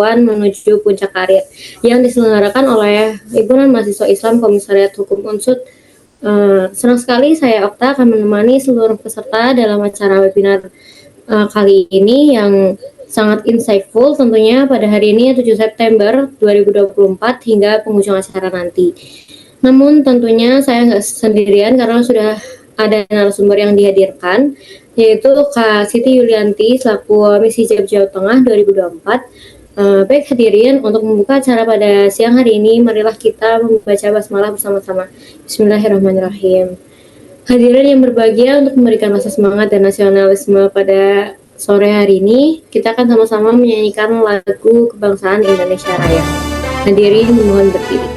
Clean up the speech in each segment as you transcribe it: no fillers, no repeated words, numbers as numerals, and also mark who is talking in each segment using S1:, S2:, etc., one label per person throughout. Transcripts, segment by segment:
S1: pemberitahuan menuju puncak karir yang diselenggarakan oleh Himpunan Mahasiswa Islam Komisariat Hukum Unsud. Senang sekali saya Okta akan menemani seluruh peserta dalam acara webinar kali ini yang sangat insightful tentunya pada hari ini 7 September 2024 hingga penghujung acara nanti. Namun tentunya saya nggak sendirian karena sudah ada narasumber yang dihadirkan, yaitu Kak Siti Yulianti selaku Misi JAB Jawa Tengah 2024. Baik hadirin, untuk membuka acara pada siang hari ini, marilah kita membaca basmalah bersama-sama. Bismillahirrahmanirrahim. Hadirin yang berbahagia, untuk memberikan rasa semangat dan nasionalisme pada sore hari ini, kita akan sama-sama menyanyikan lagu kebangsaan Indonesia Raya. Hadirin mohon berdiri.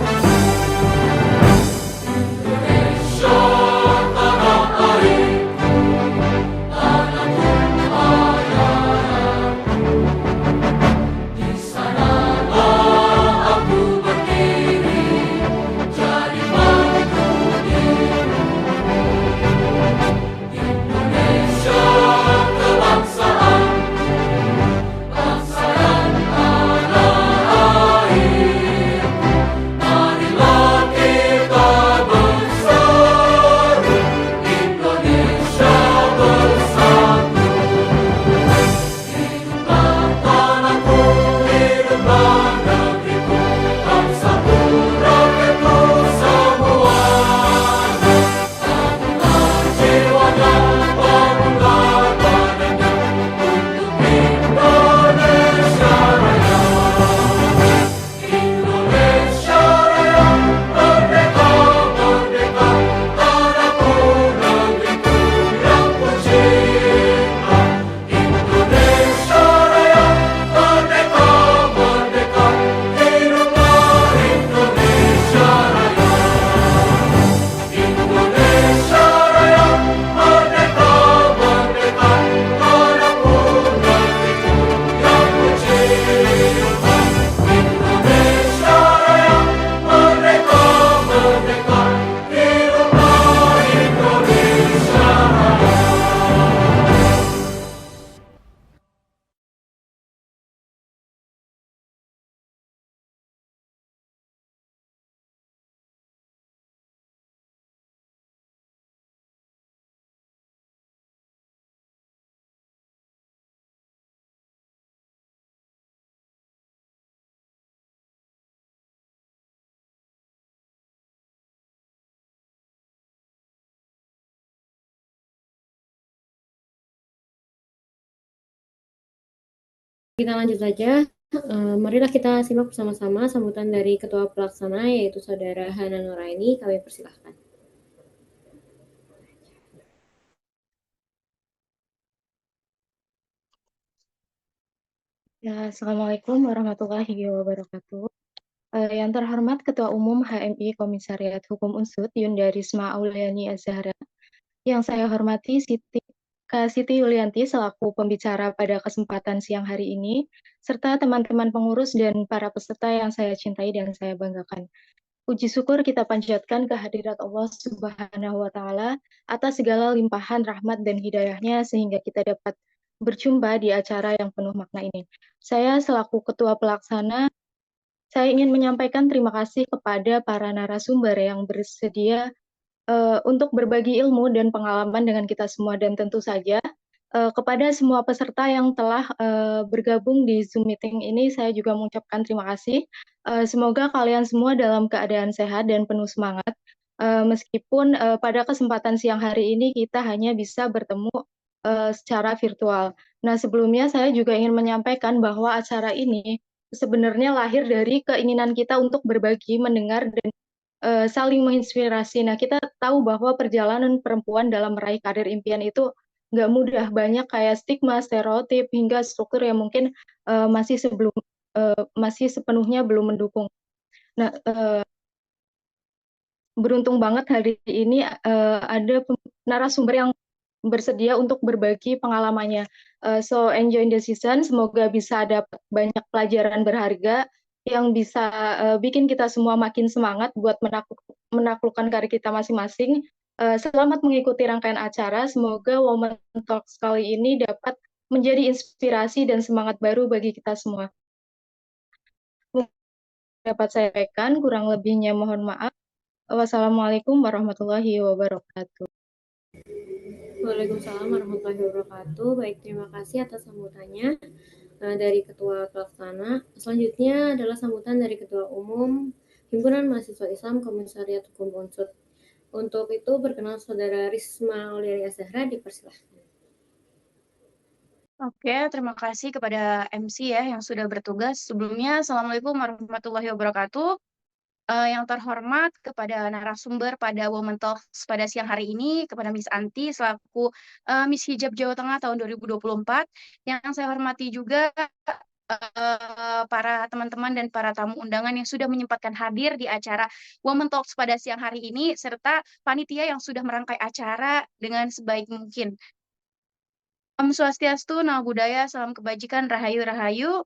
S1: Kita lanjut saja. Marilah kita simak bersama-sama sambutan dari Ketua Pelaksana, yaitu Saudara Hana Nuraini. Kami persilahkan.
S2: Ya, Assalamualaikum warahmatullahi wabarakatuh. Yang terhormat Ketua Umum HMI Komisariat Hukum Unsud Yunda Risma Auliani Azhara, yang saya hormati Kak Siti Yulianti selaku pembicara pada kesempatan siang hari ini, serta teman-teman pengurus dan para peserta yang saya cintai dan saya banggakan. Puji syukur kita panjatkan kehadirat Allah Subhanahu wa Ta'ala atas segala limpahan rahmat dan hidayahnya sehingga kita dapat berjumpa di acara yang penuh makna ini. Saya selaku Ketua Pelaksana, saya ingin menyampaikan terima kasih kepada para narasumber yang bersedia untuk berbagi ilmu dan pengalaman dengan kita semua, dan tentu saja kepada semua peserta yang telah bergabung di Zoom meeting ini, saya juga mengucapkan terima kasih. Semoga kalian semua dalam keadaan sehat dan penuh semangat, meskipun pada kesempatan siang hari ini kita hanya bisa bertemu secara virtual. Nah, sebelumnya saya juga ingin menyampaikan bahwa acara ini sebenarnya lahir dari keinginan kita untuk berbagi, mendengar, dan saling menginspirasi. Nah, kita tahu bahwa perjalanan perempuan dalam meraih karir impian itu nggak mudah, banyak kayak stigma, stereotip, hingga struktur yang mungkin masih sepenuhnya belum mendukung. Nah, beruntung banget hari ini ada narasumber yang bersedia untuk berbagi pengalamannya. So enjoy the season, semoga bisa dapat banyak pelajaran berharga yang bisa bikin kita semua makin semangat buat menaklukkan karir kita masing-masing. Selamat mengikuti rangkaian acara, semoga Women Talks kali ini dapat menjadi inspirasi dan semangat baru bagi kita semua. dapat saya sampaikan. Kurang lebihnya mohon maaf. Wassalamualaikum warahmatullahi wabarakatuh.
S1: Waalaikumsalam warahmatullahi wabarakatuh. Baik, terima kasih atas sambutannya dari Ketua Pelaksana. Selanjutnya adalah sambutan dari Ketua Umum Himpunan Mahasiswa Islam Komisariat Hukum Unsur. Untuk itu berkenan Saudara Risma Auliari Azhara, dipersilahkan.
S3: Oke, terima kasih kepada MC ya yang sudah bertugas. Sebelumnya, Assalamualaikum warahmatullahi wabarakatuh. Yang terhormat kepada narasumber pada Women Talks pada siang hari ini, kepada Miss Anti selaku Miss Hijab Jawa Tengah tahun 2024. Yang saya hormati juga para teman-teman dan para tamu undangan yang sudah menyempatkan hadir di acara Women Talks pada siang hari ini, serta panitia yang sudah merangkai acara dengan sebaik mungkin. Om Swastiastu, Namo Buddhaya, Salam Kebajikan, Rahayu Rahayu.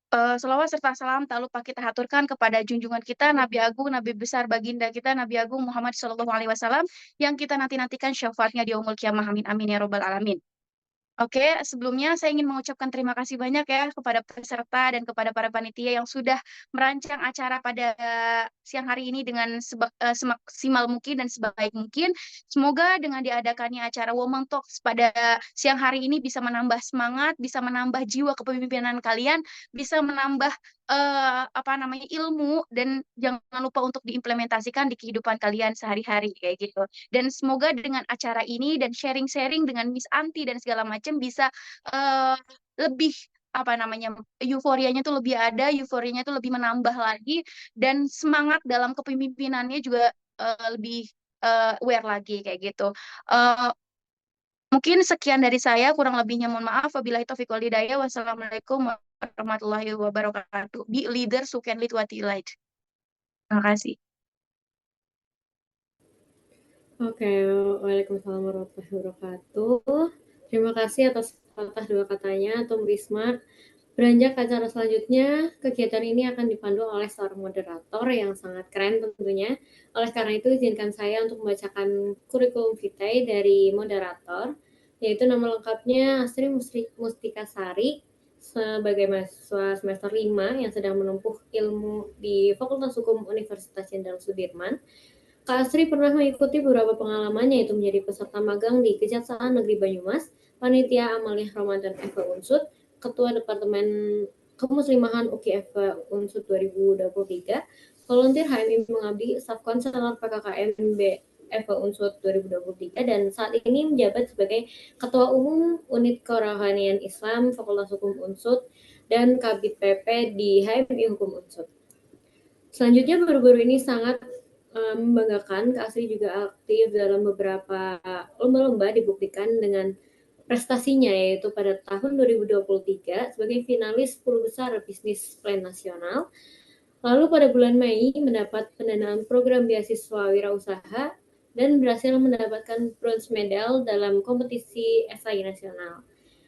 S3: Selawat serta salam tak lupa kita haturkan kepada junjungan kita, Nabi Agung, Nabi besar baginda kita, Nabi Agung Muhammad SAW, yang kita nanti-nantikan syafaatnya di Yaumul Qiyamah. Amin, amin, ya Robbal Alamin. Oke, sebelumnya saya ingin mengucapkan terima kasih banyak ya kepada peserta dan kepada para panitia yang sudah merancang acara pada siang hari ini dengan semaksimal mungkin dan sebaik mungkin. Semoga dengan diadakannya acara Women Talks pada siang hari ini bisa menambah semangat, bisa menambah jiwa kepemimpinan kalian, bisa menambah apa namanya ilmu, dan jangan lupa untuk diimplementasikan di kehidupan kalian sehari-hari kayak gitu. Dan semoga dengan acara ini dan sharing-sharing dengan Miss Anti dan segala macam bisa eh, lebih apa namanya euforianya tuh lebih ada, euforianya tuh lebih menambah lagi, dan semangat dalam kepemimpinannya juga lebih aware lagi kayak gitu. Eh, Mungkin sekian dari saya, kurang lebihnya mohon maaf. Wabillahi taufiq wal hidayah. Wassalamualaikum warahmatullahi wabarakatuh. Be leaders who can lead what you lead. Terima kasih.
S1: Oke, Waalaikumsalam warahmatullahi wabarakatuh. Terima kasih atas patah dua katanya, Tom Risma. Beranjak ke acara selanjutnya, kegiatan ini akan dipandu oleh seorang moderator yang sangat keren tentunya. Oleh karena itu, izinkan saya untuk membacakan kurikulum vitae dari moderator, yaitu nama lengkapnya Astri Mustika Sari, sebagai mahasiswa semester 5 yang sedang menempuh ilmu di Fakultas Hukum Universitas Jenderal Sudirman. Kak Asri pernah mengikuti beberapa pengalaman, yaitu menjadi peserta magang di Kejaksaan Negeri Banyumas, Panitia Amaliyah Ramadan FK Unsud, Ketua Departemen Kemuslimahan UKFK Unsud 2023, volunteer HMI mengabdi, Staf Konselor PKKM FK Unsud 2023, dan saat ini menjabat sebagai Ketua Umum Unit Kerohanian Islam Fakultas Hukum Unsud dan Kabid PP di HMI Hukum Unsud. Selanjutnya, baru-baru ini sangat membanggakan, Kak Asri juga aktif dalam beberapa lomba-lomba, dibuktikan dengan prestasinya, yaitu pada tahun 2023 sebagai finalis 10 besar bisnis plan nasional. Lalu pada bulan Mei mendapat pendanaan program beasiswa wirausaha dan berhasil mendapatkan bronze medal dalam kompetisi esai nasional.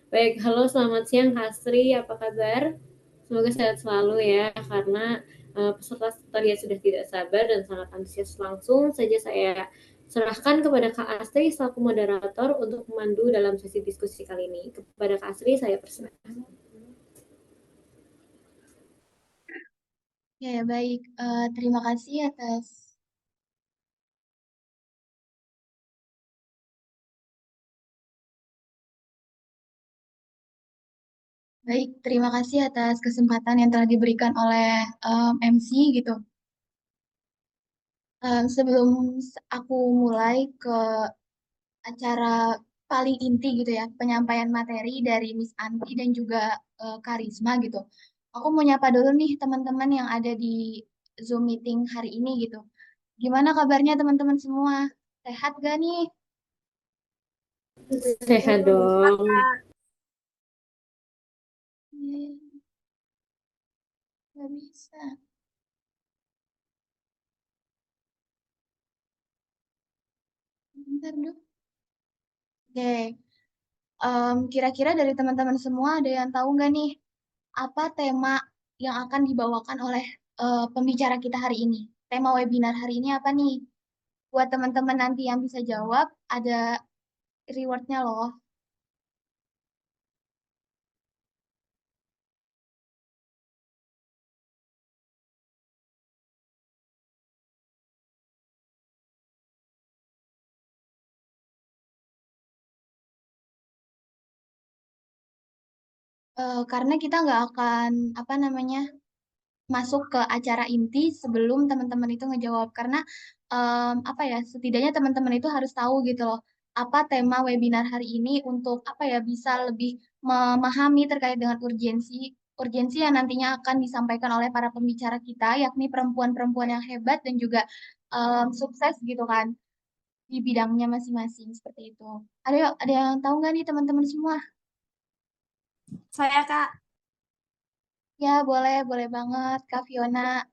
S1: Baik, halo, selamat siang Kak Asri, apa kabar? Semoga sehat selalu ya, karena peserta terlihat sudah tidak sabar dan sangat antusias. Langsung saja saya serahkan kepada Kak Asri selaku moderator untuk memandu dalam sesi diskusi kali ini. Kepada Kak Asri saya persilahkan.
S4: Ya, baik. Terima kasih atas terima kasih atas kesempatan yang telah diberikan oleh MC gitu. Sebelum aku mulai ke acara paling inti gitu ya, penyampaian materi dari Miss Anti dan juga Karisma gitu. Aku mau nyapa dulu nih teman-teman yang ada di Zoom meeting hari ini gitu. Gimana kabarnya teman-teman semua? Sehat gak nih?
S1: Sehat dong.
S4: Gak bisa. Bentar dulu. Oke, kira-kira dari teman-teman semua ada yang tahu nggak nih apa tema yang akan dibawakan oleh pembicara kita hari ini? Tema webinar hari ini apa nih? Buat teman-teman nanti yang bisa jawab, ada rewardnya loh. Karena kita nggak akan apa namanya masuk ke acara inti sebelum teman-teman itu ngejawab karena apa ya setidaknya teman-teman itu harus tahu gitu loh apa tema webinar hari ini untuk apa ya bisa lebih memahami terkait dengan urgensi urgensi yang nantinya akan disampaikan oleh para pembicara kita yakni perempuan-perempuan yang hebat dan juga sukses gitu kan di bidangnya masing-masing seperti itu. Ada yang tahu nggak nih teman-teman semua?
S5: Saya Kak,
S4: Ya boleh boleh banget Kak Fiona.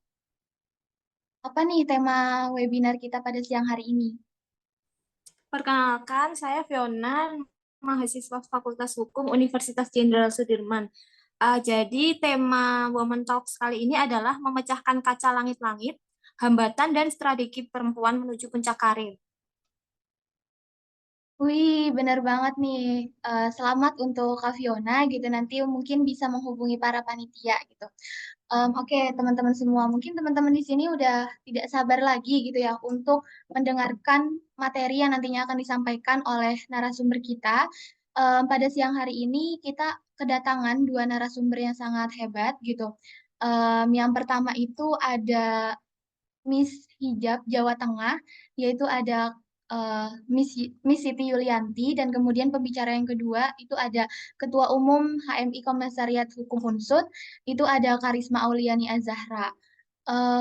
S4: Apa nih tema webinar kita pada siang hari ini?
S5: perkenalkan saya Fiona, mahasiswa Fakultas Hukum Universitas Jenderal Sudirman. Jadi tema Women Talks kali ini adalah memecahkan kaca langit-langit, hambatan dan strategi perempuan menuju puncak karir.
S4: Wih, benar banget nih. Selamat untuk Kak Fiona gitu. Nanti mungkin bisa menghubungi para panitia gitu. Oke, teman-teman semua. Mungkin teman-teman di sini udah tidak sabar lagi gitu ya untuk mendengarkan materi yang nantinya akan disampaikan oleh narasumber kita. Pada siang hari ini kita kedatangan dua narasumber yang sangat hebat gitu. Yang pertama itu ada Miss Hijab Jawa Tengah, yaitu ada Miss Siti Yulianti, dan kemudian pembicara yang kedua itu ada Ketua Umum HMI Komisariat Hukum Unsud, itu ada Karisma Auliani Azahra.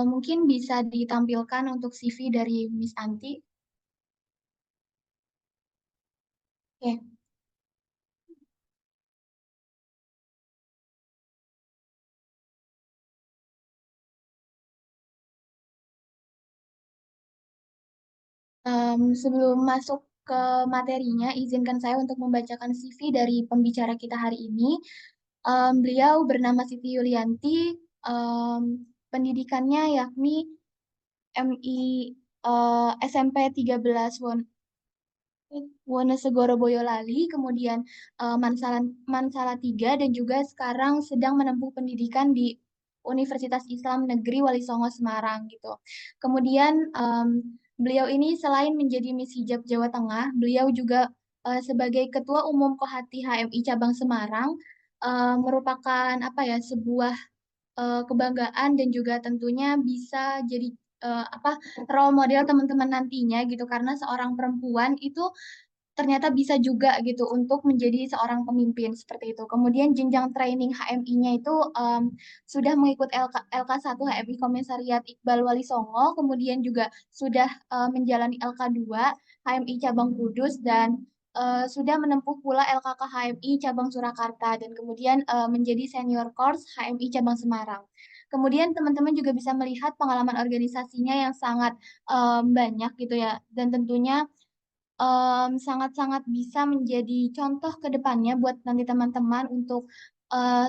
S4: Mungkin bisa ditampilkan untuk CV dari Miss Anti. Oke. Sebelum masuk ke materinya, izinkan saya untuk membacakan CV dari pembicara kita hari ini. Beliau bernama Siti Yulianti, em, pendidikannya yakni MI SMP 13 Wonosegoro Boyolali, kemudian Mansala 3, dan juga sekarang sedang menempuh pendidikan di Universitas Islam Negeri Wali Songo Semarang gitu. Kemudian beliau ini selain menjadi Miss Hijab Jawa Tengah, beliau juga sebagai Ketua Umum Kohati HMI Cabang Semarang merupakan apa ya sebuah kebanggaan dan juga tentunya bisa jadi apa role model teman-teman nantinya gitu karena seorang perempuan itu ternyata bisa juga gitu untuk menjadi seorang pemimpin seperti itu. Kemudian jenjang training HMI-nya itu sudah mengikut LK1 HMI Komisariat Iqbal Wali Songo, kemudian juga sudah menjalani LK2 HMI Cabang Kudus dan sudah menempuh pula LKK HMI Cabang Surakarta dan kemudian menjadi senior course HMI Cabang Semarang. Kemudian teman-teman juga bisa melihat pengalaman organisasinya yang sangat banyak gitu ya dan tentunya sangat-sangat bisa menjadi contoh ke depannya buat nanti teman-teman untuk eh,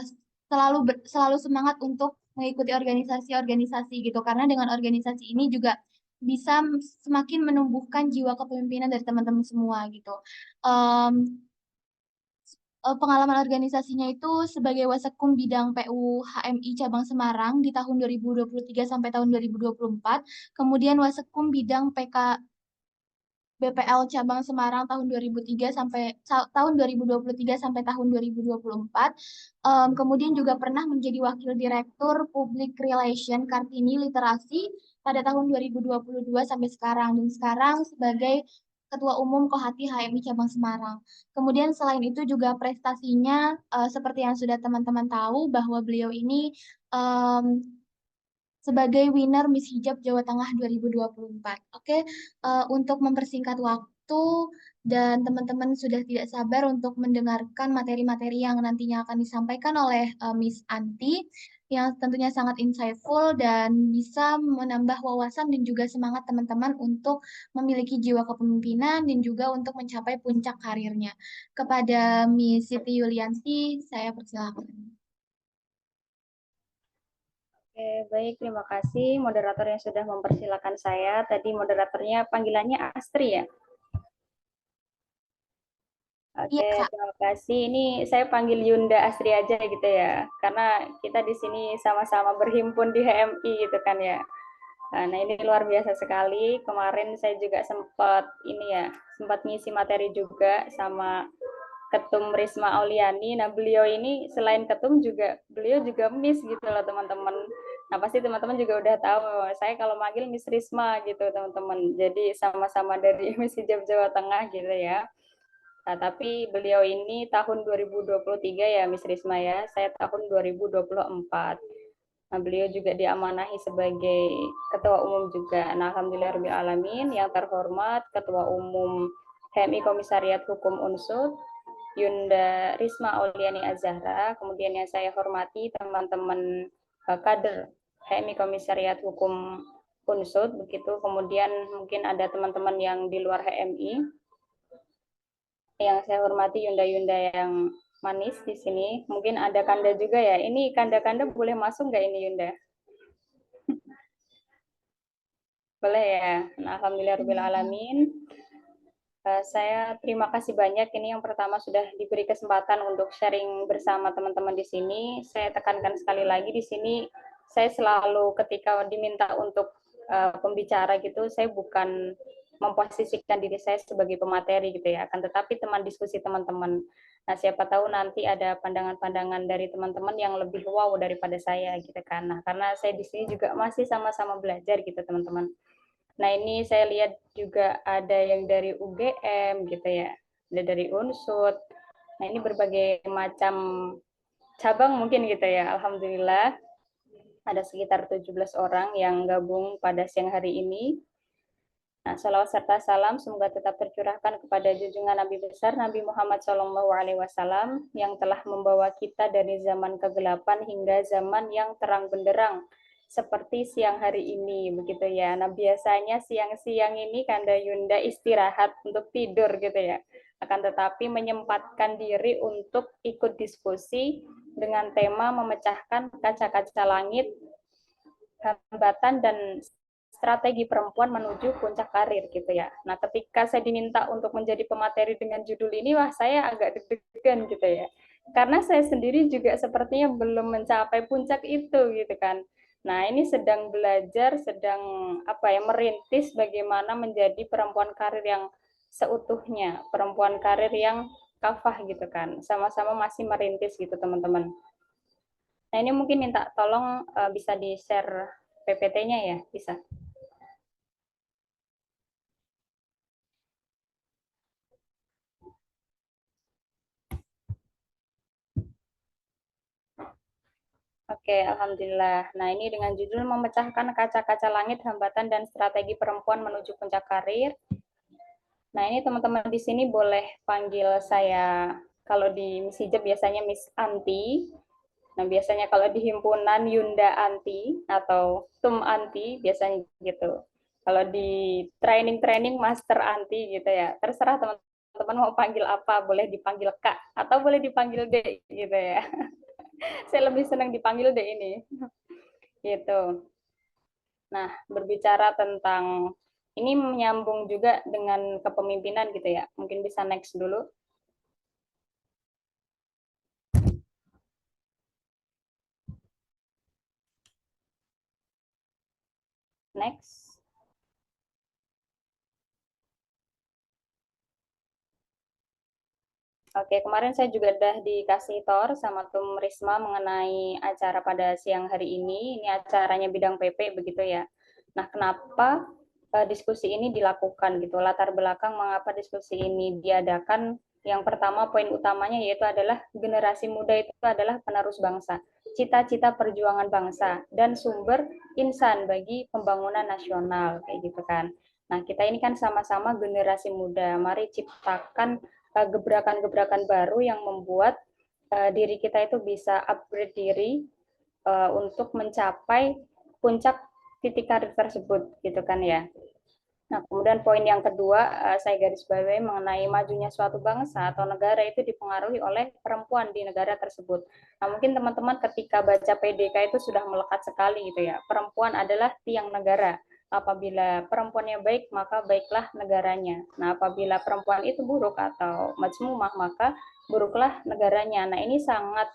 S4: selalu semangat untuk mengikuti organisasi-organisasi gitu karena dengan organisasi ini juga bisa semakin menumbuhkan jiwa kepemimpinan dari teman-teman semua gitu. Em, Pengalaman organisasinya itu sebagai Wasekum bidang PU HMI Cabang Semarang di tahun 2023 sampai tahun 2024, kemudian Wasekum bidang PK BPL Cabang Semarang tahun 2003 sampai tahun 2023 sampai tahun 2024. Kemudian juga pernah menjadi Wakil Direktur Public Relation Kartini Literasi pada tahun 2022 sampai sekarang dan sekarang sebagai Ketua Umum Kohati HMI Cabang Semarang. Kemudian selain itu juga prestasinya seperti yang sudah teman-teman tahu bahwa beliau ini em, sebagai winner Miss Hijab Jawa Tengah 2024. Oke, untuk mempersingkat waktu dan teman-teman sudah tidak sabar untuk mendengarkan materi-materi yang nantinya akan disampaikan oleh Miss Anti yang tentunya sangat insightful dan bisa menambah wawasan dan juga semangat teman-teman untuk memiliki jiwa kepemimpinan dan juga untuk mencapai puncak karirnya. Kepada Miss Siti Yulianti, saya persilakan.
S6: Oke, baik. Terima kasih moderator yang sudah mempersilakan saya. Tadi moderatornya panggilannya Astri ya? Oke,
S4: Iya, Kak.
S6: terima kasih. Ini saya panggil Yunda Astri aja gitu ya, karena kita di sini sama-sama berhimpun di HMI gitu kan ya. Nah, ini luar biasa sekali. Kemarin saya juga sempat ini ya, sempat ngisi materi juga sama Ketum Risma Auliani. Nah, beliau ini selain ketum juga beliau juga Miss gitu loh teman-teman. Nah, pasti teman-teman juga udah tahu saya kalau manggil Miss Risma gitu teman-teman. Jadi sama-sama dari Miss Hijab Jawa Tengah gitu ya. Nah, tapi beliau ini tahun 2023 ya Miss Risma ya. Saya tahun 2024. Nah, beliau juga diamanahi sebagai ketua umum juga. Nah, alhamdulillahirrahmanirrahim, yang terhormat ketua umum HMI Komisariat Hukum Unsud Yunda Risma Auliani Azahra, kemudian yang saya hormati teman-teman kader HMI Komisariat Hukum Unsud, begitu. Kemudian mungkin ada teman-teman yang di luar HMI, yang saya hormati Yunda-Yunda yang manis di sini. Mungkin ada Kanda juga ya. Ini Kanda-Kanda boleh masuk nggak ini Yunda? Boleh ya. Nah, alhamdulillahirrahmanirrahim. Saya terima kasih banyak. Ini yang pertama sudah diberi kesempatan untuk sharing bersama teman-teman di sini. Saya tekankan sekali lagi di sini, saya selalu ketika diminta untuk pembicara gitu, saya bukan memposisikan diri saya sebagai pemateri gitu ya, akan tetapi teman diskusi teman-teman. Nah, siapa tahu nanti ada pandangan-pandangan dari teman-teman yang lebih wow daripada saya gitu kan. Nah, karena saya di sini juga masih sama-sama belajar gitu teman-teman. Nah, ini saya lihat juga ada yang dari UGM gitu ya, ada dari Unsud. Nah, ini berbagai macam cabang mungkin gitu ya. Alhamdulillah ada sekitar 17 orang yang gabung pada siang hari ini. Nah, salawat serta salam semoga tetap tercurahkan kepada junjungan Nabi besar Nabi Muhammad SAW yang telah membawa kita dari zaman kegelapan hingga zaman yang terang benderang seperti siang hari ini begitu ya. Nah, biasanya siang-siang ini Kanda Yunda istirahat untuk tidur gitu ya. Akan tetapi menyempatkan diri untuk ikut diskusi dengan tema memecahkan kaca-kaca langit, hambatan dan strategi perempuan menuju puncak karir gitu ya. Nah, ketika saya diminta untuk menjadi pemateri dengan judul ini, wah saya agak deg-degan gitu ya. Karena saya sendiri juga sepertinya belum mencapai puncak itu gitu kan. Nah, ini sedang belajar, sedang merintis bagaimana menjadi perempuan karir yang seutuhnya, perempuan karir yang kafah gitu kan. Sama-sama masih merintis gitu teman-teman. Nah, ini mungkin minta tolong bisa di-share PPT-nya ya, bisa. Oke, alhamdulillah. Nah, ini dengan judul memecahkan kaca-kaca langit, hambatan dan strategi perempuan menuju puncak karir. Nah, ini teman-teman di sini boleh panggil saya, kalau di Miss Hijab biasanya Miss Anti. Nah, biasanya kalau di himpunan Yunda Anti atau Tum Anti biasanya gitu. Kalau di training-training Master Anti gitu ya. Terserah teman-teman mau panggil apa, boleh dipanggil Kak atau boleh dipanggil Dek gitu ya. Saya lebih senang dipanggil deh ini. Gitu. Nah, berbicara tentang ini menyambung juga dengan kepemimpinan gitu ya. Mungkin bisa next dulu. Next. Oke, kemarin saya juga udah dikasih tor sama Tum Risma mengenai acara pada siang hari ini. Ini acaranya bidang PP begitu ya. Nah, kenapa diskusi ini dilakukan gitu? Latar belakang mengapa diskusi ini diadakan? Yang pertama poin utamanya yaitu adalah generasi muda itu adalah penerus bangsa, cita-cita perjuangan bangsa dan sumber insan bagi pembangunan nasional kayak gitu kan. Nah, kita ini kan sama-sama generasi muda. Mari ciptakan gebrakan-gebrakan baru yang membuat diri kita itu bisa upgrade diri untuk mencapai puncak titik karir tersebut gitu kan ya. Nah, kemudian poin yang kedua saya garis bawahi mengenai majunya suatu bangsa atau negara itu dipengaruhi oleh perempuan di negara tersebut. Nah, mungkin teman-teman ketika baca PDK itu sudah melekat sekali gitu ya. Perempuan adalah tiang negara. Apabila perempuannya baik, maka baiklah negaranya. Nah, apabila perempuan itu buruk atau majmumah, maka buruklah negaranya. Nah, ini sangat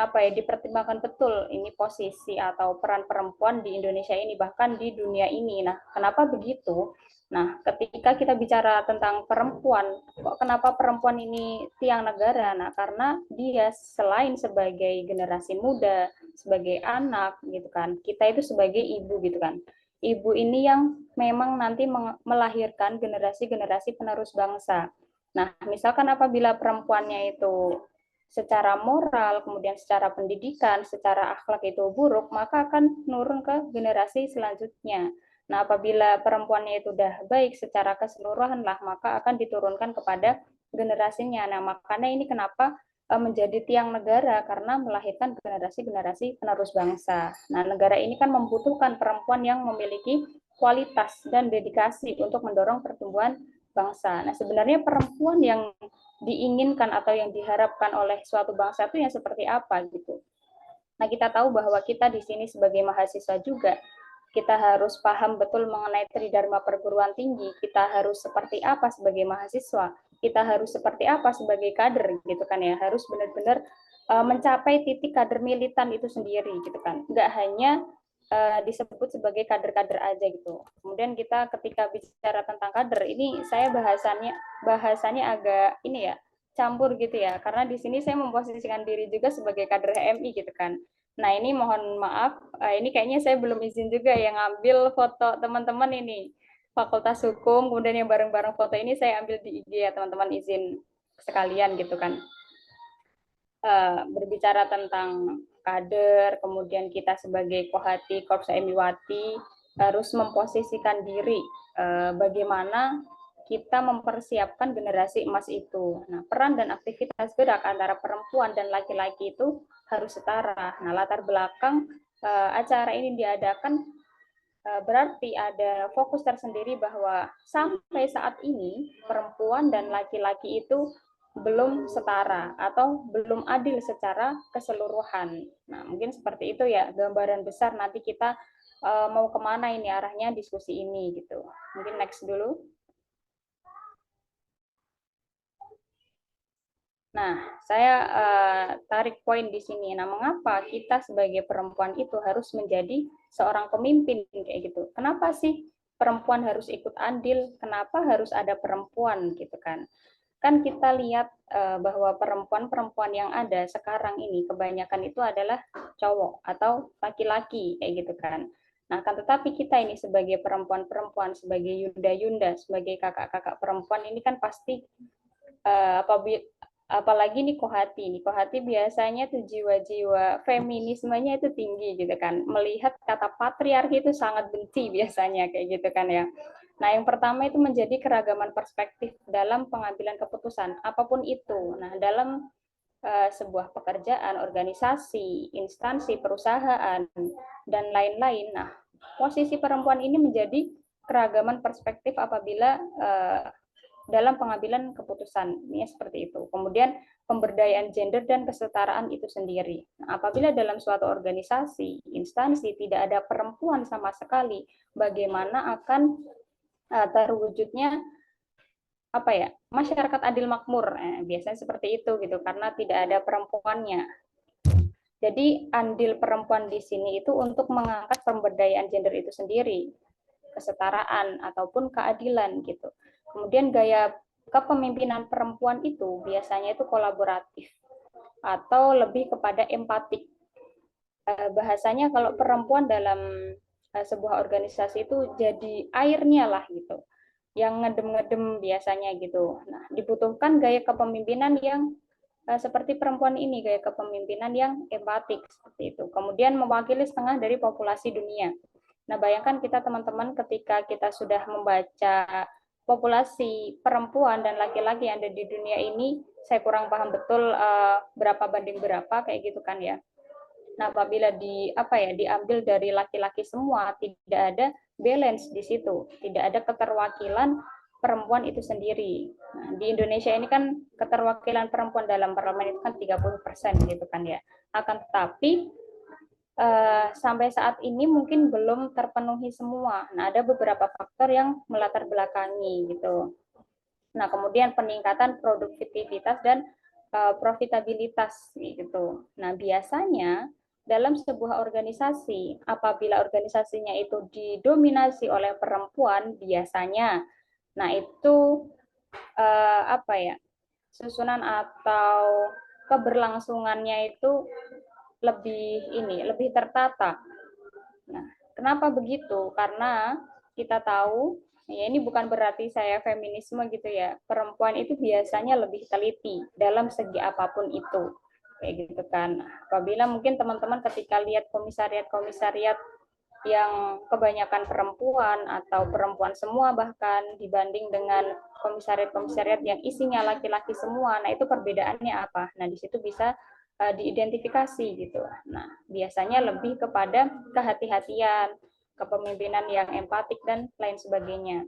S6: dipertimbangkan betul ini posisi atau peran perempuan di Indonesia ini, bahkan di dunia ini. Nah, kenapa begitu? Nah, ketika kita bicara tentang perempuan, kok kenapa perempuan ini tiang negara? Nah, karena dia selain sebagai generasi muda, sebagai anak gitu kan, kita itu sebagai ibu gitu kan. Ibu ini yang memang nanti melahirkan generasi-generasi penerus bangsa. Nah, misalkan apabila perempuannya itu secara moral, kemudian secara pendidikan, secara akhlak itu buruk, maka akan nurun ke generasi selanjutnya. Nah, apabila perempuannya itu udah baik secara keseluruhan lah, maka akan diturunkan kepada generasinya. Nah, makanya ini kenapa menjadi tiang negara, karena melahirkan generasi-generasi penerus bangsa. Nah, negara ini kan membutuhkan perempuan yang memiliki kualitas dan dedikasi untuk mendorong pertumbuhan bangsa. Nah, sebenarnya perempuan yang diinginkan atau yang diharapkan oleh suatu bangsa itu yang seperti apa gitu. Nah, kita tahu bahwa kita di sini sebagai mahasiswa juga kita harus paham betul mengenai tridharma perguruan tinggi, kita harus seperti apa sebagai mahasiswa, kita harus seperti apa sebagai kader gitu kan ya, harus benar-benar mencapai titik kader militan itu sendiri gitu kan, nggak hanya disebut sebagai kader-kader aja gitu. Kemudian kita ketika bicara tentang kader ini saya bahasanya agak ini ya campur gitu ya, karena di sini saya memposisikan diri juga sebagai kader HMI gitu kan. Nah, ini mohon maaf, ini kayaknya saya belum izin juga yang ngambil foto teman-teman ini. Fakultas Hukum, kemudian yang bareng-bareng foto ini saya ambil di IG ya, teman-teman izin sekalian gitu kan. Berbicara tentang kader, kemudian kita sebagai Kohati, Korps Emiwati, harus memposisikan diri bagaimana kita mempersiapkan generasi emas itu. Nah, peran dan aktivitas gerak antara perempuan dan laki-laki itu harus setara. Nah, latar belakang acara ini diadakan berarti ada fokus tersendiri bahwa sampai saat ini perempuan dan laki-laki itu belum setara atau belum adil secara keseluruhan. Nah, mungkin seperti itu ya gambaran besar nanti kita mau kemana ini arahnya diskusi ini gitu. Mungkin next dulu. Nah, saya tarik poin di sini. Nah, mengapa kita sebagai perempuan itu harus menjadi seorang pemimpin kayak gitu? Kenapa sih perempuan harus ikut andil? Kenapa harus ada perempuan gitu kan? Kan kita lihat bahwa perempuan-perempuan yang ada sekarang ini kebanyakan itu adalah cowok atau laki-laki kayak gitu kan. Nah, kan tetapi kita ini sebagai perempuan-perempuan, sebagai yunda-yunda, sebagai kakak-kakak perempuan ini kan pasti apalagi nih Kohati biasanya tuh jiwa-jiwa feminismenya itu tinggi gitu kan, melihat kata patriarki itu sangat benci biasanya kayak gitu kan ya. Nah, yang pertama itu menjadi keragaman perspektif dalam pengambilan keputusan apapun itu. Nah, dalam sebuah pekerjaan, organisasi, instansi, perusahaan dan lain-lain. Nah, posisi perempuan ini menjadi keragaman perspektif apabila dalam pengambilan keputusan, ini seperti itu. Kemudian pemberdayaan gender dan kesetaraan itu sendiri. Nah, apabila dalam suatu organisasi, instansi tidak ada perempuan sama sekali, bagaimana akan terwujudnya masyarakat adil makmur? Biasanya seperti itu gitu, karena tidak ada perempuannya. Jadi andil perempuan di sini itu untuk mengangkat pemberdayaan gender itu sendiri, kesetaraan ataupun keadilan gitu. Kemudian gaya kepemimpinan perempuan itu biasanya itu kolaboratif atau lebih kepada empatik. Bahasanya kalau perempuan dalam sebuah organisasi itu jadi airnya lah gitu, yang ngedem-ngedem biasanya gitu. Nah, dibutuhkan gaya kepemimpinan yang seperti perempuan ini, gaya kepemimpinan yang empatik seperti itu. Kemudian mewakili setengah dari populasi dunia. Nah, bayangkan kita teman-teman ketika kita sudah membaca populasi perempuan dan laki-laki yang ada di dunia ini, saya kurang paham betul berapa banding berapa kayak gitu kan ya. Nah, apabila diambil dari laki-laki semua, tidak ada balance di situ, tidak ada keterwakilan perempuan itu sendiri. Nah, di Indonesia ini kan keterwakilan perempuan dalam parlemen itu kan 30% gitu kan ya. Akan tetapi sampai saat ini mungkin belum terpenuhi semua. Nah, ada beberapa faktor yang melatar belakangi gitu. Nah, kemudian peningkatan produktivitas dan profitabilitas gitu. Nah, biasanya dalam sebuah organisasi, apabila organisasinya itu didominasi oleh perempuan, biasanya, nah itu apa ya, susunan atau keberlangsungannya itu lebih tertata. Nah, kenapa begitu? Karena kita tahu, ya ini bukan berarti saya feminisme gitu ya. Perempuan itu biasanya lebih teliti dalam segi apapun itu. Kayak gitu kan. Apabila mungkin teman-teman ketika lihat komisariat-komisariat yang kebanyakan perempuan atau perempuan semua bahkan dibanding dengan komisariat-komisariat yang isinya laki-laki semua, nah itu perbedaannya apa? Nah di situ bisa diidentifikasi gitu. Nah biasanya lebih kepada kehati-hatian, kepemimpinan yang empatik dan lain sebagainya.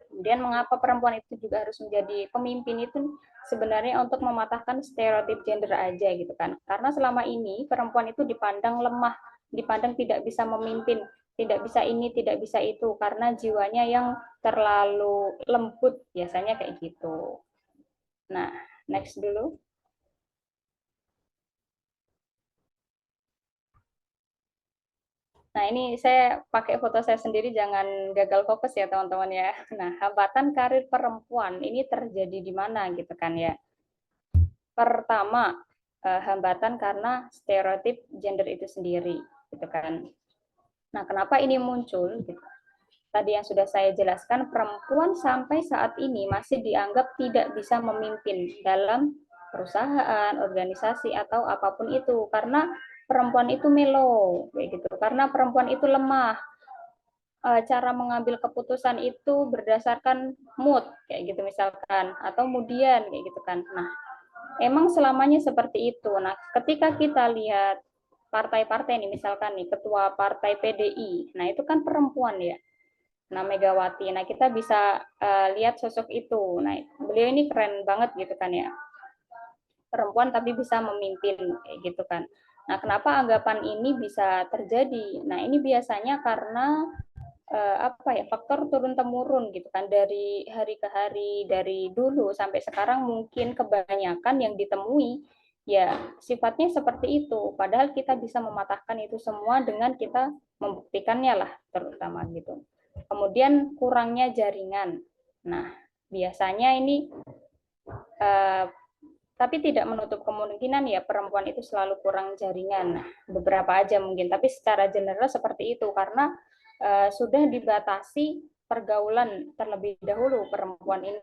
S6: Kemudian mengapa perempuan itu juga harus menjadi pemimpin itu sebenarnya untuk mematahkan stereotip gender aja gitu kan. Karena selama ini perempuan itu dipandang lemah, dipandang tidak bisa memimpin, tidak bisa ini, tidak bisa itu karena jiwanya yang terlalu lembut biasanya kayak gitu. Nah, next dulu. Nah, ini saya pakai foto saya sendiri, jangan gagal fokus ya teman-teman ya. Nah, hambatan karir perempuan ini terjadi di mana gitu kan ya. Pertama, hambatan karena stereotip gender itu sendiri gitu kan. Nah, kenapa ini muncul gitu. Tadi yang sudah saya jelaskan, perempuan sampai saat ini masih dianggap tidak bisa memimpin dalam perusahaan, organisasi atau apapun itu karena perempuan itu melo kayak gitu. Karena perempuan itu lemah, cara mengambil keputusan itu berdasarkan mood kayak gitu misalkan, atau kemudian kayak gitu kan. Nah, emang selamanya seperti itu. Nah, ketika kita lihat partai-partai nih, misalkan nih ketua partai PDI, nah itu kan perempuan ya. Nah, Megawati. Nah, kita bisa lihat sosok itu. Nah, beliau ini keren banget gitu kan ya. Perempuan tapi bisa memimpin kayak gitu kan. Nah, kenapa anggapan ini bisa terjadi? Nah, ini biasanya karena apa ya, faktor turun temurun gitu kan, dari hari ke hari, dari dulu sampai sekarang mungkin kebanyakan yang ditemui ya sifatnya seperti itu, padahal kita bisa mematahkan itu semua dengan kita membuktikannya lah terutama gitu. Kemudian kurangnya jaringan. Nah, biasanya ini tapi tidak menutup kemungkinan ya perempuan itu selalu kurang jaringan. Nah, beberapa aja mungkin, tapi secara general seperti itu karena sudah dibatasi pergaulan terlebih dahulu perempuan ini.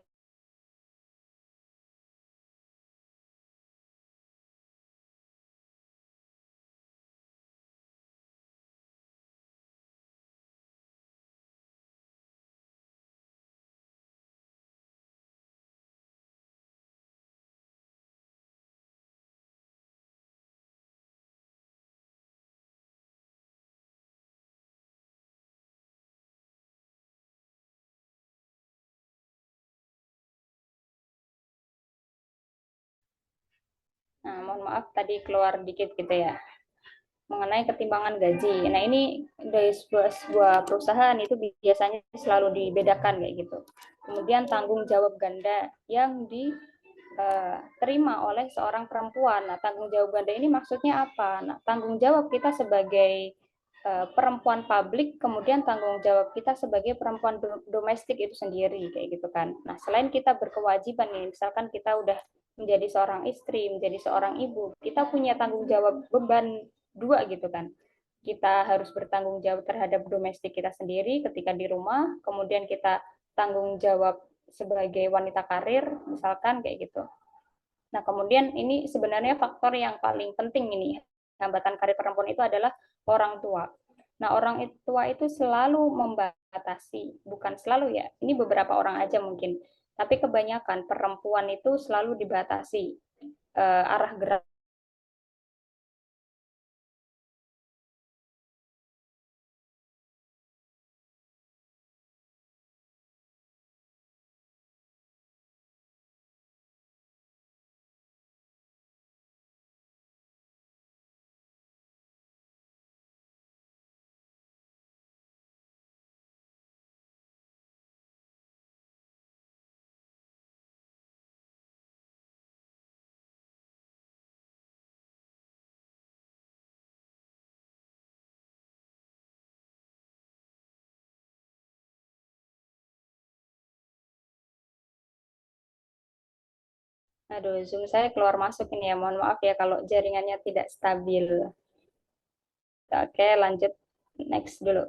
S6: Nah, mohon maaf tadi keluar dikit gitu ya. Mengenai ketimbangan gaji. Nah, ini dari sebuah perusahaan itu biasanya selalu dibedakan kayak gitu. Kemudian tanggung jawab ganda yang diterima oleh seorang perempuan. Nah, tanggung jawab ganda ini maksudnya apa? Nah, tanggung jawab kita sebagai perempuan publik, kemudian tanggung jawab kita sebagai perempuan domestik itu sendiri kayak gitu kan. Nah, selain kita berkewajiban nih, misalkan kita udah menjadi seorang istri, menjadi seorang ibu, kita punya tanggung jawab beban dua gitu kan. Kita harus bertanggung jawab terhadap domestik kita sendiri ketika di rumah, kemudian kita tanggung jawab sebagai wanita karir, misalkan kayak gitu. Nah, kemudian ini sebenarnya faktor yang paling penting ini, hambatan karir perempuan itu adalah orang tua. Nah, orang tua itu selalu membatasi, bukan selalu ya, ini beberapa orang aja mungkin, tapi kebanyakan perempuan itu selalu dibatasi arah gerak Aduh, Zoom saya keluar masuk ini ya. Mohon maaf ya kalau jaringannya tidak stabil. Oke, lanjut next dulu.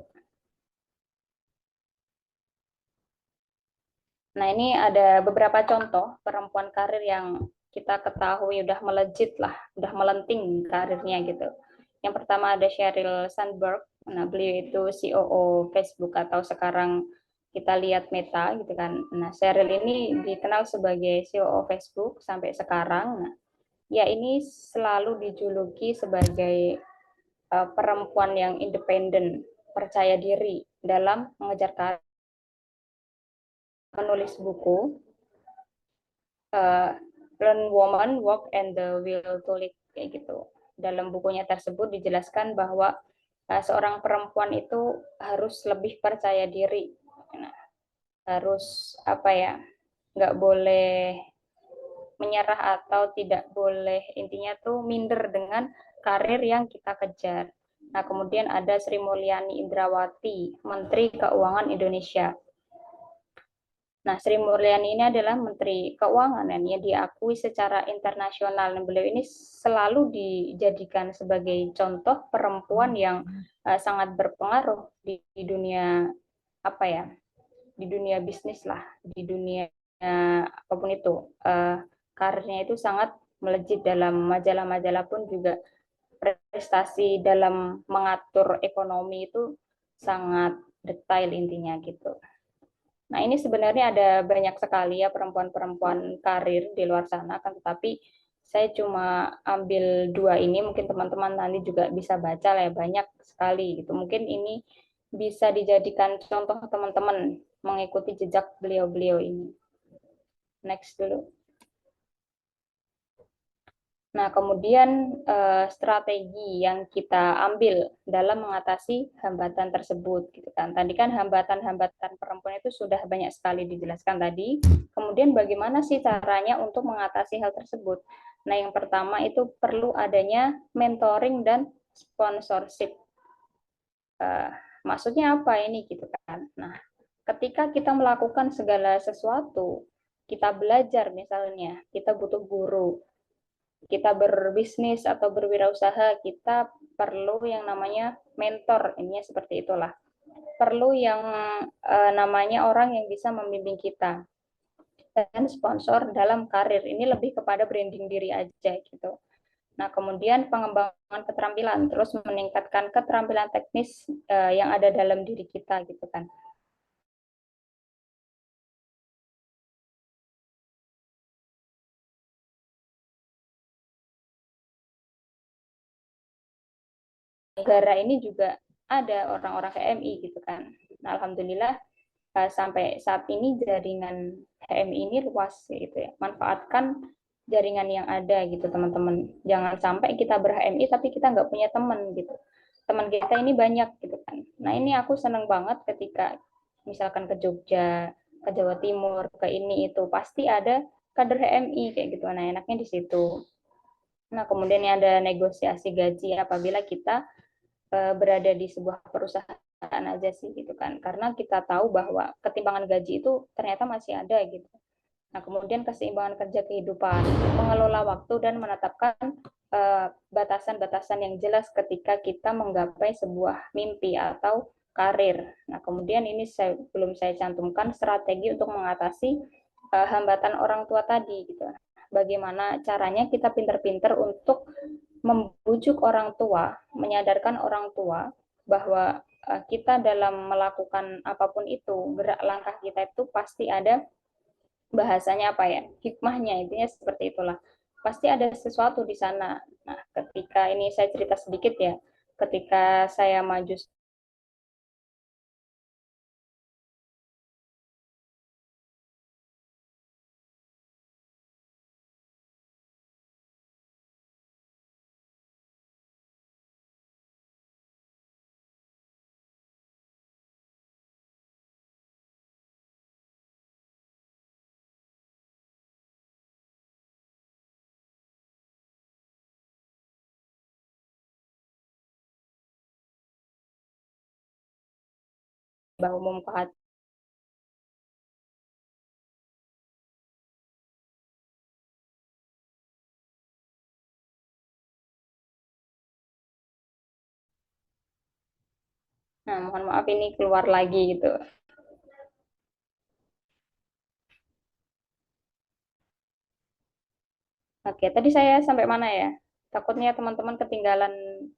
S6: Nah, ini ada beberapa contoh perempuan karir yang kita ketahui udah melejit lah, udah melenting karirnya gitu. Yang pertama ada Sheryl Sandberg. Nah, beliau itu COO Facebook atau sekarang kita lihat Meta gitu kan. Nah, Sheryl ini dikenal sebagai COO Facebook sampai sekarang. Nah, ya ini selalu dijuluki sebagai perempuan yang independen, percaya diri dalam mengejar karir, menulis buku Learn Woman, Work and the Will to Lead kayak gitu. Dalam bukunya tersebut dijelaskan bahwa seorang perempuan itu harus lebih percaya diri, nah, harus apa ya, nggak boleh menyerah atau tidak boleh intinya tuh minder dengan karir yang kita kejar. Nah, kemudian ada Sri Mulyani Indrawati, Menteri Keuangan Indonesia. Nah, Sri Mulyani ini adalah Menteri Keuangan dan ya diakui secara internasional. Dan beliau ini selalu dijadikan sebagai contoh perempuan yang sangat berpengaruh di dunia apa ya, di dunia bisnis lah, di dunia apapun itu. Karirnya itu sangat melejit dalam majalah-majalah pun juga prestasi dalam mengatur ekonomi itu sangat detail intinya gitu. Nah, ini sebenarnya ada banyak sekali ya perempuan-perempuan karir di luar sana, kan tetapi saya cuma ambil dua ini, mungkin teman-teman nanti juga bisa baca lah ya, banyak sekali gitu. Mungkin ini bisa dijadikan contoh teman-teman mengikuti jejak beliau-beliau ini. Next dulu. Nah, kemudian strategi yang kita ambil dalam mengatasi hambatan tersebut, gitu kan. Tadi kan hambatan-hambatan perempuan itu sudah banyak sekali dijelaskan tadi. Kemudian bagaimana sih caranya untuk mengatasi hal tersebut? Nah, yang pertama itu perlu adanya mentoring dan sponsorship. Maksudnya apa ini, gitu kan? Nah, ketika kita melakukan segala sesuatu, kita belajar misalnya, kita butuh guru, kita berbisnis atau berwirausaha, kita perlu yang namanya mentor, ininya seperti itulah. Perlu yang namanya orang yang bisa membimbing kita. Dan sponsor dalam karir, ini lebih kepada branding diri aja gitu. Nah, kemudian pengembangan keterampilan, terus meningkatkan keterampilan teknis yang ada dalam diri kita gitu kan. Negara ini juga ada orang-orang HMI gitu kan. Nah, alhamdulillah sampai saat ini jaringan HMI ini luas gitu ya. Manfaatkan jaringan yang ada gitu teman-teman. Jangan sampai kita ber-HMI tapi kita nggak punya teman gitu. Teman kita ini banyak gitu kan. Nah, ini aku senang banget ketika misalkan ke Jogja, ke Jawa Timur, ke ini itu pasti ada kader HMI kayak gitu. Nah, enaknya di situ. Nah, kemudian ada negosiasi gaji apabila kita berada di sebuah perusahaan aja sih gitu kan, karena kita tahu bahwa ketimpangan gaji itu ternyata masih ada gitu. Nah, kemudian keseimbangan kerja kehidupan, mengelola waktu dan menetapkan batasan-batasan yang jelas ketika kita menggapai sebuah mimpi atau karir. Nah, kemudian ini belum saya cantumkan strategi untuk mengatasi hambatan orang tua tadi gitu. Bagaimana caranya kita pinter-pinter untuk membujuk orang tua, menyadarkan orang tua bahwa kita dalam melakukan apapun itu, gerak langkah kita itu pasti ada bahasanya apa ya, hikmahnya, intinya seperti itulah. Pasti ada sesuatu di sana. Nah, ketika ini saya cerita sedikit ya, ketika saya maju bahwa umum ke Nah, mohon maaf ini keluar lagi gitu. Oke, tadi saya sampai mana ya? Takutnya teman-teman ketinggalan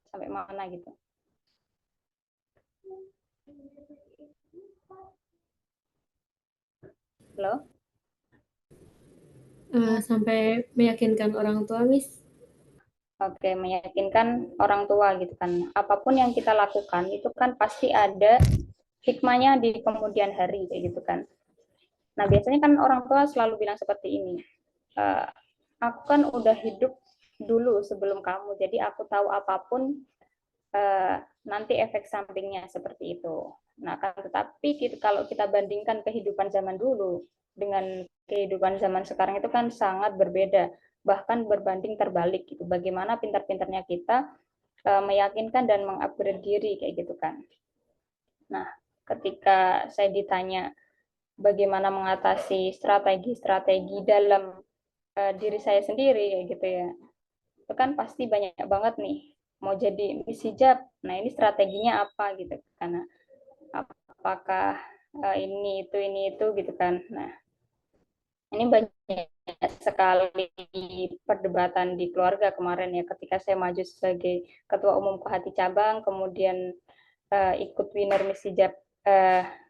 S6: sampai mana gitu. Halo?
S1: Sampai meyakinkan orang tua, Miss.
S6: Oke, meyakinkan orang tua gitu kan. Apapun yang kita lakukan itu kan pasti ada hikmahnya di kemudian hari kayak gitu kan. Nah, biasanya kan orang tua selalu bilang seperti ini. "Eh, aku kan udah hidup dulu sebelum kamu, jadi aku tahu apapun nanti efek sampingnya seperti itu." Nah, kan tetapi kalau kita bandingkan kehidupan zaman dulu dengan kehidupan zaman sekarang itu kan sangat berbeda, bahkan berbanding terbalik gitu. Bagaimana pintar-pintarnya kita meyakinkan dan mengupgrade diri kayak gitu kan. Nah, ketika saya ditanya bagaimana mengatasi strategi-strategi dalam diri saya sendiri kayak gitu ya, itu kan pasti banyak banget nih mau jadi Miss Hijab. Nah, ini strateginya apa gitu karena apakah ini itu gitu kan. Nah, ini banyak sekali perdebatan di keluarga kemarin ya ketika saya maju sebagai ketua umum Kohati cabang, kemudian ikut winner Miss Hijab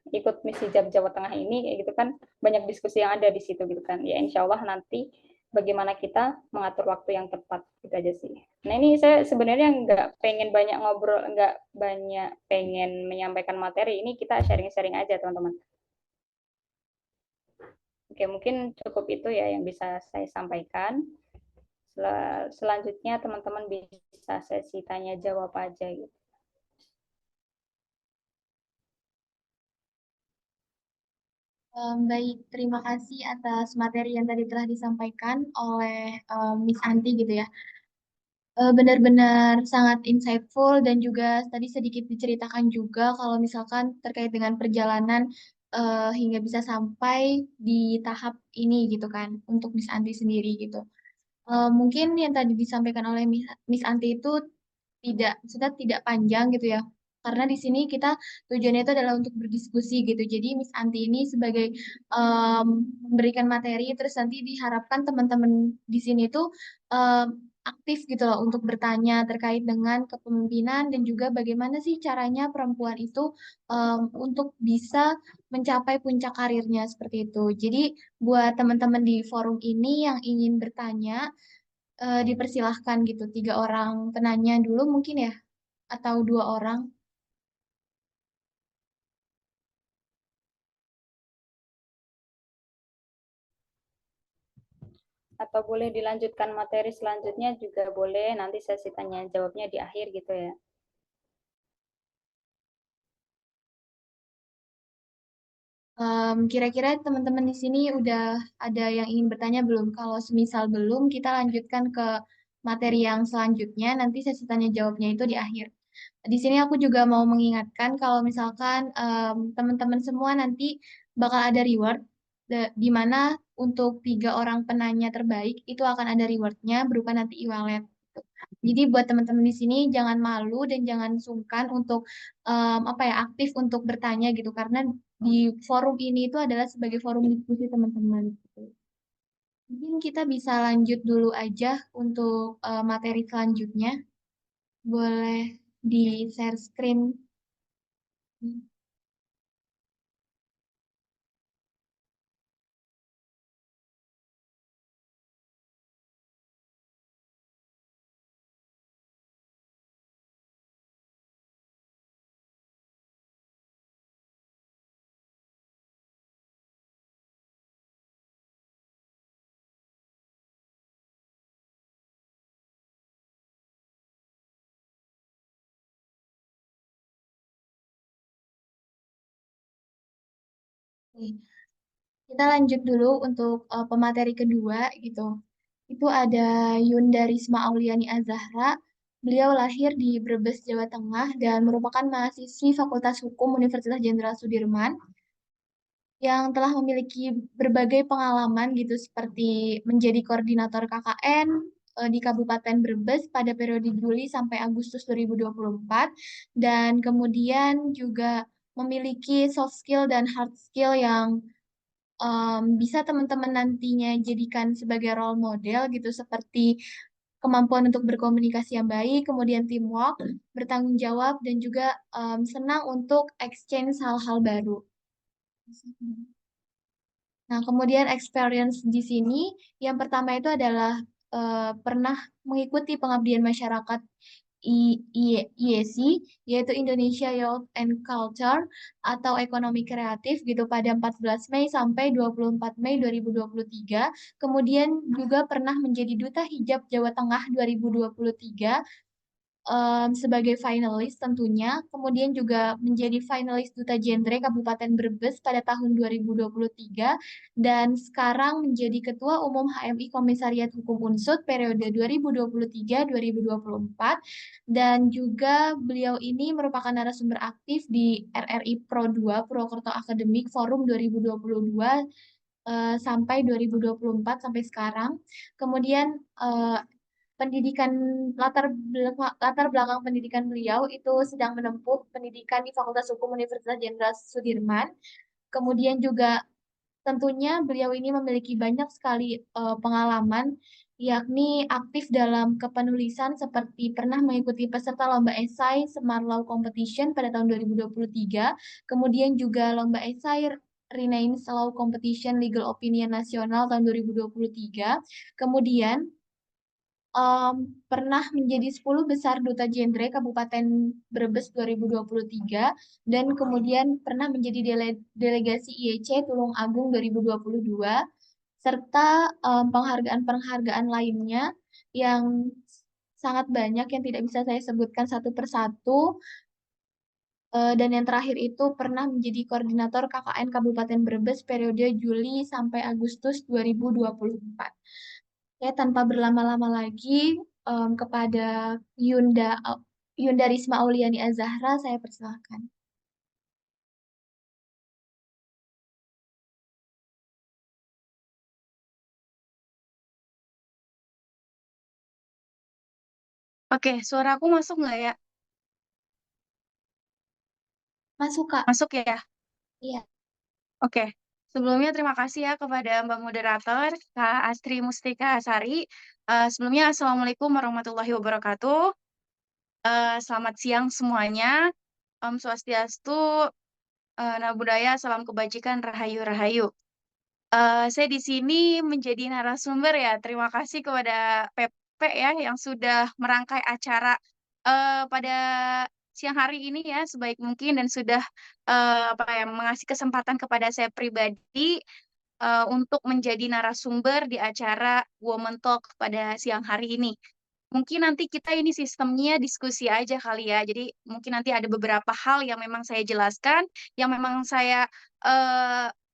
S6: ikut Miss Hijab Jawa Tengah ini kayak gitu kan, banyak diskusi yang ada di situ gitu kan. Ya insya Allah nanti bagaimana kita mengatur waktu yang tepat gitu aja sih. Nah ini saya sebenarnya nggak pengen banyak ngobrol, nggak banyak pengen menyampaikan materi, ini kita sharing-sharing aja teman-teman. Oke, mungkin cukup itu ya yang bisa saya sampaikan. Selanjutnya teman-teman bisa sesi tanya jawab aja gitu.
S4: Baik, terima kasih atas materi yang tadi telah disampaikan oleh Miss Anti gitu ya. Benar-benar sangat insightful dan juga tadi sedikit diceritakan juga kalau misalkan terkait dengan perjalanan hingga bisa sampai di tahap ini gitu kan untuk Miss Anti sendiri gitu. Mungkin yang tadi disampaikan oleh Miss Anti itu sudah tidak panjang gitu ya. Karena di sini kita tujuannya itu adalah untuk berdiskusi gitu. Jadi Miss Anti ini sebagai em, memberikan materi, terus nanti diharapkan teman-teman di sini tuh em, aktif gitu loh untuk bertanya terkait dengan kepemimpinan dan juga bagaimana sih caranya perempuan itu untuk bisa mencapai puncak karirnya seperti itu. Jadi buat teman-teman di forum ini yang ingin bertanya, dipersilahkan gitu. 3 orang penanya dulu mungkin ya, atau 2 orang.
S6: Atau boleh dilanjutkan materi selanjutnya juga boleh, nanti sesi tanya jawabnya di akhir gitu ya.
S4: Kira-kira teman-teman di sini udah ada yang ingin bertanya belum? Kalau semisal belum, kita lanjutkan ke materi yang selanjutnya. Nanti sesi tanya jawabnya itu di akhir. Di sini aku juga mau mengingatkan kalau misalkan teman-teman semua nanti bakal ada reward, di mana untuk 3 orang penanya terbaik itu akan ada rewardnya berupa nanti e-wallet. Jadi buat teman-teman di sini jangan malu dan jangan sungkan untuk apa ya, aktif untuk bertanya gitu karena di forum ini itu adalah sebagai forum diskusi teman-teman. Gitu. Mungkin kita bisa lanjut dulu aja untuk materi selanjutnya. Boleh di share screen. Oke. Kita lanjut dulu untuk pemateri kedua gitu. Itu ada Yunda Risma Auliani Azahra. Beliau lahir di Brebes, Jawa Tengah dan merupakan mahasiswi Fakultas Hukum Universitas Jenderal Sudirman yang telah memiliki berbagai pengalaman gitu seperti menjadi koordinator KKN, di Kabupaten Brebes pada periode Juli sampai Agustus 2024 dan kemudian juga memiliki soft skill dan hard skill yang bisa teman-teman nantinya jadikan sebagai role model gitu seperti kemampuan untuk berkomunikasi yang baik, kemudian teamwork, bertanggung jawab dan juga senang untuk exchange hal-hal baru. Nah, kemudian experience di sini yang pertama itu adalah pernah mengikuti pengabdian masyarakat IYC, yaitu Indonesia Youth and Culture atau Ekonomi Kreatif gitu pada 14 Mei sampai 24 Mei 2023. Kemudian juga pernah menjadi Duta Hijab Jawa Tengah 2023 sebagai finalis tentunya, kemudian juga menjadi finalis Duta Genre Kabupaten Brebes pada tahun 2023, dan sekarang menjadi Ketua Umum HMI Komisariat Hukum Unsut periode 2023-2024, dan juga beliau ini merupakan narasumber aktif di RRI Pro 2 Purwokerto Academic Forum 2022 sampai 2024 sampai sekarang. Kemudian pendidikan latar belakang pendidikan beliau itu sedang menempuh pendidikan di Fakultas Hukum Universitas Jenderal Sudirman. Kemudian juga tentunya beliau ini memiliki banyak sekali pengalaman, yakni aktif dalam kepenulisan seperti pernah mengikuti peserta lomba esai Semar Law Competition pada tahun 2023, kemudian juga lomba esai Renaissance Law Competition Legal Opinion Nasional tahun 2023, kemudian pernah menjadi 10 besar Duta Genre Kabupaten Brebes 2023 dan kemudian pernah menjadi delegasi IEC Tulung Agung 2022 serta penghargaan-penghargaan lainnya yang sangat banyak yang tidak bisa saya sebutkan satu persatu. Dan yang terakhir itu pernah menjadi koordinator KKN Kabupaten Brebes periode Juli sampai Agustus 2024. Ya, tanpa berlama-lama lagi, kepada Yunda Risma Auliani Azahra, saya persilahkan.
S3: Oke, suara aku masuk nggak ya?
S4: Masuk, Kak.
S3: Masuk ya?
S4: Iya.
S3: Oke. Sebelumnya terima kasih ya kepada Mbak Moderator, Kak Astri Mustika Asari. Sebelumnya, Assalamualaikum warahmatullahi wabarakatuh. Selamat siang semuanya. Om Swastiastu, Namo Buddhaya, salam kebajikan, rahayu rahayu. Saya di sini menjadi narasumber ya. Terima kasih kepada PP ya yang sudah merangkai acara pada siang hari ini ya sebaik mungkin dan sudah apa ya mengasih kesempatan kepada saya pribadi untuk menjadi narasumber di acara Women Talk pada siang hari ini. Mungkin nanti kita ini sistemnya diskusi aja kali ya. Jadi mungkin nanti ada beberapa hal yang memang saya jelaskan, yang memang saya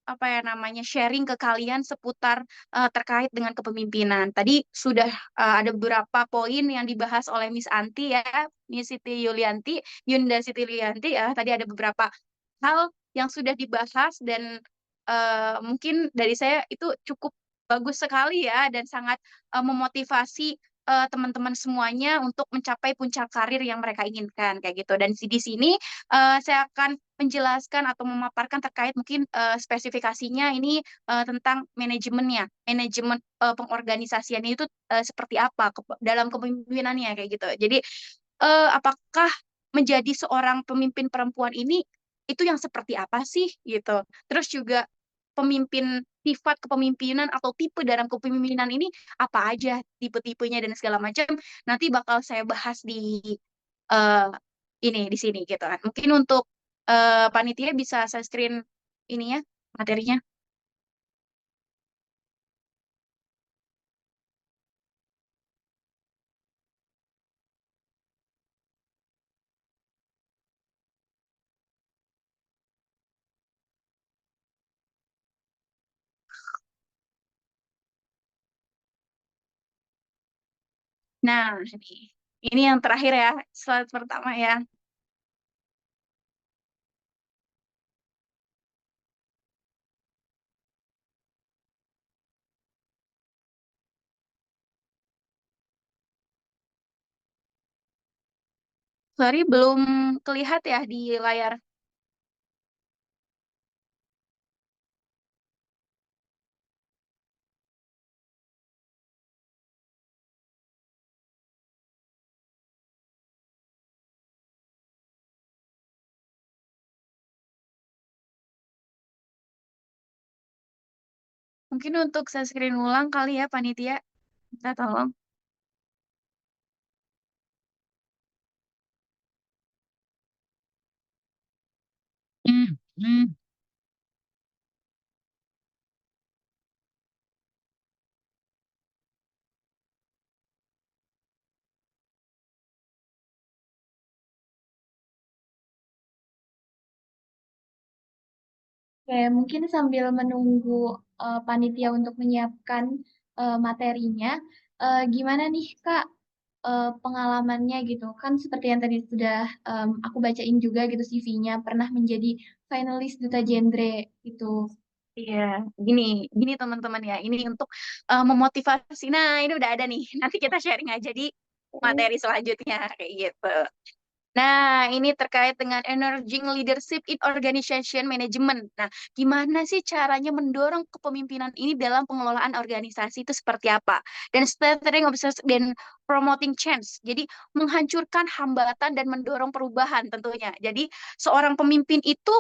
S3: apa ya namanya sharing ke kalian seputar terkait dengan kepemimpinan. Tadi sudah ada beberapa poin yang dibahas oleh Miss Anti ya, Miss Siti Yulianti, Yunda Siti Yulianti ya. Tadi ada beberapa hal yang sudah dibahas dan mungkin dari saya itu cukup bagus sekali ya dan sangat memotivasi teman-teman semuanya untuk mencapai puncak karir yang mereka inginkan kayak gitu. Dan di sini saya akan menjelaskan atau memaparkan terkait mungkin spesifikasinya ini tentang manajemennya, manajemen pengorganisasiannya itu seperti apa dalam kepemimpinannya kayak gitu. Jadi apakah menjadi seorang pemimpin perempuan ini itu yang seperti apa sih gitu. Terus juga pemimpin sifat kepemimpinan atau tipe dalam kepemimpinan ini apa aja tipe-tipenya dan segala macam nanti bakal saya bahas di eh, ini di sini gitu kan. Mungkin untuk panitia bisa saya screen ininya materinya. Nah, ini yang terakhir ya, slide pertama ya. Sorry, belum kelihatan ya di layar. Mungkin untuk saya screen ulang kali ya, panitia. Kita tolong.
S4: Oke, mungkin sambil menunggu panitia untuk menyiapkan materinya, gimana nih Kak pengalamannya gitu? Kan seperti yang tadi sudah aku bacain juga gitu CV-nya, pernah menjadi finalis Duta Genre gitu.
S3: Iya, gini, gini teman-teman ya. Ini untuk memotivasi. Nah, ini udah ada nih. Nanti kita sharing aja di materi selanjutnya kayak gitu. Nah, ini terkait dengan emerging leadership in organization management. Nah, gimana sih caranya mendorong kepemimpinan ini dalam pengelolaan organisasi itu seperti apa? Dan steering obsess dan promoting change. Jadi, menghancurkan hambatan dan mendorong perubahan tentunya. Jadi, seorang pemimpin itu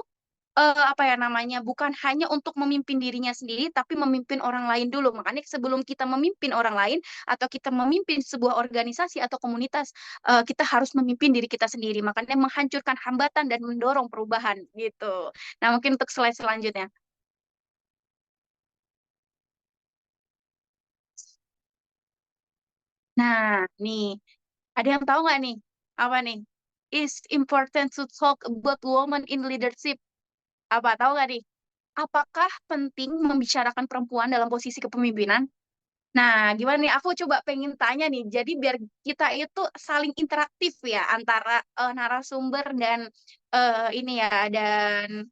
S3: apa ya namanya, bukan hanya untuk memimpin dirinya sendiri, tapi memimpin orang lain dulu. Makanya sebelum kita memimpin orang lain atau kita memimpin sebuah organisasi atau komunitas, kita harus memimpin diri kita sendiri. Makanya menghancurkan hambatan dan mendorong perubahan gitu. Nah, mungkin untuk slide selanjutnya. Nah, nih, ada yang tahu nggak nih? Apa nih? It's important to talk about women in leadership. Apa tahu nggak nih? Apakah penting membicarakan perempuan dalam posisi kepemimpinan? Nah, gimana nih? Aku coba pengen tanya nih. Jadi biar kita itu saling interaktif ya antara narasumber dan ini ya dan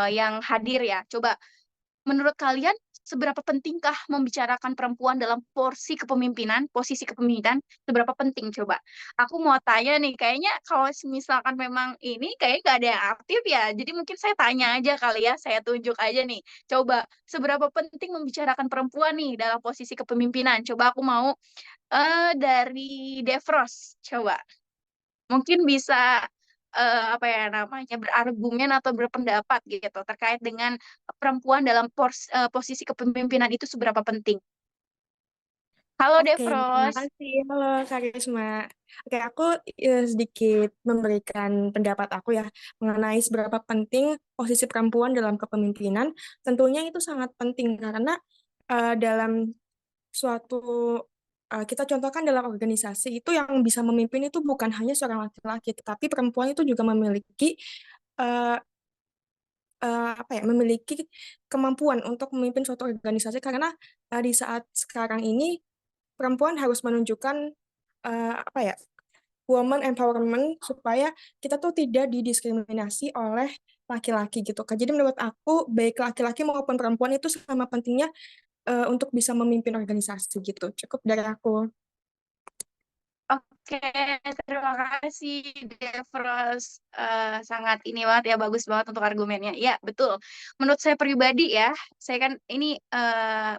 S3: yang hadir ya. Coba menurut kalian seberapa pentingkah membicarakan perempuan dalam posisi kepemimpinan? Seberapa penting coba? Aku mau tanya nih, kayaknya kalau misalkan memang ini kayak gak ada yang aktif ya. Jadi mungkin saya tanya aja kali ya, saya tunjuk aja nih. Coba seberapa penting membicarakan perempuan nih dalam posisi kepemimpinan? Coba aku mau dari Devros, coba. Mungkin bisa apa ya namanya berargumen atau berpendapat gitu terkait dengan perempuan dalam posisi kepemimpinan itu seberapa penting. Halo
S5: Oke, terima
S3: Devros.
S5: kasih. Halo, Karisma. Oke, aku sedikit memberikan pendapat aku ya mengenai seberapa penting posisi perempuan dalam kepemimpinan. Tentunya itu sangat penting karena dalam suatu kita contohkan dalam organisasi itu yang bisa memimpin itu bukan hanya seorang laki-laki, tetapi perempuan itu juga memiliki eh, apa ya, memiliki kemampuan untuk memimpin suatu organisasi karena di saat sekarang ini perempuan harus menunjukkan apa ya, woman empowerment supaya kita tuh tidak didiskriminasi oleh laki-laki gitu kan. Jadi menurut aku baik laki-laki maupun perempuan itu sama pentingnya untuk bisa memimpin organisasi gitu. Cukup dari aku.
S3: Oke, terima kasih Devros. Sangat ini banget ya, bagus banget untuk argumennya. Iya, betul. Menurut saya pribadi ya, saya kan ini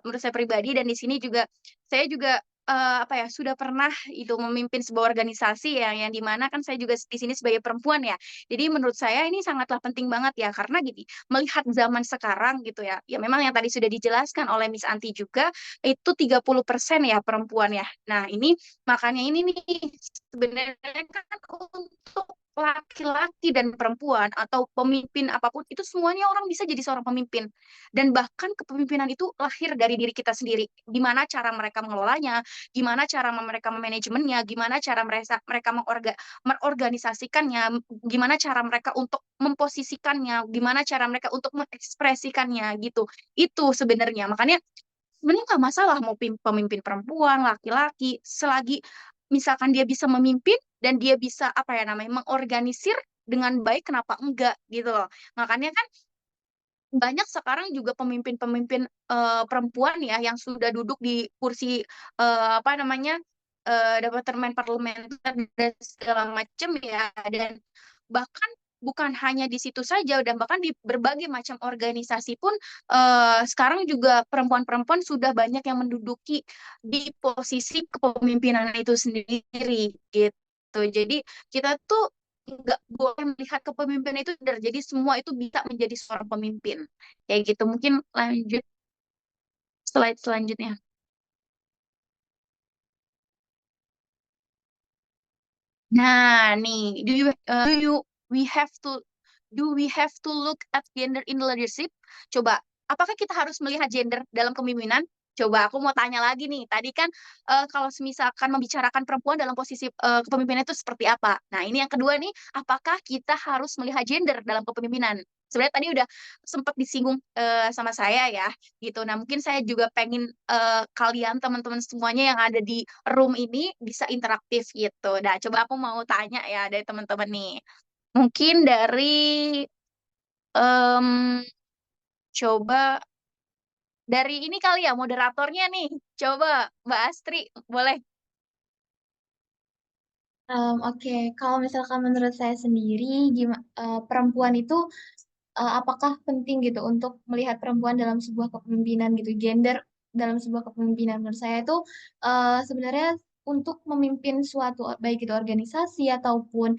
S3: menurut saya pribadi dan di sini juga saya juga apa ya sudah pernah itu memimpin sebuah organisasi ya, yang dimana kan saya juga di sini sebagai perempuan ya. Jadi menurut saya ini sangatlah penting banget ya karena gini, melihat zaman sekarang gitu ya. Ya memang yang tadi sudah dijelaskan oleh Miss Anti juga itu 30% ya perempuan ya. Nah, ini makanya ini nih sebenarnya kan untuk laki-laki dan perempuan atau pemimpin apapun itu semuanya orang bisa jadi seorang pemimpin dan bahkan kepemimpinan itu lahir dari diri kita sendiri. Gimana cara mereka mengelolanya, gimana cara mereka memanajemennya, gimana cara mereka mengorganisasikannya, gimana cara mereka untuk memposisikannya, gimana cara mereka untuk mengekspresikannya gitu. Itu sebenarnya makanya sebenarnya nggak masalah mau pemimpin perempuan, laki-laki, selagi misalkan dia bisa memimpin dan dia bisa apa ya namanya mengorganisir dengan baik, kenapa enggak gitu loh. Makanya kan banyak sekarang juga pemimpin-pemimpin perempuan ya yang sudah duduk di kursi apa namanya departemen parlementer dan segala macam ya, dan bahkan bukan hanya di situ saja, dan bahkan di berbagai macam organisasi pun sekarang juga perempuan-perempuan sudah banyak yang menduduki di posisi kepemimpinan itu sendiri gitu. Jadi kita tuh nggak boleh melihat kepemimpinan itu jadi semua itu bisa menjadi seorang pemimpin kayak gitu. Mungkin lanjut slide selanjutnya. Nah, nih, we have to we have to look at gender in leadership? Coba, apakah kita harus melihat gender dalam kepemimpinan? Coba, aku mau tanya lagi nih. Tadi kan kalau misalkan membicarakan perempuan dalam posisi kepemimpinan itu seperti apa? Nah, ini yang kedua nih, apakah kita harus melihat gender dalam kepemimpinan? Sebenarnya tadi udah sempat disinggung sama saya ya, gitu. Nah, mungkin saya juga pengen kalian teman-teman semuanya yang ada di room ini bisa interaktif gitu. Nah, coba aku mau tanya ya dari teman-teman nih. Mungkin dari em, coba dari ini kali ya moderatornya nih. Coba Mbak Astri, boleh.
S4: Oke, kalau misalkan menurut saya sendiri, perempuan itu apakah penting gitu untuk melihat perempuan dalam sebuah kepemimpinan gitu, gender dalam sebuah kepemimpinan. Menurut saya itu sebenarnya untuk memimpin suatu baik itu organisasi ataupun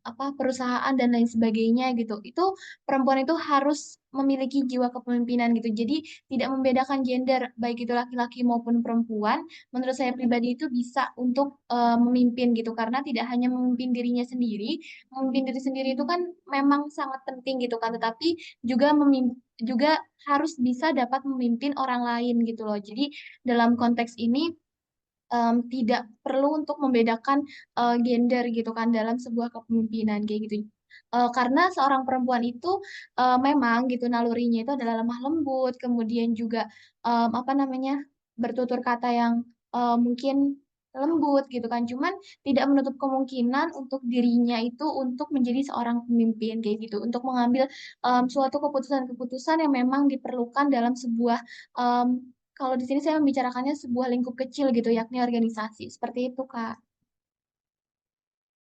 S4: apa perusahaan dan lain sebagainya gitu. Itu perempuan itu harus memiliki jiwa kepemimpinan gitu. Jadi tidak membedakan gender baik itu laki-laki maupun perempuan. Menurut saya pribadi itu bisa untuk memimpin gitu karena tidak hanya memimpin dirinya sendiri, memimpin diri sendiri itu kan memang sangat penting gitu kan, tetapi juga harus bisa dapat memimpin orang lain gitu loh. Jadi dalam konteks ini tidak perlu untuk membedakan gender gitu kan dalam sebuah kepemimpinan kayak gitu. Karena seorang perempuan itu memang gitu nalurinya itu adalah lemah lembut, kemudian juga apa namanya bertutur kata yang mungkin lembut gitu kan. Cuman tidak menutup kemungkinan untuk dirinya itu untuk menjadi seorang pemimpin kayak gitu, untuk mengambil suatu keputusan-keputusan yang memang diperlukan dalam sebuah em, kalau di sini saya membicarakannya sebuah lingkup kecil gitu, yakni organisasi. Seperti itu, Kak.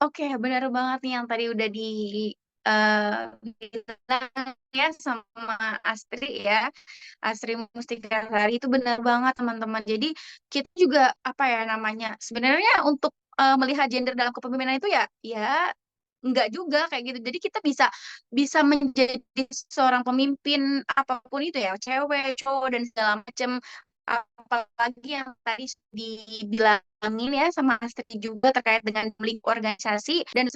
S3: Oke, benar banget nih yang tadi udah eh, bilang ya sama Astri ya. Astri Mustika Sari itu benar banget teman-teman. Jadi kita juga apa ya namanya? Sebenarnya untuk melihat gender dalam kepemimpinan itu ya enggak juga kayak gitu. Jadi kita bisa bisa menjadi seorang pemimpin apapun itu ya, cewek, cowok dan segala macam. Apalagi yang tadi dibilangin ya sama Astrid juga terkait dengan link organisasi dan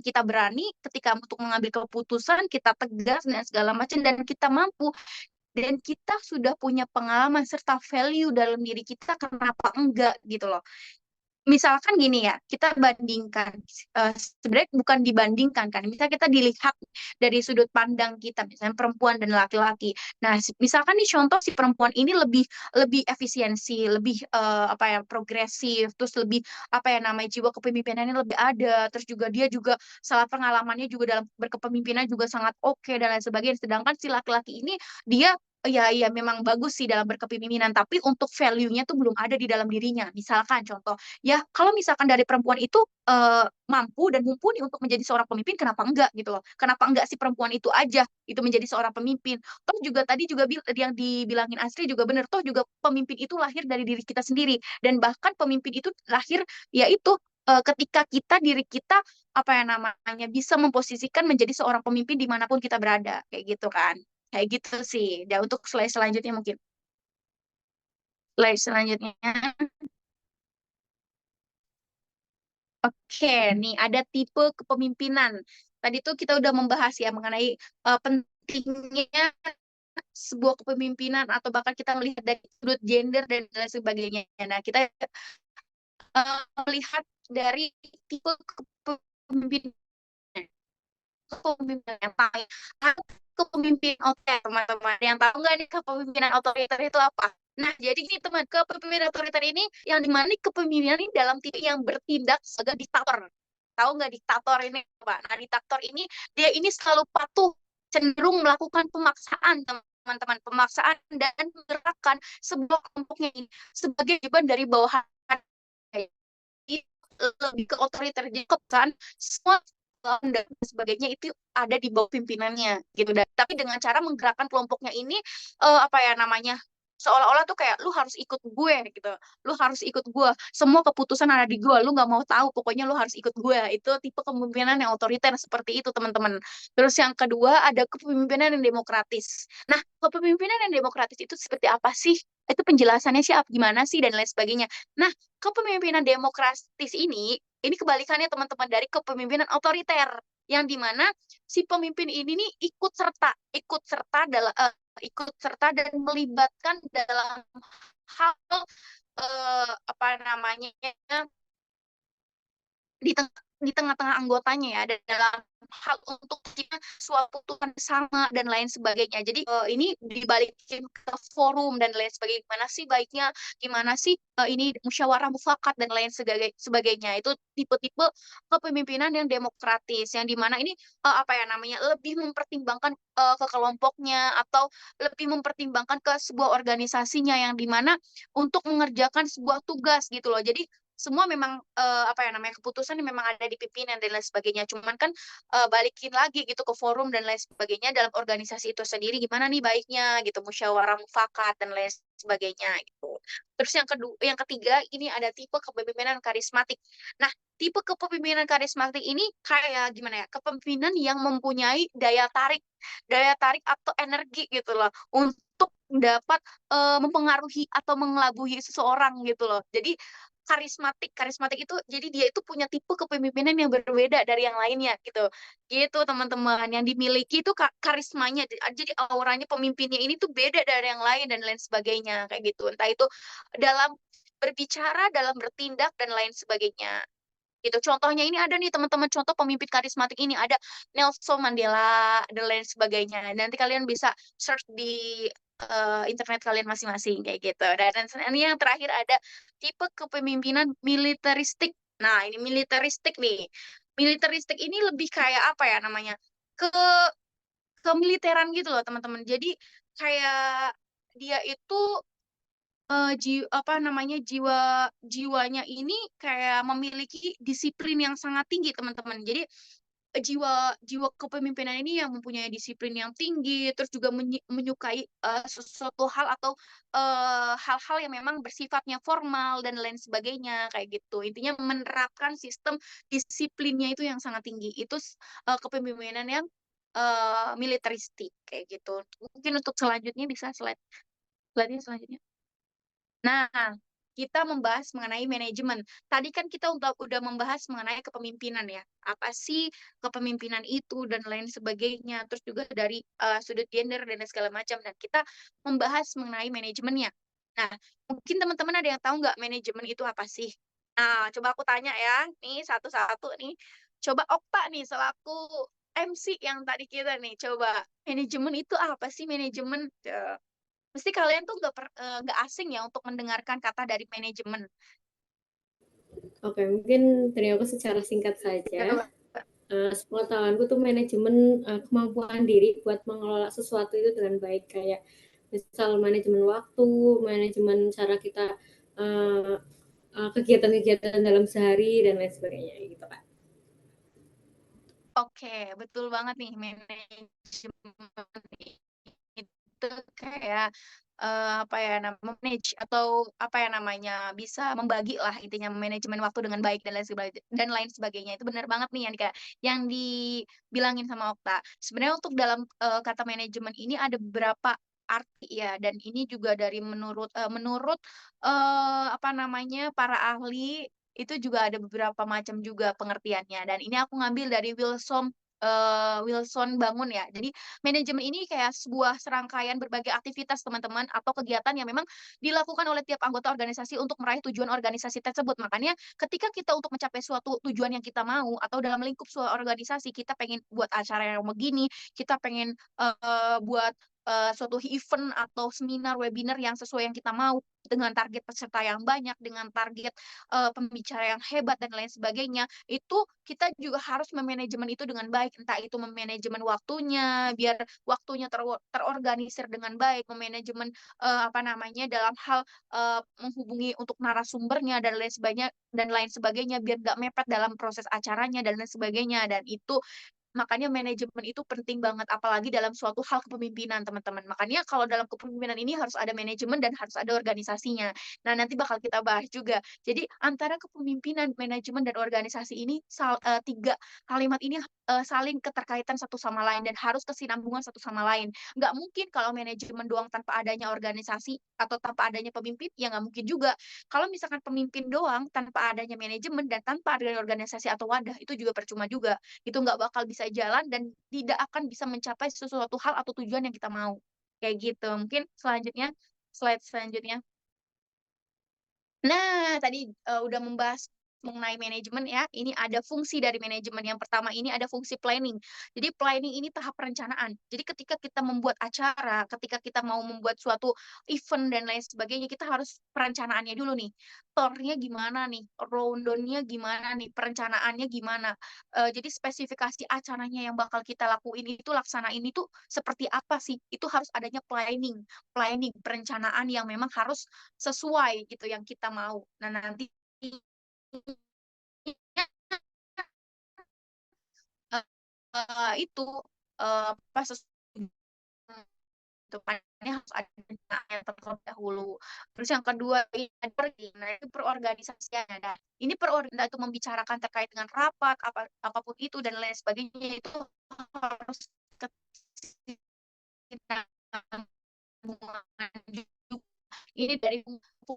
S3: kita berani ketika untuk mengambil keputusan, kita tegas dan segala macam dan kita mampu dan kita sudah punya pengalaman serta value dalam diri kita, kenapa enggak gitu loh. Misalkan gini ya, kita bandingkan, sebenarnya bukan dibandingkan kan, misalnya kita dilihat dari sudut pandang kita, misalnya perempuan dan laki-laki. Nah, misalkan nih contoh si perempuan ini lebih lebih efisiensi, lebih apa ya progresif, terus lebih apa ya namanya jiwa kepemimpinannya lebih ada, terus juga dia juga salah pengalamannya juga dalam berkepemimpinan juga sangat oke dan lain sebagainya. Sedangkan si laki-laki ini dia ya memang bagus sih dalam berkepemimpinan, tapi untuk value-nya tuh belum ada di dalam dirinya. Misalkan contoh ya kalau misalkan dari perempuan itu mampu dan mumpuni untuk menjadi seorang pemimpin, kenapa enggak gitu loh, kenapa enggak si perempuan itu aja itu menjadi seorang pemimpin. Toh juga tadi juga yang dibilangin Astri juga benar, toh juga pemimpin itu lahir dari diri kita sendiri dan bahkan pemimpin itu lahir yaitu ketika diri kita apa ya namanya bisa memposisikan menjadi seorang pemimpin dimanapun kita berada kayak gitu kan, kayak gitu sih. Dan untuk slide selanjutnya mungkin slide selanjutnya. Oke, nih ada tipe kepemimpinan. Tadi tuh kita udah membahas ya mengenai pentingnya sebuah kepemimpinan atau bahkan kita melihat dari sudut gender dan lain sebagainya. Nah, kita melihat dari tipe kepemimpinan kepemimpinan yang paling kepemimpinan otoriter teman-teman yang tahu nggak nih kepemimpinan otoriter itu apa. Nah, jadi gini teman, kepemimpinan otoriter ini yang dimana kepemimpinan ini dalam tipe yang bertindak sebagai diktator. Tahu nggak diktator ini apa? Nah, diktator ini dia ini selalu patuh, cenderung melakukan pemaksaan teman-teman, pemaksaan dan menggerakkan sebuah kelompoknya ini sebagai beban dari bawahan lebih ke otoriter. Jadi keputusan semua dan sebagainya itu ada di bawah pimpinannya gitu. Dan tapi dengan cara menggerakkan kelompoknya ini apa ya namanya, seolah-olah tuh kayak lu harus ikut gue gitu, lu harus ikut gue, semua keputusan ada di gue, lu nggak mau tahu, pokoknya lu harus ikut gue. Itu tipe kepemimpinan yang otoriter seperti itu teman-teman. Terus yang kedua ada kepemimpinan yang demokratis. Nah, kepemimpinan yang demokratis itu seperti apa sih? Itu penjelasannya sih gimana sih dan lain sebagainya. Nah, kepemimpinan demokratis ini kebalikannya teman-teman dari kepemimpinan otoriter, yang dimana si pemimpin ini nih ikut serta dan melibatkan dalam hal apa namanya, di tengah-tengah anggotanya ya, dan dalam hal untuk suatu keputusan bersama dan lain sebagainya. Jadi ini dibalikin ke forum dan lain sebagainya. Gimana sih ini musyawarah mufakat dan lain sebagainya. Itu tipe-tipe kepemimpinan yang demokratis, yang dimana ini apa ya namanya, lebih mempertimbangkan ke kelompoknya, atau lebih mempertimbangkan ke sebuah organisasinya, yang dimana untuk mengerjakan sebuah tugas gitu loh. Jadi semua memang apa ya namanya, keputusan yang memang ada di pimpinan dan lain sebagainya. Cuman kan balikin lagi gitu ke forum dan lain sebagainya, dalam organisasi itu sendiri gimana nih baiknya gitu, musyawarah mufakat dan lain sebagainya gitu. Terus yang ketiga ini ada tipe kepemimpinan karismatik. Nah, tipe kepemimpinan karismatik ini kayak gimana ya? Kepemimpinan yang mempunyai daya tarik atau energi gitu loh, untuk dapat mempengaruhi atau mengelabui seseorang gitu loh. Jadi karismatik itu jadi dia itu punya tipe kepemimpinan yang berbeda dari yang lainnya gitu. Gitu teman-teman, yang dimiliki itu karismanya, jadi auranya pemimpinnya ini tuh beda dari yang lain dan lain sebagainya kayak gitu. Entah itu dalam berbicara, dalam bertindak dan lain sebagainya gitu. Contohnya ini ada nih teman-teman, contoh pemimpin karismatik ini ada Nelson Mandela dan lain sebagainya. Nanti kalian bisa search di internet kalian masing-masing kayak gitu. Dan ini yang terakhir ada tipe kepemimpinan militeristik. Nah, ini militeristik nih. Militeristik ini lebih kayak apa ya namanya? Ke kemiliteran gitu loh, teman-teman. Jadi kayak dia itu apa namanya, jiwanya ini kayak memiliki disiplin yang sangat tinggi teman-teman. Jadi jiwa jiwa kepemimpinan ini yang mempunyai disiplin yang tinggi, terus juga menyukai sesuatu hal atau hal-hal yang memang bersifatnya formal dan lain sebagainya kayak gitu. Intinya menerapkan sistem disiplinnya itu yang sangat tinggi. Itu kepemimpinan yang militeristik kayak gitu. Mungkin untuk selanjutnya bisa slide-nya selanjutnya. Nah, kita membahas mengenai manajemen. Tadi kan kita udah membahas mengenai kepemimpinan ya. Apa sih kepemimpinan itu dan lain sebagainya. Terus juga dari sudut gender dan segala macam. Dan kita membahas mengenai manajemennya. Nah, mungkin teman-teman ada yang tahu nggak manajemen itu apa sih? Nah, coba aku tanya ya. Nih, satu-satu nih. Coba Okta nih, selaku MC yang tadi kita nih. Coba, manajemen itu apa sih manajemen? Mesti kalian tuh nggak asing ya untuk mendengarkan kata dari manajemen.
S1: Oke, mungkin dari aku secara singkat saja. Sepengetahuanku tuh manajemen kemampuan diri buat mengelola sesuatu itu dengan baik, kayak misal manajemen waktu, manajemen cara kita kegiatan-kegiatan dalam sehari dan lain sebagainya gitu kan.
S3: Oke, betul banget nih, manajemen itu kayak apa ya namanya, manage atau apa ya namanya, bisa membagi lah intinya, manajemen waktu dengan baik dan lain sebagainya. Itu benar banget nih yang dibilangin sama Okta. Sebenarnya untuk dalam kata manajemen ini ada beberapa arti ya, dan ini juga dari menurut apa namanya, para ahli itu juga ada beberapa macam juga pengertiannya, dan ini aku ngambil dari Wilson Bangun ya. Jadi manajemen ini kayak sebuah serangkaian berbagai aktivitas teman-teman atau kegiatan yang memang dilakukan oleh tiap anggota organisasi untuk meraih tujuan organisasi tersebut. Makanya ketika kita untuk mencapai suatu tujuan yang kita mau, atau dalam lingkup suatu organisasi kita pengen buat acara yang begini, kita pengen buat suatu event atau seminar, webinar yang sesuai yang kita mau, dengan target peserta yang banyak, dengan target pembicara yang hebat dan lain sebagainya, itu kita juga harus memanajemen itu dengan baik, entah itu memanajemen waktunya, biar waktunya terorganisir dengan baik, memanajemen apa namanya dalam hal menghubungi untuk narasumbernya dan lain sebagainya biar gak mepet dalam proses acaranya dan lain sebagainya. Dan itu makanya manajemen itu penting banget, apalagi dalam suatu hal kepemimpinan, teman-teman. Makanya kalau dalam kepemimpinan ini harus ada manajemen dan harus ada organisasinya. Nah, nanti bakal kita bahas juga. Jadi, antara kepemimpinan, manajemen, dan organisasi ini, tiga kalimat ini saling keterkaitan satu sama lain dan harus kesinambungan satu sama lain. Nggak mungkin kalau manajemen doang tanpa adanya organisasi atau tanpa adanya pemimpin, ya nggak mungkin juga. Kalau misalkan pemimpin doang tanpa adanya manajemen dan tanpa adanya organisasi atau wadah, itu juga percuma juga. Itu nggak bakal bisa jalan dan tidak akan bisa mencapai sesuatu hal atau tujuan yang kita mau. Kayak gitu. Mungkin selanjutnya, slide selanjutnya. Nah, tadi udah membahas mengenai manajemen ya. Ini ada fungsi dari manajemen. Yang pertama ini ada fungsi planning. Jadi planning ini tahap perencanaan. Jadi ketika kita membuat acara, ketika kita mau membuat suatu event dan lain sebagainya, kita harus perencanaannya dulu nih. Tornya gimana nih? Rundown-nya gimana nih? Perencanaannya gimana? Jadi spesifikasi acaranya yang bakal kita lakuin itu, laksanain itu seperti apa sih? Itu harus adanya planning. Planning, perencanaan yang memang harus sesuai gitu yang kita mau. Nah, nanti itu pas depannya harus ada rencana terlebih dahulu. Terus yang kedua ini ada nah itu perorganisasian. Nah, ini perorganisasi itu membicarakan terkait dengan rapat apapun itu dan lain sebagainya itu harus ini dari itu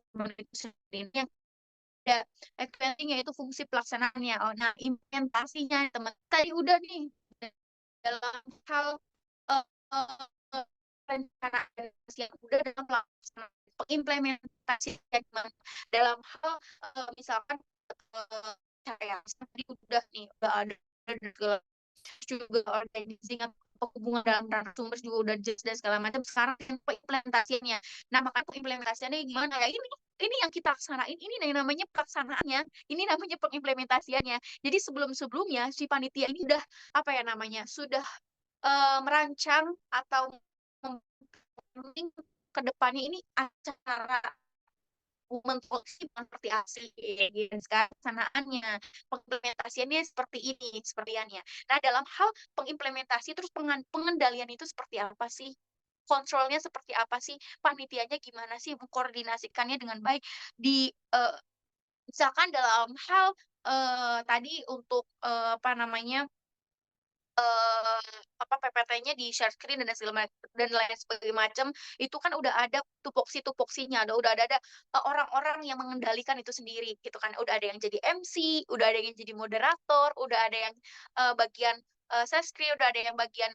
S3: sendiri yang ada equating yaitu fungsi pelaksanaannya. Oh, nah implementasinya teman tadi udah nih dalam hal uh, perencanaan yang udah dalam pelaksanaan pengimplementasian dalam hal misalkan saya tadi udah nih udah ada juga organizing hubungan dalam narasumber juga udah jelas dan segala macam. Sekarang implementasinya. Nah, makanya implementasinya gimana ya? Ini yang kita laksanain, ini yang namanya pelaksanaannya, ini namanya pengimplementasiannya. Jadi sebelum-sebelumnya si panitia ini udah apa ya namanya? Sudah merancang atau ke depannya ini acara Women Talk seperti asli gitu. Sekarang perencanaannya, pengimplementasiannya seperti ini, sepertiannya. Nah, dalam hal pengimplementasi terus pengendalian itu seperti apa sih? Kontrolnya seperti apa sih? Panitianya gimana sih mengkoordinasikannya dengan baik di misalkan dalam hal tadi untuk apa namanya apa PPT-nya di share screen dan lain sebagainya macam itu kan udah ada tupoksinya udah ada orang-orang yang mengendalikan itu sendiri gitu kan udah ada yang jadi MC udah ada yang jadi moderator udah ada yang bagian share screen udah ada yang bagian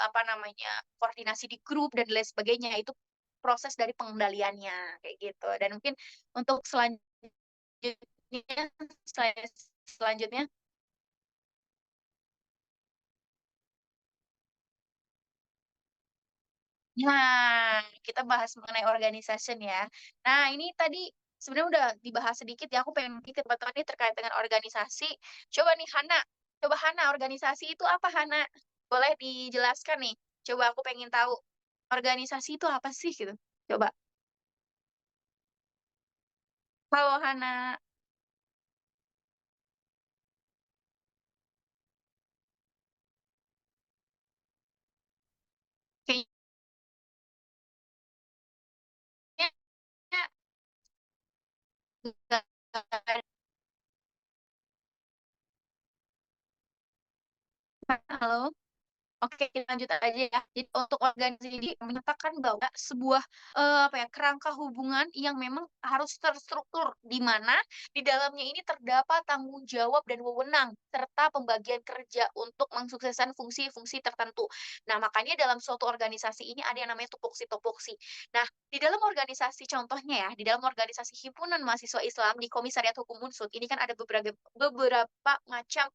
S3: apa namanya koordinasi di grup dan lain sebagainya itu proses dari pengendaliannya kayak gitu dan mungkin untuk selanjutnya nah, kita bahas mengenai organization ya. Nah, ini tadi sebenarnya udah dibahas sedikit ya. Aku pengen ke teman-teman ini terkait dengan organisasi. Coba nih Hana, coba Hana, organisasi itu apa Hana? Boleh dijelaskan nih. Coba aku pengen tahu organisasi itu apa sih gitu. Coba. Halo Hana. Kayaknya nggak halo. Oke, kita lanjut aja ya. Jadi untuk organisasi ini menyatakan bahwa sebuah apa ya kerangka hubungan yang memang harus terstruktur di mana di dalamnya ini terdapat tanggung jawab dan wewenang serta pembagian kerja untuk mensukseskan fungsi-fungsi tertentu. Nah, makanya dalam suatu organisasi ini ada yang namanya tupoksi-tupoksi. Nah, di dalam organisasi contohnya ya, di dalam organisasi himpunan mahasiswa Islam di Komisariat Hukum Unsud ini kan ada beberapa macam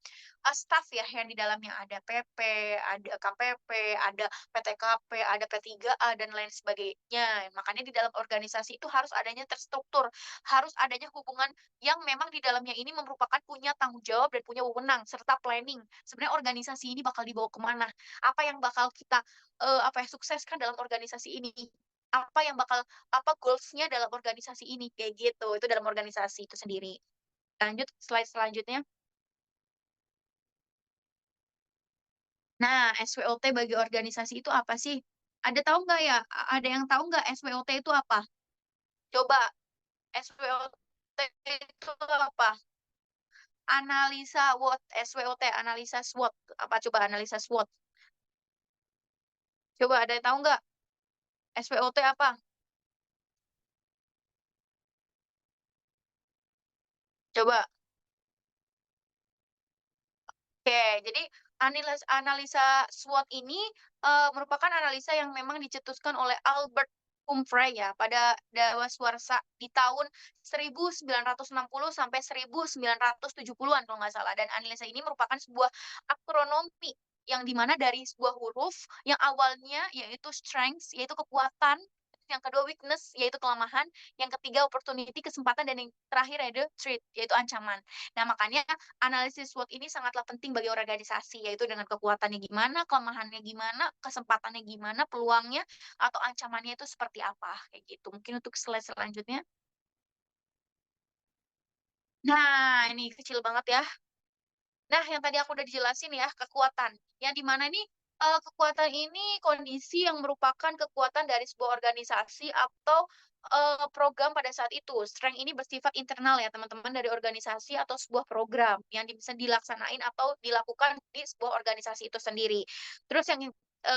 S3: staf ya yang di dalamnya ada PP, ada KPP, ada PTKP, ada P3A, dan lain sebagainya. Makanya di dalam organisasi itu harus adanya terstruktur, harus adanya hubungan yang memang di dalamnya ini merupakan punya tanggung jawab dan punya wewenang, serta planning. Sebenarnya organisasi ini bakal dibawa kemana? Apa yang bakal kita sukseskan dalam organisasi ini? Apa goals-nya dalam organisasi ini? Kayak gitu. Itu dalam organisasi itu sendiri. Lanjut, slide selanjutnya. Nah, SWOT bagi organisasi itu apa sih? Ada tahu nggak ya? Ada yang tahu nggak SWOT itu apa? Coba, SWOT itu apa? Analisa SWOT, SWOT, analisa SWOT. Apa coba analisa SWOT? Coba ada yang tahu nggak? SWOT apa? Coba. Oke, jadi analisa SWOT ini merupakan analisa yang memang dicetuskan oleh Albert Humphrey ya pada dasawarsa di tahun 1960 sampai 1970-an kalau nggak salah. Dan analisa ini merupakan sebuah akronomi yang dimana dari sebuah huruf yang awalnya yaitu strength, yaitu kekuatan, yang kedua weakness, yaitu kelemahan, yang ketiga opportunity, kesempatan, dan yang terakhir ada threat, yaitu ancaman. Nah, makanya analisis SWOT ini sangatlah penting bagi organisasi, yaitu dengan kekuatannya gimana, kelemahannya gimana, kesempatannya gimana, peluangnya, atau ancamannya itu seperti apa, kayak gitu. Mungkin untuk slide selanjutnya. Nah, ini kecil banget ya. Nah, yang tadi aku udah dijelasin ya, kekuatan. Yang dimana nih, kekuatan ini kondisi yang merupakan kekuatan dari sebuah organisasi atau program pada saat itu. Strength ini bersifat internal ya, teman-teman, dari organisasi atau sebuah program yang bisa dilaksanain atau dilakukan di sebuah organisasi itu sendiri. Terus yang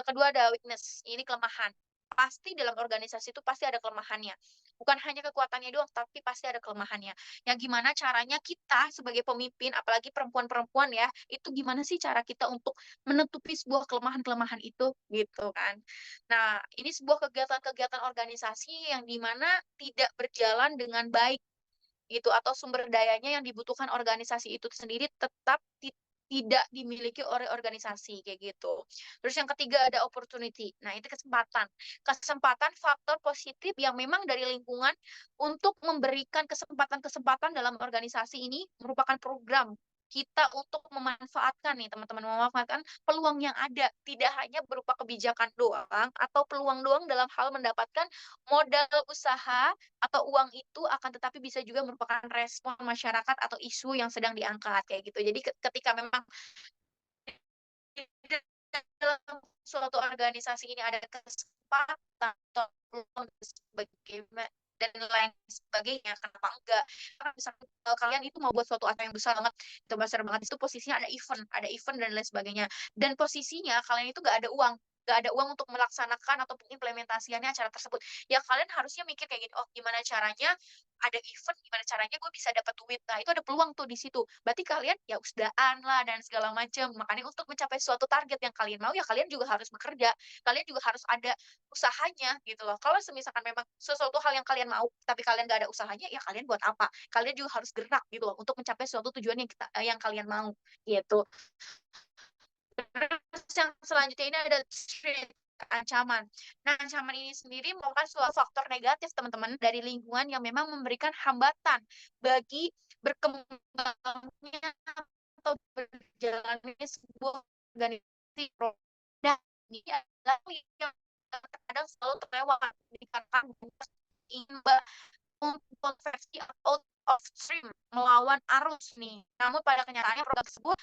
S3: kedua ada weakness, ini kelemahan. Pasti dalam organisasi itu pasti ada kelemahannya. Bukan hanya kekuatannya doang, tapi pasti ada kelemahannya. Yang gimana caranya kita sebagai pemimpin, apalagi perempuan-perempuan ya, itu gimana sih cara kita untuk menutupi sebuah kelemahan-kelemahan itu, gitu kan. Nah, ini sebuah kegiatan-kegiatan organisasi yang dimana tidak berjalan dengan baik gitu, atau sumber dayanya yang dibutuhkan organisasi itu sendiri tetap tidak dimiliki oleh organisasi kayak gitu. Terus yang ketiga ada opportunity. Nah, itu kesempatan. Kesempatan faktor positif yang memang dari lingkungan untuk memberikan kesempatan-kesempatan dalam organisasi ini merupakan program kita untuk memanfaatkan nih teman-teman, memanfaatkan peluang yang ada, tidak hanya berupa kebijakan doang atau peluang doang dalam hal mendapatkan modal usaha atau uang itu, akan tetapi bisa juga merupakan respon masyarakat atau isu yang sedang diangkat kayak gitu. Jadi ketika memang di dalam suatu organisasi ini ada kesempatan atau peluang dan lain sebagainya, kenapa enggak? Karena misalnya kalian itu mau buat suatu acara yang besar banget, itu besar banget, itu posisinya ada event dan lain sebagainya. Dan posisinya kalian itu nggak ada uang, nggak ada uang untuk melaksanakan atau implementasiannya acara tersebut. Ya kalian harusnya mikir kayak gini, oh gimana caranya ada event, gimana caranya gue bisa dapat duit. Nah, itu ada peluang tuh di situ. Berarti kalian ya usdaan lah dan segala macam. Makanya untuk mencapai suatu target yang kalian mau, ya kalian juga harus bekerja. Kalian juga harus ada usahanya gitu loh. Kalau misalkan memang sesuatu hal yang kalian mau, tapi kalian gak ada usahanya, ya kalian buat apa? Kalian juga harus gerak gitu loh untuk mencapai suatu tujuan yang kalian mau gitu. Terus yang selanjutnya ini ada threat, ancaman. Nah, ancaman ini sendiri merupakan suatu faktor negatif, teman-teman, dari lingkungan yang memang memberikan hambatan bagi berkembangnya atau berjalannya sebuah organisasi. Nah, ini adalah yang kadang selalu terlewat dikarenakan ingin konversi out of stream, melawan arus nih. Namun pada kenyataannya program tersebut,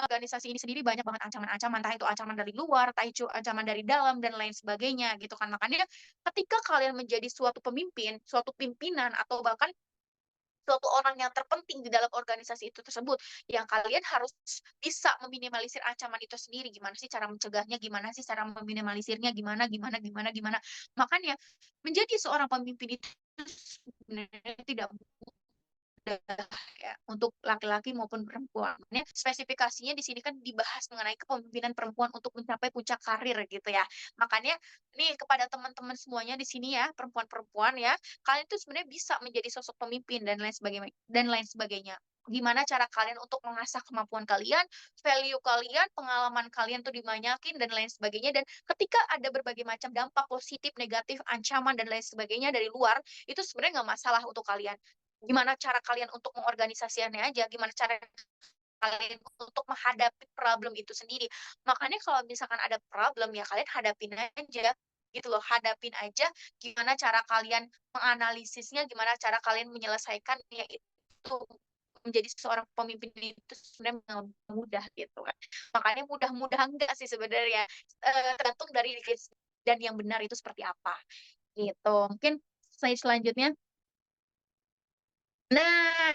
S3: organisasi ini sendiri banyak banget ancaman-ancaman, entah itu ancaman dari luar, entah itu ancaman dari dalam, dan lain sebagainya gitu kan. Makanya ketika kalian menjadi suatu pemimpin, suatu pimpinan, atau bahkan suatu orang yang terpenting di dalam organisasi itu tersebut, yang kalian harus bisa meminimalisir ancaman itu sendiri. Gimana sih cara mencegahnya, gimana sih cara meminimalisirnya, gimana. Makanya menjadi seorang pemimpin itu sebenarnya tidak mudah ya untuk laki-laki maupun perempuan. Ini spesifikasinya di sini kan dibahas mengenai kepemimpinan perempuan untuk mencapai puncak karir gitu ya. Makanya nih kepada teman-teman semuanya di sini ya, perempuan-perempuan ya, kalian tuh sebenarnya bisa menjadi sosok pemimpin dan lain sebagainya. gimana cara kalian untuk mengasah kemampuan kalian, value kalian, pengalaman kalian tuh dibanyakin dan lain sebagainya. Dan ketika ada berbagai macam dampak positif, negatif, ancaman dan lain sebagainya dari luar, itu sebenarnya nggak masalah untuk kalian. Gimana cara kalian untuk mengorganisasikannya aja, gimana cara kalian untuk menghadapi problem itu sendiri. Makanya kalau misalkan ada problem ya kalian hadapin aja gitu loh, hadapin aja gimana cara kalian menganalisisnya, gimana cara kalian menyelesaikannya itu menjadi seorang pemimpin itu sebenarnya nggak mudah gitu kan. Makanya mudah-mudah enggak sih sebenarnya, tergantung dari diri dan yang benar itu seperti apa gitu. Mungkin slide selanjutnya. Nah,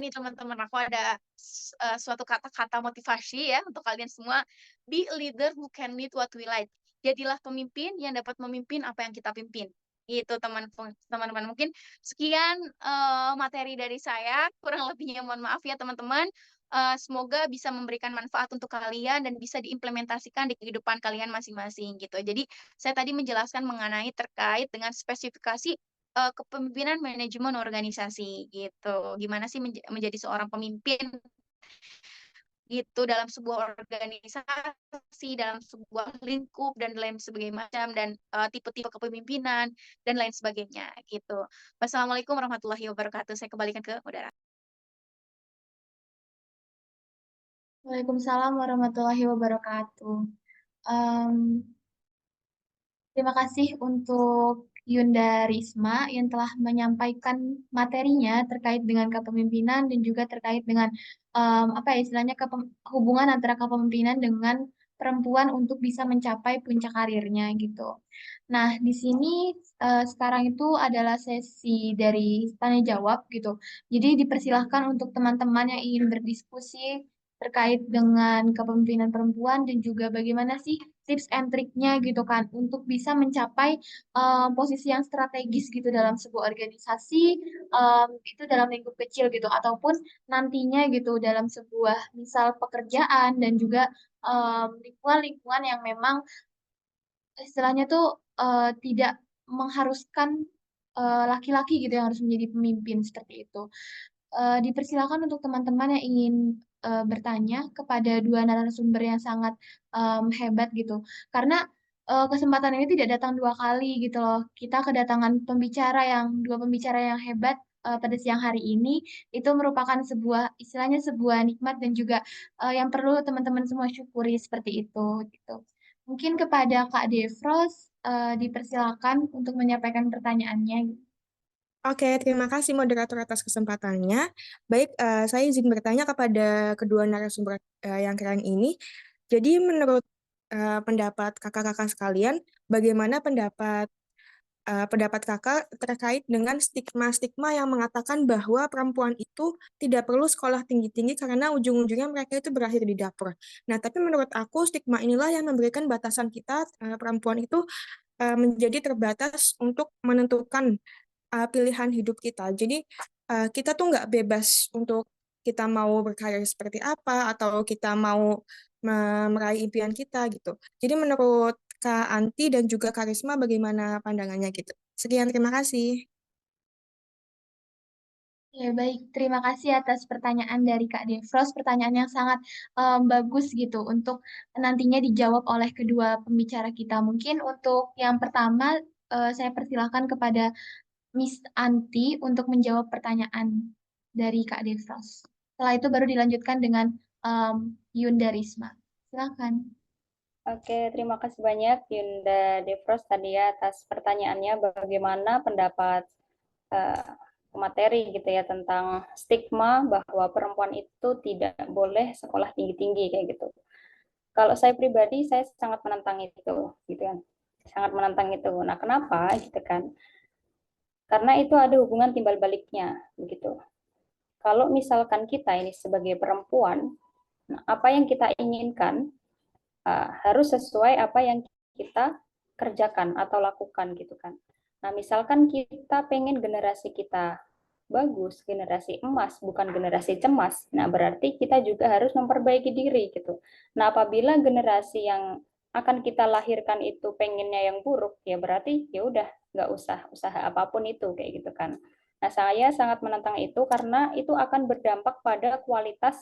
S3: ini teman-teman aku ada suatu kata-kata motivasi ya untuk kalian semua. Be a leader who can lead what we like. Jadilah pemimpin yang dapat memimpin apa yang kita pimpin. Gitu teman-teman. Mungkin sekian materi dari saya. Kurang lebihnya mohon maaf ya teman-teman. Semoga bisa memberikan manfaat untuk kalian dan bisa diimplementasikan di kehidupan kalian masing-masing gitu. Jadi saya tadi menjelaskan mengenai terkait dengan spesifikasi kepemimpinan manajemen organisasi gitu. Gimana sih menjadi seorang pemimpin gitu dalam sebuah organisasi, dalam sebuah lingkup dan lain sebagainya macam dan tipe-tipe kepemimpinan dan lain sebagainya gitu. Wassalamualaikum warahmatullahi wabarakatuh. Saya kembalikan ke moderator.
S4: Waalaikumsalam warahmatullahi wabarakatuh. Em, Terima kasih untuk Yunda Risma yang telah menyampaikan materinya terkait dengan kepemimpinan dan juga terkait dengan apa ya istilahnya hubungan antara kepemimpinan dengan perempuan untuk bisa mencapai puncak karirnya gitu. Nah, di sini sekarang itu adalah sesi dari tanya jawab gitu. Jadi dipersilahkan untuk teman-teman yang ingin berdiskusi terkait dengan kepemimpinan perempuan dan juga bagaimana sih tips and triknya gitu kan untuk bisa mencapai posisi yang strategis gitu dalam sebuah organisasi itu dalam lingkup kecil gitu ataupun nantinya gitu dalam sebuah misal pekerjaan dan juga lingkungan-lingkungan yang memang istilahnya tuh tidak mengharuskan laki-laki gitu yang harus menjadi pemimpin seperti itu. Dipersilakan untuk teman-teman yang ingin bertanya kepada dua narasumber yang sangat hebat gitu. Karena kesempatan ini tidak datang dua kali gitu loh. Kita kedatangan dua pembicara yang hebat pada siang hari ini itu merupakan sebuah istilahnya sebuah nikmat dan juga yang perlu teman-teman semua syukuri seperti itu gitu. Mungkin kepada Kak Defros dipersilakan untuk menyampaikan pertanyaannya.
S7: Oke, terima kasih moderator atas kesempatannya. Baik, saya izin bertanya kepada kedua narasumber yang keren ini. Jadi menurut pendapat kakak-kakak sekalian, bagaimana pendapat kakak terkait dengan stigma-stigma yang mengatakan bahwa perempuan itu tidak perlu sekolah tinggi-tinggi karena ujung-ujungnya mereka itu berakhir di dapur. Nah, tapi menurut aku stigma inilah yang memberikan batasan kita perempuan itu menjadi terbatas untuk menentukan pilihan hidup kita. Jadi kita tuh nggak bebas untuk kita mau berkarir seperti apa atau kita mau meraih impian kita gitu. Jadi menurut Kak Anti dan juga Kak Risma bagaimana pandangannya gitu. Sekian, terima kasih.
S4: Ya, baik. Terima kasih atas pertanyaan dari Kak Defros. Pertanyaan yang sangat bagus gitu untuk nantinya dijawab oleh kedua pembicara kita. Mungkin untuk yang pertama, saya persilahkan kepada Miss Anti untuk menjawab pertanyaan dari Kak Defros. Setelah itu baru dilanjutkan dengan Yunda Risma. Silakan.
S6: Oke, terima kasih banyak Yunda Defros tadi ya atas pertanyaannya bagaimana pendapat materi gitu ya tentang stigma bahwa perempuan itu tidak boleh sekolah tinggi-tinggi kayak gitu. Kalau saya pribadi saya sangat menentang itu gitu kan. Sangat menentang itu. Nah, kenapa gitu kan? Karena itu ada hubungan timbal baliknya begitu. Kalau misalkan kita ini sebagai perempuan, nah, apa yang kita inginkan harus sesuai apa yang kita kerjakan atau lakukan gitu kan. Nah, misalkan kita pengen generasi kita bagus, generasi emas, bukan generasi cemas. Nah, berarti kita juga harus memperbaiki diri gitu. Nah, apabila generasi yang akan kita lahirkan itu pengennya yang buruk, ya berarti ya udah nggak usah usaha apapun itu kayak gitu kan. Nah, saya sangat menentang itu karena itu akan berdampak pada kualitas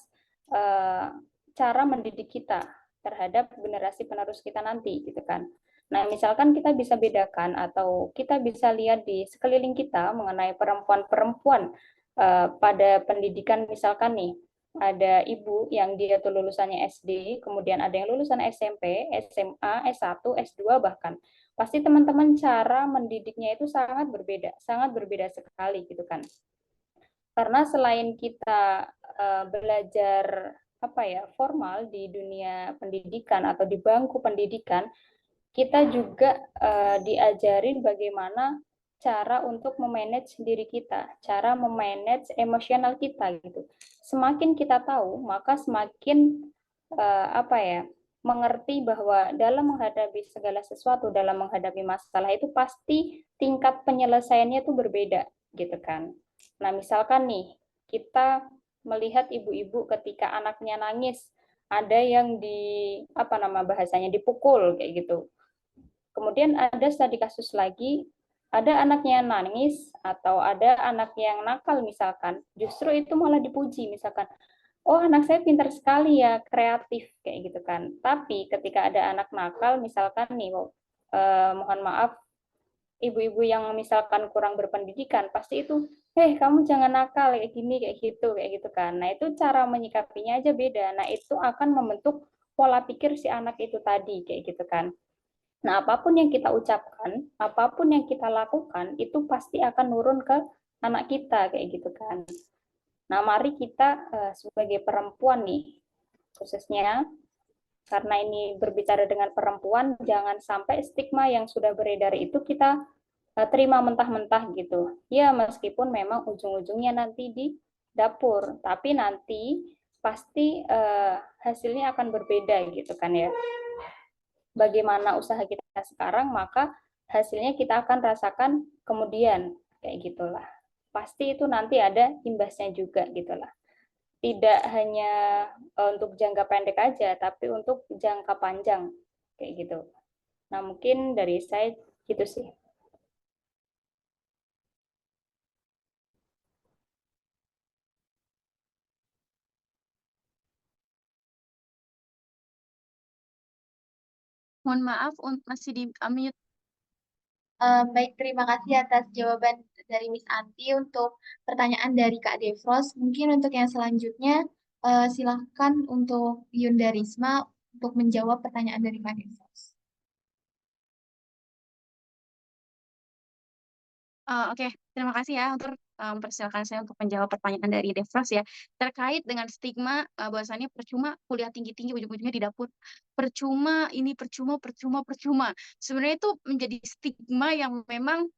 S6: cara mendidik kita terhadap generasi penerus kita nanti, gitu kan. Nah, misalkan kita bisa bedakan atau kita bisa lihat di sekeliling kita mengenai perempuan-perempuan pada pendidikan, misalkan nih, ada ibu yang dia tuh lulusannya SD, kemudian ada yang lulusan SMP, SMA, S1, S2 bahkan. Pasti teman-teman cara mendidiknya itu sangat berbeda sekali gitu kan. Karena selain kita belajar apa ya formal di dunia pendidikan atau di bangku pendidikan, kita juga diajarin bagaimana cara untuk memanage diri kita, cara memanage emosional kita gitu. Semakin kita tahu, maka semakin apa ya mengerti bahwa dalam menghadapi segala sesuatu, dalam menghadapi masalah itu pasti tingkat penyelesaiannya itu berbeda gitu kan. Nah, misalkan nih kita melihat ibu-ibu ketika anaknya nangis, ada yang di apa nama bahasanya dipukul kayak gitu. Kemudian ada studi kasus lagi, ada anaknya nangis atau ada anak yang nakal misalkan, justru itu malah dipuji misalkan, oh anak saya pintar sekali ya, kreatif kayak gitu kan. Tapi ketika ada anak nakal misalkan nih, mohon maaf, ibu-ibu yang misalkan kurang berpendidikan pasti itu, kamu jangan nakal kayak gini kayak gitu kan. Nah itu cara menyikapinya aja beda. Nah itu akan membentuk pola pikir si anak itu tadi kayak gitu kan. Nah, apapun yang kita ucapkan, apapun yang kita lakukan, itu pasti akan nurun ke anak kita, kayak gitu kan. Nah, mari kita sebagai perempuan nih, khususnya, karena ini berbicara dengan perempuan, jangan sampai stigma yang sudah beredar itu kita terima mentah-mentah gitu. Ya, meskipun memang ujung-ujungnya nanti di dapur, tapi nanti pasti hasilnya akan berbeda gitu kan ya. Bagaimana usaha kita sekarang, maka hasilnya kita akan rasakan kemudian, kayak gitulah. Pasti itu nanti ada imbasnya juga gitulah. Tidak hanya untuk jangka pendek aja, tapi untuk jangka panjang, kayak gitu. Nah, mungkin dari saya gitu sih.
S3: Mohon maaf, masih di unmute.
S4: Baik, terima kasih atas jawaban dari Miss Anti untuk pertanyaan dari Kak Defros. Mungkin untuk yang selanjutnya, silahkan untuk Yunda Risma untuk menjawab pertanyaan dari Kak Defros.
S3: Oke, terima kasih ya untuk mempersilakan saya untuk menjawab pertanyaan dari Devros ya terkait dengan stigma bahwasannya percuma kuliah tinggi-tinggi ujung-ujungnya di dapur, percuma ini percuma. Sebenarnya itu menjadi stigma yang memang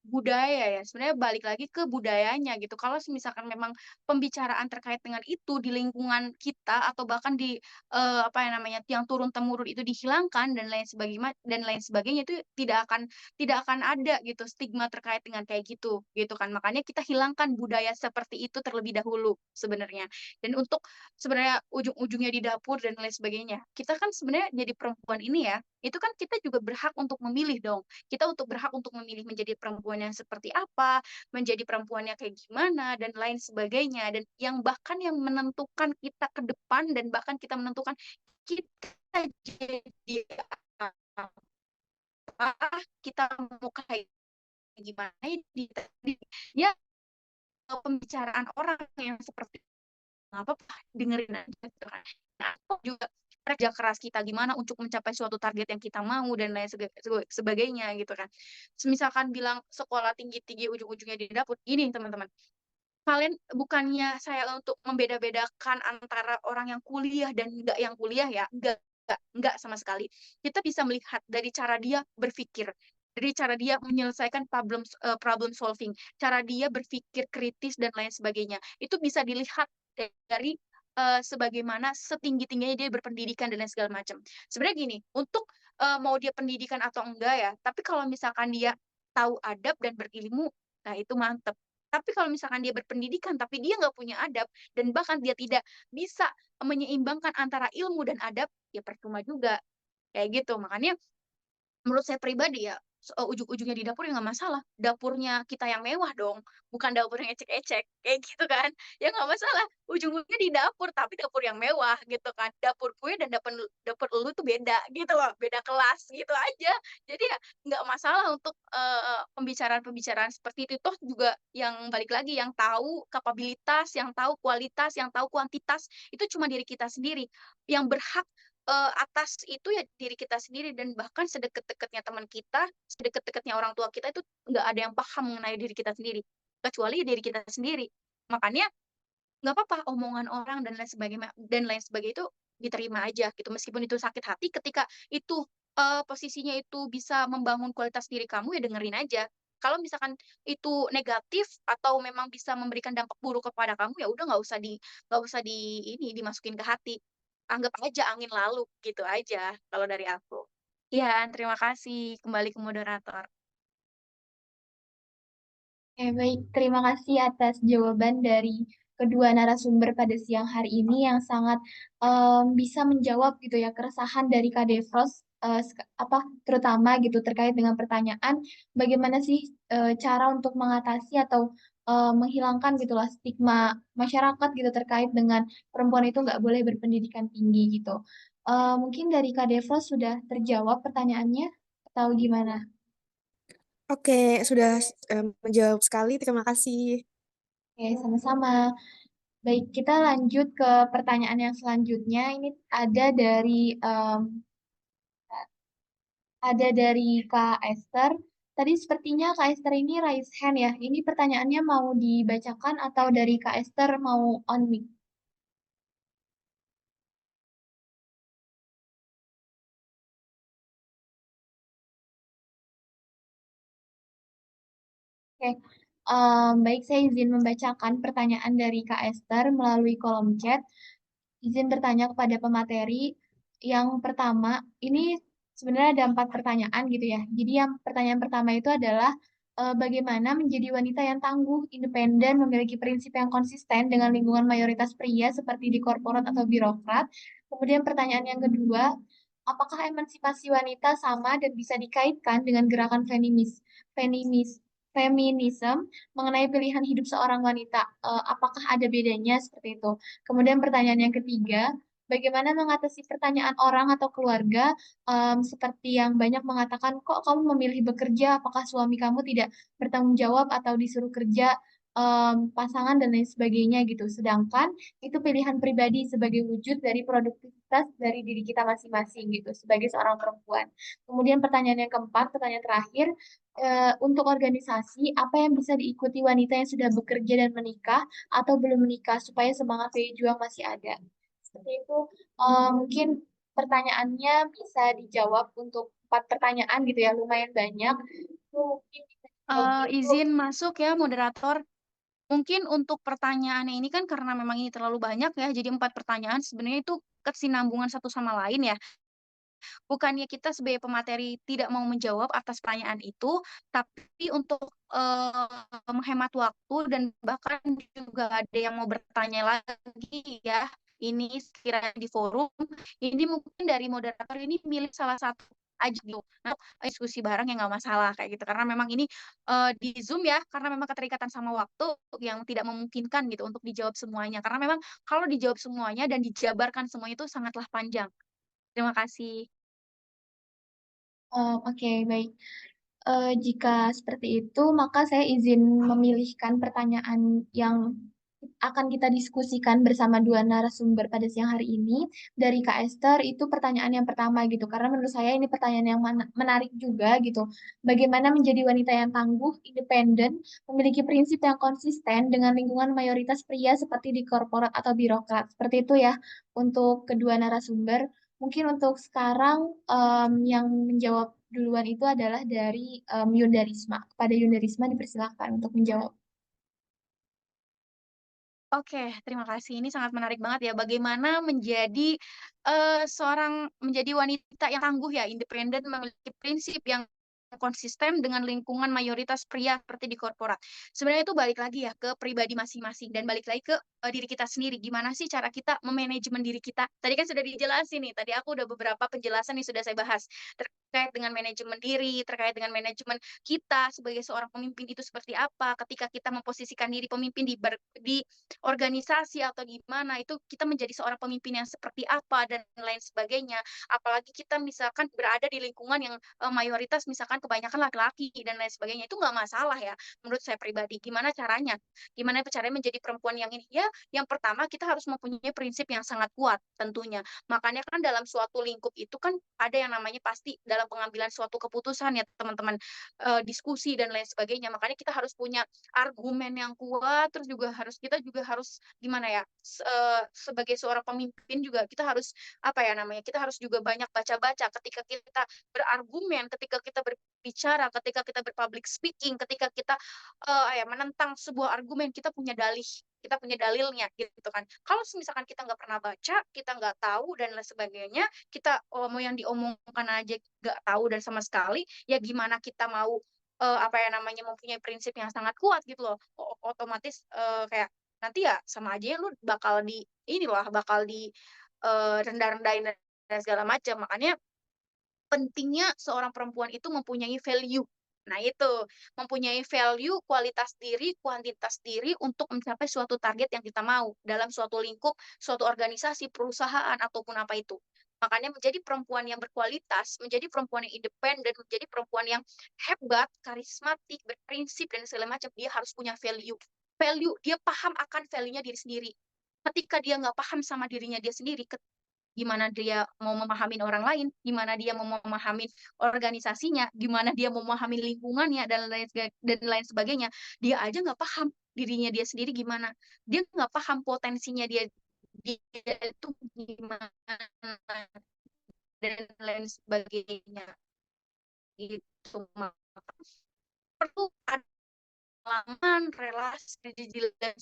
S3: budaya ya. Sebenarnya balik lagi ke budayanya gitu. Kalau misalkan memang pembicaraan terkait dengan itu di lingkungan kita atau bahkan di apa yang namanya yang turun temurun itu dihilangkan dan lain sebagainya itu tidak akan ada gitu stigma terkait dengan kayak gitu kan, makanya kita hilangkan budaya seperti itu terlebih dahulu sebenarnya. Dan untuk sebenarnya ujung-ujungnya di dapur dan lain sebagainya, kita kan sebenarnya jadi perempuan ini ya, itu kan kita juga berhak untuk memilih dong, kita untuk berhak untuk memilih menjadi perempuan yang seperti apa, menjadi perempuannya kayak gimana dan lain sebagainya, dan yang bahkan yang menentukan kita ke depan dan bahkan kita menentukan kita jadi kita mau kayak gimana ya pembicaraan orang yang seperti apa dengerin aja gitu kan. Nah, juga kerja keras kita gimana untuk mencapai suatu target yang kita mau dan lain sebagainya gitu kan. Misalkan bilang sekolah tinggi-tinggi ujung-ujungnya di dapur, ini teman-teman, kalian bukannya saya untuk membeda-bedakan antara orang yang kuliah dan enggak yang kuliah ya, enggak sama sekali. Kita bisa melihat dari cara dia berpikir, dari cara dia menyelesaikan problem solving, cara dia berpikir kritis dan lain sebagainya. Itu bisa dilihat dari sebagaimana setinggi-tingginya dia berpendidikan dan lain segala macam. Sebenarnya gini, untuk mau dia pendidikan atau enggak ya, tapi kalau misalkan dia tahu adab dan berilmu, nah itu mantep. Tapi kalau misalkan dia berpendidikan tapi dia nggak punya adab dan bahkan dia tidak bisa menyeimbangkan antara ilmu dan adab, ya percuma juga. Kayak gitu. Makanya menurut saya pribadi ya, ujung-ujungnya di dapur ya nggak masalah. Dapurnya kita yang mewah dong, bukan dapur yang ecek-ecek, kayak gitu kan. Ya nggak masalah, ujung-ujungnya di dapur, tapi dapur yang mewah gitu kan. Dapur gue dan dapur dapur lu tuh beda gitu loh, beda kelas gitu aja. Jadi ya nggak masalah untuk pembicaraan-pembicaraan seperti itu. Toh juga yang balik lagi, yang tahu kapabilitas, yang tahu kualitas, yang tahu kuantitas, itu cuma diri kita sendiri. Yang berhak atas itu ya diri kita sendiri, dan bahkan sedekat-dekatnya teman kita, sedekat-dekatnya orang tua kita itu nggak ada yang paham mengenai diri kita sendiri, kecuali diri kita sendiri. Makanya nggak apa-apa omongan orang dan lain sebagainya itu diterima aja gitu, meskipun itu sakit hati. Ketika itu posisinya itu bisa membangun kualitas diri kamu, ya dengerin aja. Kalau misalkan itu negatif atau memang bisa memberikan dampak buruk kepada kamu, ya udah nggak usah ini dimasukin ke hati. Anggap aja angin lalu gitu aja kalau dari aku. Iya, terima kasih. Kembali ke moderator.
S4: Oke, baik. Terima kasih atas jawaban dari kedua narasumber pada siang hari ini yang sangat bisa menjawab gitu ya keresahan dari Kak Defros, apa terutama gitu terkait dengan pertanyaan bagaimana sih cara untuk mengatasi atau menghilangkan gitulah stigma masyarakat gitu terkait dengan perempuan itu nggak boleh berpendidikan tinggi gitu. Mungkin dari Kak Defros sudah terjawab pertanyaannya atau gimana?
S7: Oke, sudah menjawab sekali. Terima kasih.
S4: Oke, sama-sama. Baik, kita lanjut ke pertanyaan yang selanjutnya. Ini ada dari em, Kak Esther. Tadi sepertinya Kak Esther ini raise hand ya. Ini pertanyaannya mau dibacakan atau dari Kak Esther mau on mic? Oke, baik, saya izin membacakan pertanyaan dari Kak Esther melalui kolom chat. Izin bertanya kepada pemateri. Yang pertama, ini sebenarnya ada 4 pertanyaan gitu ya. Jadi yang pertanyaan pertama itu adalah bagaimana menjadi wanita yang tangguh, independen, memiliki prinsip yang konsisten dengan lingkungan mayoritas pria seperti di korporat atau birokrat. Kemudian pertanyaan yang kedua, apakah emansipasi wanita sama dan bisa dikaitkan dengan gerakan feminisme mengenai pilihan hidup seorang wanita? Apakah ada bedanya seperti itu? Kemudian pertanyaan yang ketiga, bagaimana mengatasi pertanyaan orang atau keluarga seperti yang banyak mengatakan, kok kamu memilih bekerja, apakah suami kamu tidak bertanggung jawab atau disuruh kerja pasangan dan lain sebagainya gitu. Sedangkan itu pilihan pribadi sebagai wujud dari produktivitas dari diri kita masing-masing gitu sebagai seorang perempuan. Kemudian pertanyaan yang keempat, pertanyaan terakhir, untuk organisasi, apa yang bisa diikuti wanita yang sudah bekerja dan menikah atau belum menikah supaya semangat berjuang masih ada. Seperti itu, mungkin pertanyaannya bisa dijawab untuk 4 pertanyaan gitu ya, lumayan banyak. Itu mungkin bisa dijawab dulu.
S3: Izin masuk ya moderator. Mungkin untuk pertanyaannya ini kan karena memang ini terlalu banyak ya, jadi 4 pertanyaan sebenarnya itu kesinambungan satu sama lain ya. Bukannya kita sebagai pemateri tidak mau menjawab atas pertanyaan itu, tapi untuk menghemat waktu dan bahkan juga ada yang mau bertanya lagi ya, ini sekiranya di forum, ini mungkin dari moderator ini milih salah satu aja gitu. Nah, diskusi bareng ya nggak masalah kayak gitu. Karena memang ini di Zoom ya, karena memang keterikatan sama waktu yang tidak memungkinkan gitu untuk dijawab semuanya. Karena memang kalau dijawab semuanya dan dijabarkan semuanya itu sangatlah panjang. Terima kasih.
S4: Oke, baik. Jika seperti itu, maka saya izin memilihkan pertanyaan yang akan kita diskusikan bersama dua narasumber pada siang hari ini. Dari Kak Esther, itu pertanyaan yang pertama gitu, karena menurut saya ini pertanyaan yang menarik juga gitu. Bagaimana menjadi wanita yang tangguh, independen, memiliki prinsip yang konsisten dengan lingkungan mayoritas pria seperti di korporat atau birokrat. Seperti itu ya untuk kedua narasumber. Mungkin untuk sekarang yang menjawab duluan itu adalah dari Yunda Risma. Kepada Yunda Risma dipersilakan untuk menjawab.
S3: Oke, terima kasih. Ini sangat menarik banget ya. Bagaimana menjadi wanita yang tangguh ya, independen, memiliki prinsip yang konsisten dengan lingkungan mayoritas pria seperti di korporat. Sebenarnya itu balik lagi ya ke pribadi masing-masing dan balik lagi ke diri kita sendiri. Gimana sih cara kita memanajemen diri kita? Tadi kan sudah dijelasin nih. Tadi aku udah beberapa penjelasan yang sudah saya bahas terkait dengan manajemen diri, terkait dengan manajemen kita sebagai seorang pemimpin itu seperti apa, ketika kita memposisikan diri pemimpin di organisasi atau di mana, itu kita menjadi seorang pemimpin yang seperti apa dan lain sebagainya. Apalagi kita misalkan berada di lingkungan yang, mayoritas misalkan kebanyakan laki-laki dan lain sebagainya, itu nggak masalah ya menurut saya pribadi. Gimana caranya? Gimana caranya menjadi perempuan yang ini? Ya, yang pertama kita harus mempunyai prinsip yang sangat kuat tentunya. Makanya kan dalam suatu lingkup itu kan ada yang namanya pasti dalam pengambilan suatu keputusan ya teman-teman, diskusi dan lain sebagainya. Makanya kita harus punya argumen yang kuat, terus kita juga harus gimana ya, sebagai seorang pemimpin juga kita harus apa ya namanya, kita harus juga banyak baca-baca ketika kita berargumen, ketika kita berbicara, ketika kita berpublic speaking, ketika kita ya menentang sebuah argumen, kita punya dalilnya gitu kan. Kalau misalkan kita nggak pernah baca, kita nggak tahu dan lain sebagainya, kita mau yang diomongkan aja nggak tahu dan sama sekali, ya gimana kita mau apa ya namanya, mempunyai prinsip yang sangat kuat gitu loh. Otomatis kayak nanti ya sama aja ya lu bakal di inilah, bakal di rendah-rendahin dan segala macam. Makanya pentingnya seorang perempuan itu mempunyai value. Nah itu, mempunyai value, kualitas diri, kuantitas diri untuk mencapai suatu target yang kita mau dalam suatu lingkup, suatu organisasi, perusahaan, ataupun apa itu. Makanya menjadi perempuan yang berkualitas, menjadi perempuan yang independen, menjadi perempuan yang hebat, karismatik, berprinsip, dan segala macam, dia harus punya value. Value, dia paham akan value-nya diri sendiri. Ketika dia nggak paham sama dirinya dia sendiri, gimana dia mau memahami orang lain, gimana dia mau memahami organisasinya, gimana dia mau memahami lingkungannya dan lain sebagainya. Dia aja nggak paham dirinya dia sendiri gimana. Dia nggak paham potensinya dia itu gimana dan lain sebagainya. Gitu. Perlu ada pengalaman, relasi, dan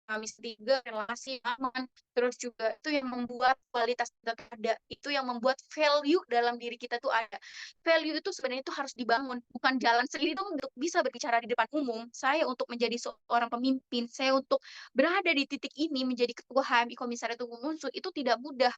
S3: suami tiga, relasi aman, terus juga itu yang membuat kualitas kita ada, itu yang membuat value dalam diri kita tuh ada. Value itu sebenarnya itu harus dibangun, bukan jalan sendiri tuh untuk bisa berbicara di depan umum. Saya untuk menjadi seorang pemimpin, saya untuk berada di titik ini menjadi ketua HMI Komisariat Hukum Unsur itu tidak mudah.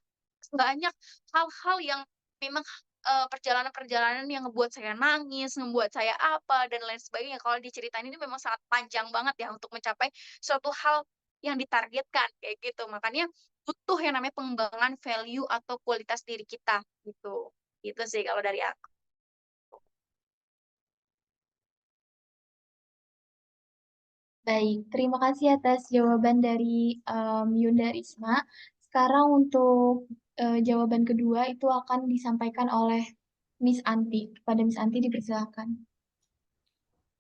S3: Banyak hal-hal yang memang perjalanan-perjalanan yang ngebuat saya nangis, ngebuat saya apa, dan lain sebagainya. Kalau diceritain ini memang sangat panjang banget ya untuk mencapai suatu hal yang ditargetkan, kayak gitu. Makanya butuh yang namanya pengembangan value atau kualitas diri kita, gitu. Gitu sih kalau dari aku.
S4: Baik, terima kasih atas jawaban dari Yunda Risma. Sekarang untuk jawaban kedua itu akan disampaikan oleh Miss Anti. Kepada Miss Anti dipersilakan.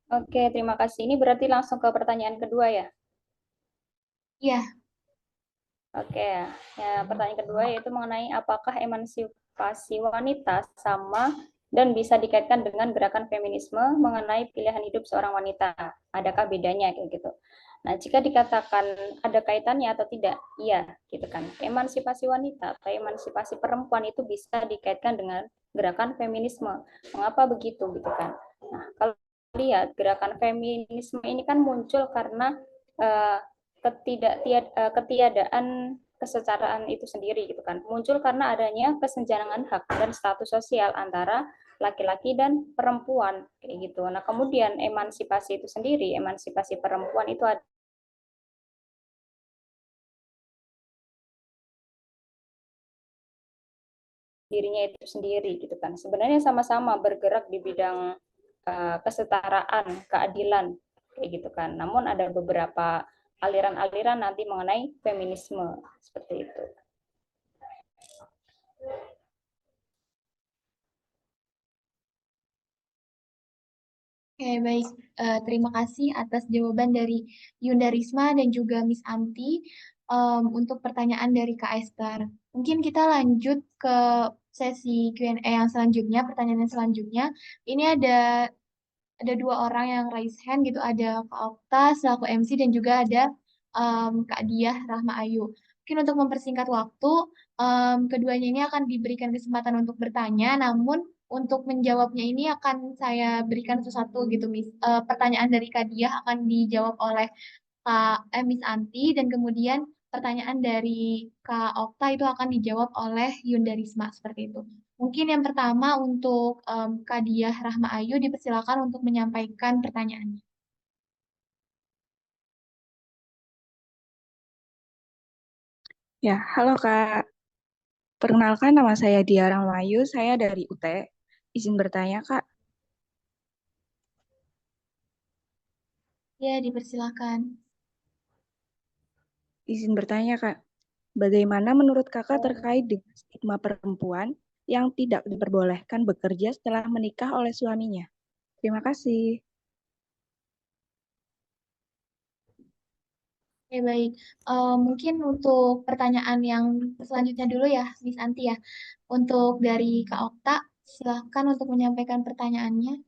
S6: Oke, terima kasih. Ini berarti langsung ke pertanyaan kedua ya?
S4: Iya,
S6: Oke, ya, pertanyaan kedua yaitu mengenai apakah emansipasi wanita sama dan bisa dikaitkan dengan gerakan feminisme mengenai pilihan hidup seorang wanita. Adakah bedanya kayak gitu? Nah, jika dikatakan ada kaitannya atau tidak, iya, gitu kan. Emansipasi wanita atau emansipasi perempuan itu bisa dikaitkan dengan gerakan feminisme. Mengapa begitu, gitu kan? Nah, kalau lihat gerakan feminisme ini kan muncul karena ketiadaan kesetaraan itu sendiri gitu kan, muncul karena adanya kesenjangan hak dan status sosial antara laki-laki dan perempuan kayak gitu. Nah, kemudian emansipasi itu sendiri, emansipasi perempuan itu ada dirinya itu sendiri gitu kan. Sebenarnya sama-sama bergerak di bidang kesetaraan, keadilan kayak gitu kan. Namun ada beberapa aliran-aliran nanti mengenai feminisme seperti itu.
S4: oke baik. Terima kasih atas jawaban dari Yunda Risma dan juga Miss Anti. Untuk pertanyaan dari Kak Esther. Mungkin kita lanjut ke sesi Q&A yang selanjutnya, pertanyaan yang selanjutnya. Ini ada dua orang yang raise hand gitu, ada Kak Okta selaku MC dan juga ada Kak Diah Rahma Ayu. Mungkin untuk mempersingkat waktu, keduanya ini akan diberikan kesempatan untuk bertanya, namun untuk menjawabnya ini akan saya berikan satu-satu gitu, Miss. Pertanyaan dari Kak Diah akan dijawab oleh Miss Anti, dan kemudian pertanyaan dari Kak Okta itu akan dijawab oleh Yunda Risma, seperti itu. Mungkin yang pertama untuk Kak Diah Rahma Ayu dipersilakan untuk menyampaikan pertanyaannya.
S8: Ya, halo Kak. Perkenalkan nama saya Dia Rahmayu, saya dari UT. Izin bertanya Kak,
S4: Ya, dipersilakan.
S8: izin bertanya Kak. Bagaimana menurut Kakak terkait dengan stigma perempuan yang tidak diperbolehkan bekerja setelah menikah oleh suaminya? Terima kasih.
S4: Oke, baik. Mungkin untuk pertanyaan yang selanjutnya dulu ya, Miss Anti ya. Untuk dari Kak Okta, silahkan untuk menyampaikan pertanyaannya.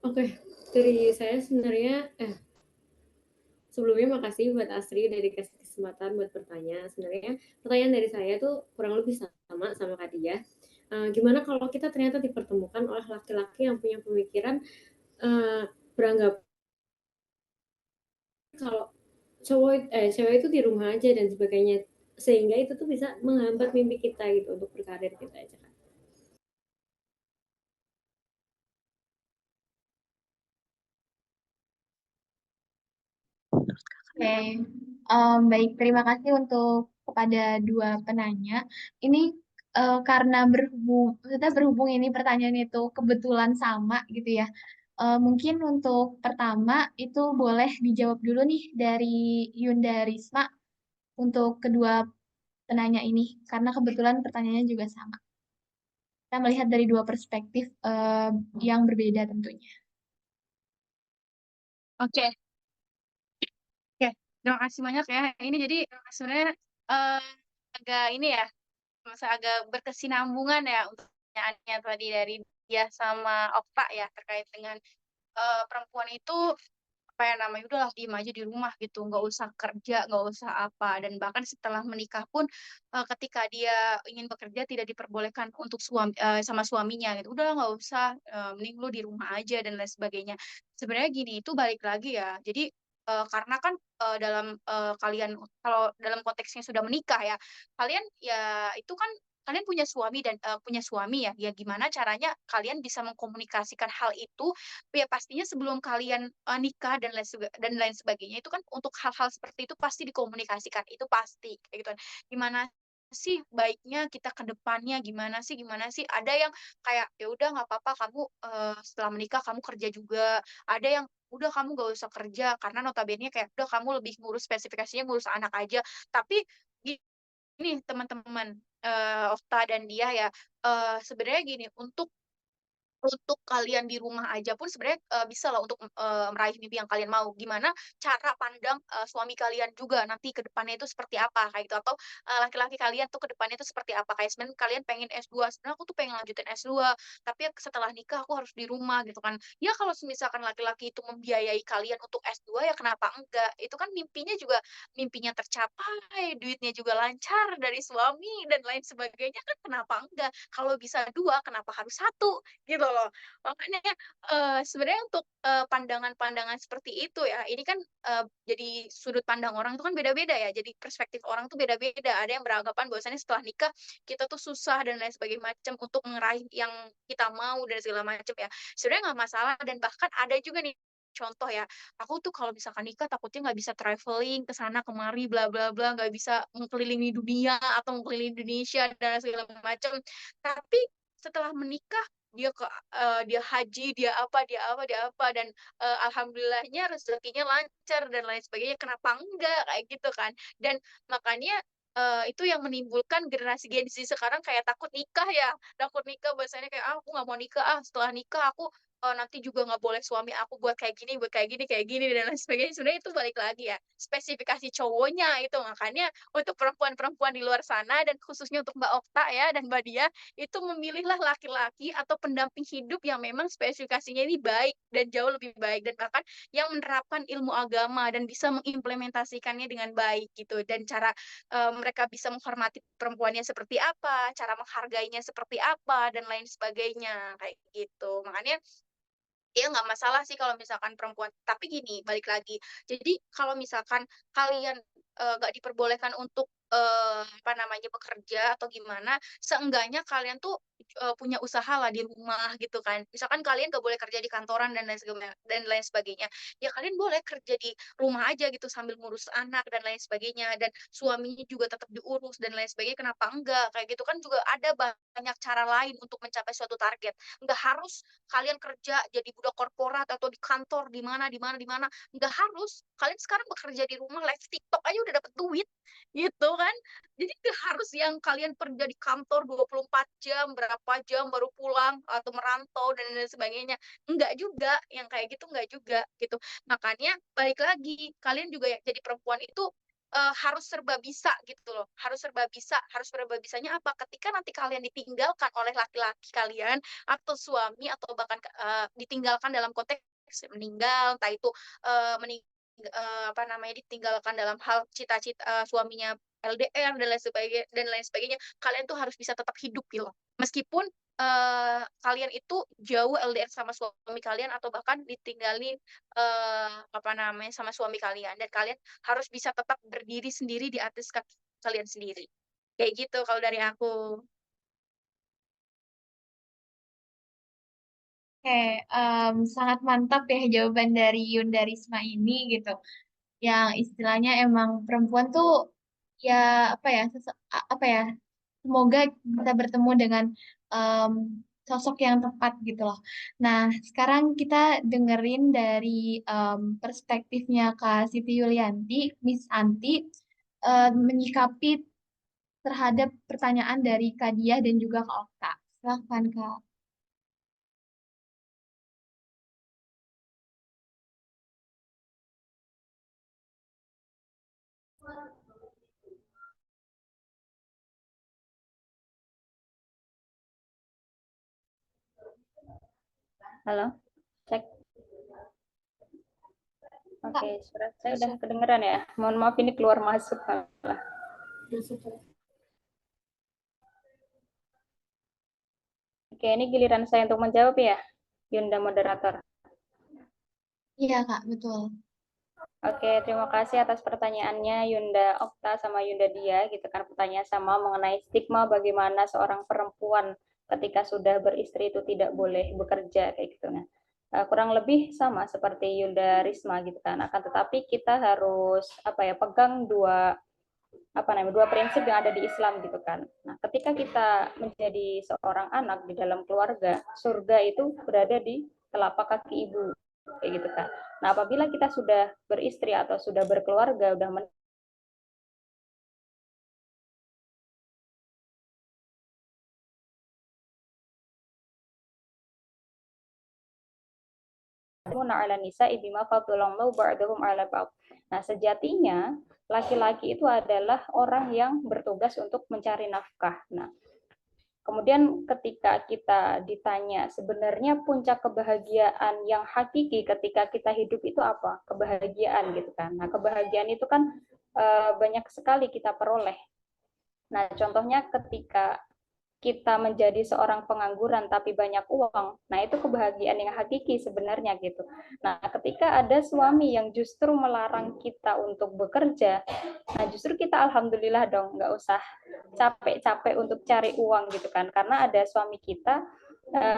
S1: Oke, dari saya sebenarnya sebelumnya makasih buat Asri udah dikasih kesempatan buat bertanya. Sebenarnya pertanyaan dari saya tuh kurang lebih sama Kak Dia. Gimana kalau kita ternyata dipertemukan oleh laki-laki yang punya pemikiran beranggap kalau cewek itu di rumah aja dan sebagainya, sehingga itu tuh bisa menghambat mimpi kita gitu untuk berkarir kita aja kan.
S4: Oke, baik. Terima kasih untuk kepada dua penanya. Ini karena berhubung ini pertanyaan itu kebetulan sama gitu ya. Mungkin untuk pertama itu boleh dijawab dulu nih dari Yunda Risma untuk kedua penanya ini karena kebetulan pertanyaannya juga sama. Kita melihat dari dua perspektif yang berbeda tentunya.
S3: Oke, oke. Terima kasih banyak ya. Ini jadi sebenarnya eh, agak ini ya, masa agak berkesinambungan ya untuk pertanyaannya tadi dari dia sama Okta ya terkait dengan perempuan itu apa ya namanya udahlah diem aja di rumah gitu, nggak usah kerja, nggak usah apa, dan bahkan setelah menikah pun ketika dia ingin bekerja tidak diperbolehkan untuk sama suaminya gitu, udahlah nggak usah, mending lu di rumah aja dan lain sebagainya. Sebenarnya gini, itu balik lagi ya, jadi karena kan dalam kalian kalau dalam konteksnya sudah menikah ya, kalian ya itu kan kalian punya suami dan punya suami ya, ya gimana caranya kalian bisa mengkomunikasikan hal itu ya pastinya sebelum kalian nikah dan lain sebagainya itu kan untuk hal-hal seperti itu pasti dikomunikasikan itu pasti kayak gitu kan. Gimana sih baiknya kita ke depannya gimana sih ada yang kayak ya udah nggak apa-apa kamu setelah menikah kamu kerja juga, ada yang udah kamu gak usah kerja karena notabene kayak udah kamu lebih ngurus spesifikasinya ngurus anak aja, tapi gini teman-teman, Okta dan dia ya, sebenarnya gini untuk kalian di rumah aja pun sebenarnya bisa lah untuk meraih mimpi yang kalian mau. Gimana cara pandang suami kalian juga nanti ke depannya itu seperti apa kayak gitu, atau laki-laki kalian tuh ke depannya itu seperti apa, kayak sebenarnya kalian pengen S2, sebenarnya aku tuh pengen lanjutin S2 tapi setelah nikah aku harus di rumah gitu kan. Ya kalau misalkan laki-laki itu membiayai kalian untuk S2 ya kenapa enggak? Itu kan mimpinya juga mimpinya tercapai, duitnya juga lancar dari suami dan lain sebagainya kan kenapa enggak? Kalau bisa dua kenapa harus satu? Gitu loh. Makanya sebenarnya untuk pandangan-pandangan seperti itu ya, ini kan jadi sudut pandang orang itu kan beda-beda ya. Jadi perspektif orang tuh beda-beda. Ada yang beranggapan bahwasannya setelah nikah kita tuh susah dan lain sebagainya macam untuk meraih yang kita mau dan segala macam ya. Sebenarnya nggak masalah dan bahkan ada juga nih contoh ya, aku tuh kalau misalkan nikah takutnya nggak bisa traveling ke sana kemari bla bla bla, nggak bisa mengelilingi dunia atau mengelilingi Indonesia dan segala macam. Tapi setelah menikah dia haji, dia apa dan alhamdulillahnya rezekinya lancar dan lain sebagainya. Kenapa enggak kayak gitu kan? Dan makanya itu yang menimbulkan generasi Gen Z sekarang kayak takut nikah bahasanya kayak aku nggak mau nikah setelah nikah aku nanti juga nggak boleh suami aku buat kayak gini dan lain sebagainya. Sebenarnya itu balik lagi ya spesifikasi cowoknya itu, makanya untuk perempuan-perempuan di luar sana dan khususnya untuk Mbak Okta ya dan Mbak Dia itu memilihlah laki-laki atau pendamping hidup yang memang spesifikasinya ini baik dan jauh lebih baik dan bahkan yang menerapkan ilmu agama dan bisa mengimplementasikannya dengan baik gitu, dan cara mereka bisa menghormati perempuannya seperti apa, cara menghargainya seperti apa dan lain sebagainya kayak gitu. Makanya ya nggak masalah sih kalau misalkan perempuan. Tapi gini, balik lagi. Jadi kalau misalkan kalian nggak diperbolehkan untuk apa namanya bekerja atau gimana, seenggaknya kalian tuh punya usaha lah di rumah gitu kan. Misalkan kalian nggak boleh kerja di kantoran dan lain sebagainya, ya kalian boleh kerja di rumah aja gitu sambil ngurus anak dan lain sebagainya. Dan suaminya juga tetap diurus dan lain sebagainya. Kenapa enggak? Kayak gitu kan juga ada banyak cara lain untuk mencapai suatu target. Nggak harus kalian kerja jadi budak korporat atau di kantor di mana nggak harus, kalian sekarang bekerja di rumah live TikTok aja udah dapet duit gitu kan. Jadi nggak harus yang kalian kerja di kantor 24 jam berapa jam baru pulang atau merantau dan lain sebagainya, enggak juga yang kayak gitu, enggak juga gitu. Makanya balik lagi, kalian juga ya jadi perempuan itu harus serba bisa gitu loh, harus serba bisanya apa, ketika nanti kalian ditinggalkan oleh laki-laki kalian atau suami atau bahkan ditinggalkan dalam konteks meninggal, entah itu apa namanya ditinggalkan dalam hal cita-cita suaminya LDR dan lain sebagainya, kalian tuh harus bisa tetap hidup gitu loh. Meskipun kalian itu jauh LDR sama suami kalian atau bahkan ditinggalin apa namanya sama suami kalian, dan kalian harus bisa tetap berdiri sendiri di atas kaki kalian sendiri. Kayak gitu kalau dari aku.
S4: Oke, sangat mantap ya jawaban dari Yunda Risma ini gitu. Yang istilahnya emang perempuan tuh ya apa ya, apa ya, semoga bisa bertemu dengan em, sosok yang tepat gitu loh. Nah, sekarang kita dengerin dari perspektifnya Kak Siti Yulianti, Miss Anti, menyikapi terhadap pertanyaan dari Kak Diah dan juga Kak Okta. Silahkan Kak.
S6: Halo, cek. Oke, suara saya udah kedengeran ya. Mohon maaf ini keluar masuk. Oke, ini giliran saya untuk menjawab ya, Yunda moderator.
S4: Iya Kak, betul.
S6: Oke, terima kasih atas pertanyaannya Yunda Okta sama Yunda Dia gitu kan, pertanyaan sama mengenai stigma bagaimana seorang perempuan ketika sudah beristri itu tidak boleh bekerja kayak gitu. Nah, kurang lebih sama seperti Yunda Risma gitu kan. Akan tetapi kita harus apa ya pegang dua prinsip yang ada di Islam gitu kan. Nah, ketika kita menjadi seorang anak di dalam keluarga, surga itu berada di telapak kaki ibu kayak gitu kan. Nah, apabila kita sudah beristri atau sudah berkeluarga, udah Nah, sejatinya laki-laki itu adalah orang yang bertugas untuk mencari nafkah. Nah, kemudian ketika kita ditanya sebenarnya puncak kebahagiaan yang hakiki ketika kita hidup itu apa? Kebahagiaan gitu kan. Nah, kebahagiaan itu kan banyak sekali kita peroleh. Nah, contohnya ketika kita menjadi seorang pengangguran tapi banyak uang, nah itu kebahagiaan yang hakiki sebenarnya gitu. Nah, ketika ada suami yang justru melarang kita untuk bekerja, nah justru kita alhamdulillah dong, nggak usah capek-capek untuk cari uang gitu kan, karena ada suami kita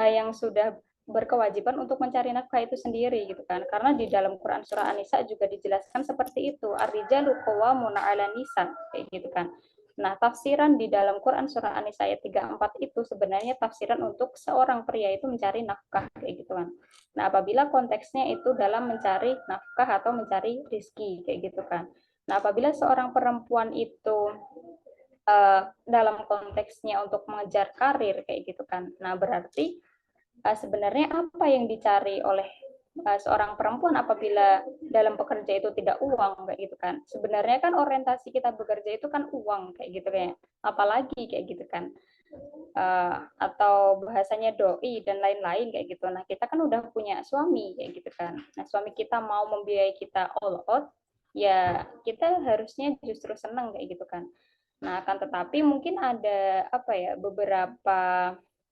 S6: yang sudah berkewajiban untuk mencari nafkah itu sendiri gitu kan, karena di dalam Quran surah An-Nisa juga dijelaskan seperti itu, ar-rijalu qawwamuna 'alan nisa kayak gitu kan. Nah, tafsiran di dalam Quran surah An-Nisa ayat 34 itu sebenarnya tafsiran untuk seorang pria itu mencari nafkah kayak gitu kan. Nah, apabila konteksnya itu dalam mencari nafkah atau mencari rizki kayak gitu kan. Nah, apabila seorang perempuan itu dalam konteksnya untuk mengejar karir kayak gitu kan. Nah, berarti sebenarnya apa yang dicari oleh seorang perempuan apabila dalam pekerja itu tidak uang kayak gitu kan. Sebenarnya kan orientasi kita bekerja itu kan uang kayak gitu kayak apalagi kayak gitu kan. Atau bahasanya doi dan lain-lain kayak gitu. Nah, kita kan udah punya suami kayak gitu kan. Nah, suami kita mau membiayai kita all out, ya kita harusnya justru senang kayak gitu kan. Nah, akan tetapi mungkin ada apa ya beberapa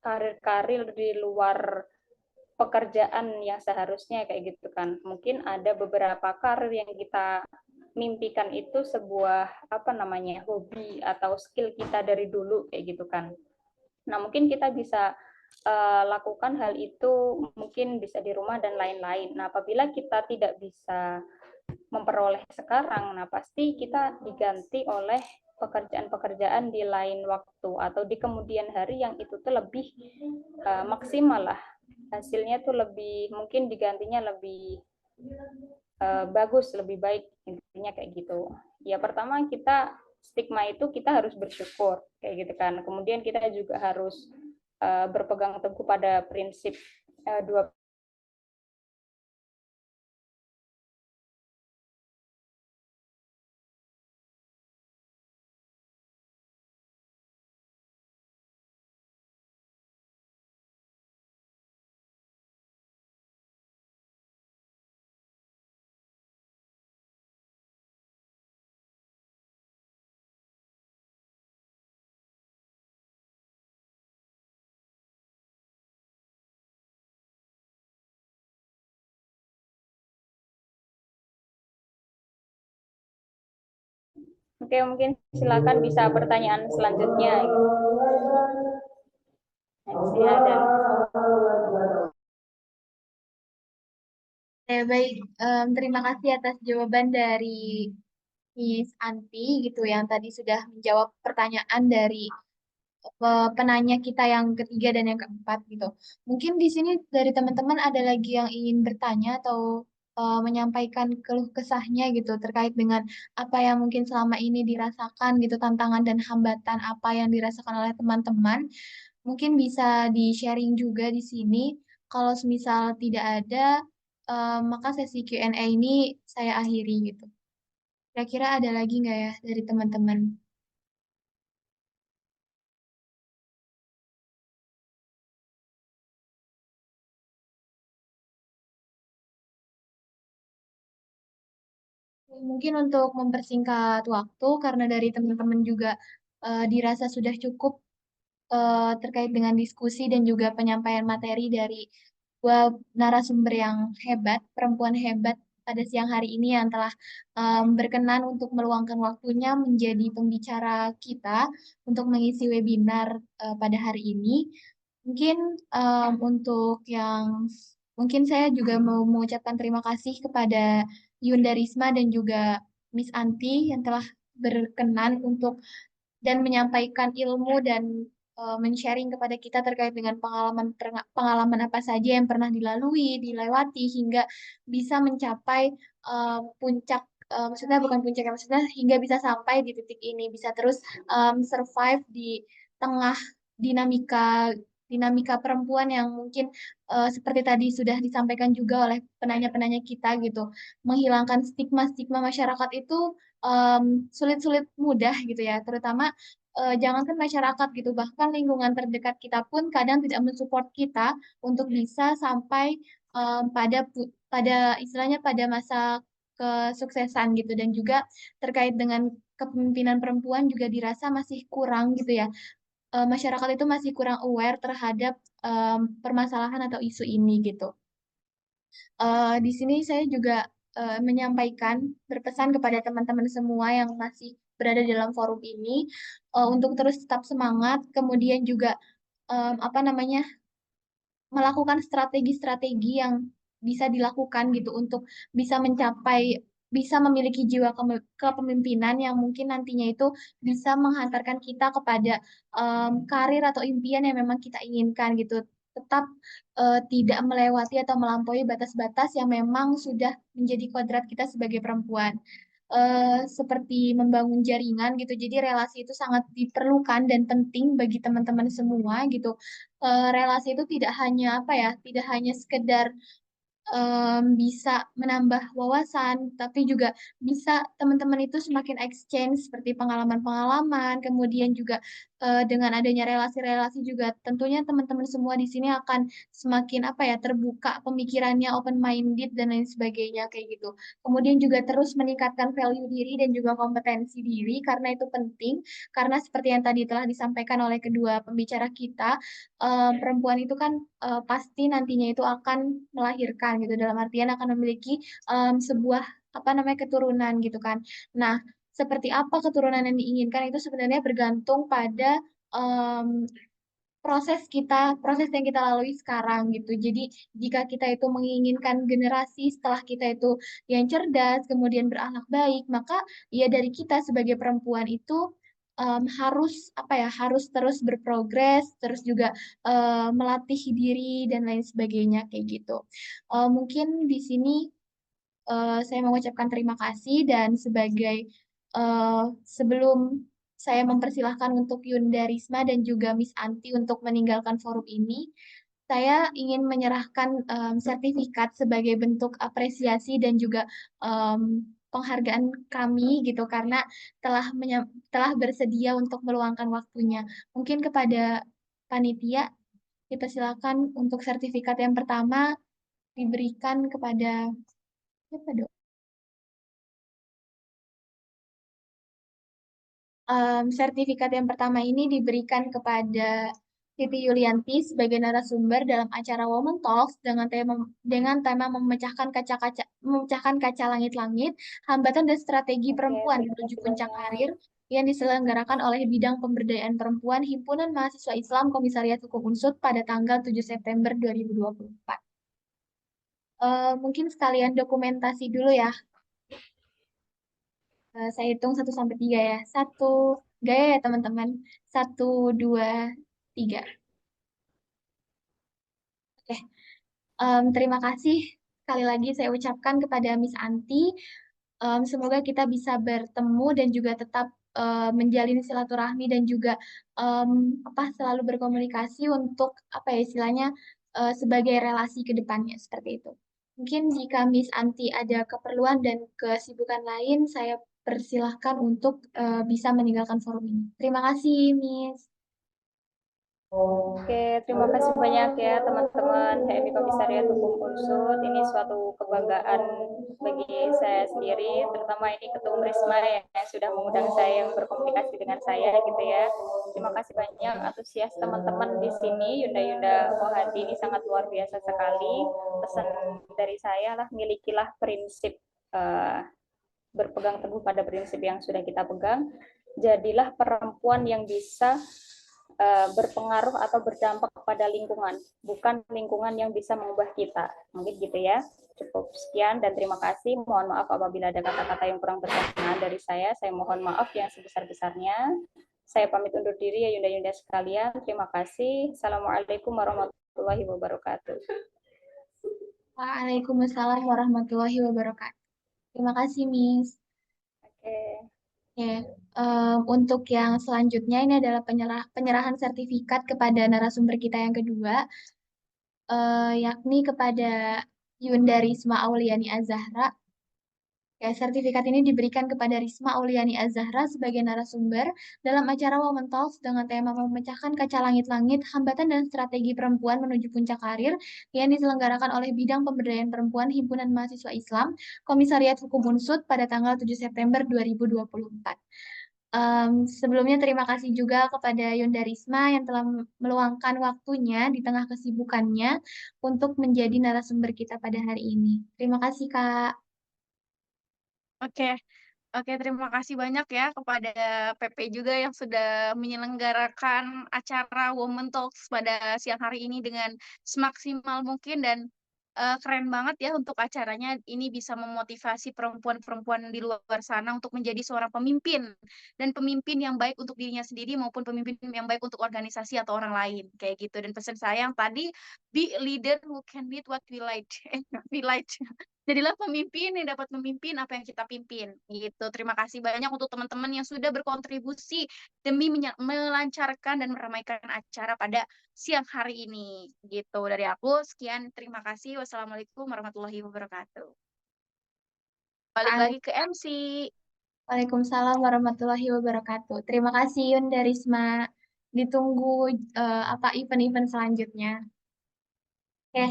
S6: karir-karir di luar pekerjaan yang seharusnya kayak gitu kan. Mungkin ada beberapa karir yang kita mimpikan itu sebuah hobi atau skill kita dari dulu kayak gitu kan. Nah, mungkin kita bisa lakukan hal itu mungkin bisa di rumah dan lain-lain. Nah, apabila kita tidak bisa memperoleh sekarang, nah pasti kita diganti oleh pekerjaan-pekerjaan di lain waktu atau di kemudian hari yang itu tuh lebih maksimal lah. Hasilnya tuh lebih, mungkin digantinya lebih bagus, lebih baik, intinya kayak gitu. Ya pertama kita stigma itu kita harus bersyukur kayak gitu kan. Kemudian kita juga harus berpegang teguh pada prinsip dua. Oke, mungkin silakan bisa pertanyaan selanjutnya. Ada.
S4: Ya, baik. Terima kasih atas jawaban dari Miss Anti gitu yang tadi sudah menjawab pertanyaan dari penanya kita yang ketiga dan yang keempat gitu. Mungkin di sini dari teman-teman ada lagi yang ingin bertanya atau menyampaikan keluh kesahnya gitu terkait dengan apa yang mungkin selama ini dirasakan gitu, tantangan dan hambatan apa yang dirasakan oleh teman-teman. Mungkin bisa di-sharing juga di sini. Kalau semisal tidak ada, maka sesi Q&A ini saya akhiri gitu. Kira-kira ada lagi nggak ya dari teman-teman? Mungkin untuk mempersingkat waktu, karena dari teman-teman juga dirasa sudah cukup terkait dengan diskusi dan juga penyampaian materi dari dua narasumber yang hebat, perempuan hebat pada siang hari ini yang telah berkenan untuk meluangkan waktunya menjadi pembicara kita untuk mengisi webinar pada hari ini. Mungkin untuk yang mungkin saya juga mau mengucapkan terima kasih kepada Yunda Risma dan juga Miss Anti yang telah berkenan untuk dan menyampaikan ilmu dan men-sharing kepada kita terkait dengan pengalaman apa saja yang pernah dilewati hingga bisa mencapai puncak maksudnya bukan puncak ya, maksudnya hingga bisa sampai di titik ini, bisa terus survive di tengah dinamika dinamika perempuan yang mungkin seperti tadi sudah disampaikan juga oleh penanya-penanya kita gitu, menghilangkan stigma-stigma masyarakat itu sulit-sulit mudah gitu ya, terutama jangankan masyarakat gitu, bahkan lingkungan terdekat kita pun kadang tidak mensupport kita untuk bisa sampai pada istilahnya pada masa kesuksesan gitu, dan juga terkait dengan kepemimpinan perempuan juga dirasa masih kurang gitu ya. Masyarakat itu masih kurang aware terhadap permasalahan atau isu ini gitu. Di sini saya juga menyampaikan, berpesan kepada teman-teman semua yang masih berada dalam forum ini untuk terus tetap semangat, kemudian juga apa namanya, melakukan strategi-strategi yang bisa dilakukan gitu untuk bisa mencapai, bisa memiliki jiwa kepemimpinan yang mungkin nantinya itu bisa menghantarkan kita kepada karir atau impian yang memang kita inginkan gitu. Tetap tidak melewati atau melampaui batas-batas yang memang sudah menjadi kodrat kita sebagai perempuan. Seperti membangun jaringan gitu. Jadi relasi itu sangat diperlukan dan penting bagi teman-teman semua gitu. Relasi itu tidak hanya apa ya, tidak hanya sekedar bisa menambah wawasan, tapi juga bisa teman-teman itu semakin exchange seperti pengalaman-pengalaman, kemudian juga dengan adanya relasi-relasi juga tentunya teman-teman semua di sini akan semakin apa ya terbuka pemikirannya, open minded dan lain sebagainya kayak gitu. Kemudian juga terus meningkatkan value diri dan juga kompetensi diri karena itu penting karena seperti yang tadi telah disampaikan oleh kedua pembicara kita, perempuan itu kan pasti nantinya itu akan melahirkan gitu dalam artian akan memiliki sebuah apa namanya keturunan gitu kan. Nah, seperti apa keturunan yang diinginkan itu sebenarnya bergantung pada em, proses yang kita lalui sekarang gitu. Jadi jika kita itu menginginkan generasi setelah kita itu yang cerdas, kemudian berakhlak baik, maka ya dari kita sebagai perempuan itu harus apa ya, harus terus berprogres, terus juga melatih diri dan lain sebagainya kayak gitu. Mungkin di sini saya mengucapkan terima kasih dan sebagai sebelum saya mempersilahkan untuk Yunda Risma dan juga Miss Anti untuk meninggalkan forum ini, saya ingin menyerahkan sertifikat sebagai bentuk apresiasi dan juga em, penghargaan kami gitu karena telah bersedia untuk meluangkan waktunya. Mungkin kepada panitia kita silakan untuk sertifikat yang pertama diberikan kepada siapa dok? Sertifikat yang pertama ini diberikan kepada Siti Yulianti sebagai narasumber dalam acara Women Talks dengan tema memecahkan kaca langit-langit, hambatan dan strategi
S6: Oke,
S4: perempuan
S6: terima
S4: menuju
S6: kasih
S4: puncak
S6: banyak.
S4: karir yang diselenggarakan oleh Bidang Pemberdayaan Perempuan Himpunan Mahasiswa Islam Komisariat Hukum Unsud pada tanggal 7 September 2024. Mungkin sekalian dokumentasi dulu ya. Saya hitung 1 sampai 3 ya. Satu, gaya ya teman-teman. 1, 2, 3. Oke, terima kasih sekali lagi saya ucapkan kepada Miss Anti. Semoga kita bisa bertemu dan juga tetap menjalin silaturahmi dan juga selalu berkomunikasi untuk apa ya istilahnya sebagai relasi ke depannya seperti itu. Mungkin jika Miss Anti ada keperluan dan kesibukan lain, saya persilahkan untuk bisa meninggalkan forum ini. Terima kasih, Miss.
S6: Oke, terima kasih banyak ya teman-teman HMI Komisariat Hukum Unsud. Ini suatu kebanggaan bagi saya sendiri, terutama ini Ketua Risma yang sudah mengundang saya yang berkomunikasi dengan saya gitu ya. Terima kasih banyak antusias teman-teman di sini. Yunda Kohadi ini sangat luar biasa sekali. Pesan dari saya lah, milikilah prinsip berpegang teguh pada prinsip yang sudah kita pegang. Jadilah perempuan yang bisa berpengaruh atau berdampak kepada lingkungan, bukan lingkungan yang bisa mengubah kita. Mungkin gitu ya. Cukup sekian dan terima kasih. Mohon maaf apabila ada kata-kata yang kurang berkenan dari saya. Saya mohon maaf yang sebesar-besarnya. Saya pamit undur diri ya Yunda sekalian. Terima kasih. Assalamualaikum warahmatullahi wabarakatuh.
S4: Waalaikumsalam warahmatullahi wabarakatuh. Terima kasih, Miss.
S6: Oke.
S4: Oke, untuk yang selanjutnya ini adalah penyerahan sertifikat kepada narasumber kita yang kedua, yakni kepada Yunda Risma Auliani Az-Zahra. Ya, sertifikat ini diberikan kepada Risma Auliani Az-Zahra sebagai narasumber dalam acara Women Talks dengan tema memecahkan kaca langit-langit, hambatan dan strategi perempuan menuju puncak karir yang diselenggarakan oleh Bidang Pemberdayaan Perempuan Himpunan Mahasiswa Islam Komisariat Hukum Unsud pada tanggal 7 September 2024. Sebelumnya terima kasih juga kepada Yunda Risma yang telah meluangkan waktunya di tengah kesibukannya untuk menjadi narasumber kita pada hari ini. Terima kasih, Kak.
S3: Oke, terima kasih banyak ya kepada PP juga yang sudah menyelenggarakan acara Women Talks pada siang hari ini dengan semaksimal mungkin dan keren banget ya untuk acaranya ini bisa memotivasi perempuan-perempuan di luar sana untuk menjadi seorang pemimpin dan pemimpin yang baik untuk dirinya sendiri maupun pemimpin yang baik untuk organisasi atau orang lain kayak gitu dan pesan saya yang tadi be a leader who can lead what we like we like jadilah pemimpin yang dapat memimpin apa yang kita pimpin. Gitu. Terima kasih banyak untuk teman-teman yang sudah berkontribusi demi melancarkan dan meramaikan acara pada siang hari ini. Gitu. Dari aku, sekian. Terima kasih. Wassalamualaikum warahmatullahi wabarakatuh. Balik lagi ke MC.
S4: Waalaikumsalam warahmatullahi wabarakatuh. Terima kasih Yun dari Risma. Ditunggu event-event selanjutnya. Oke,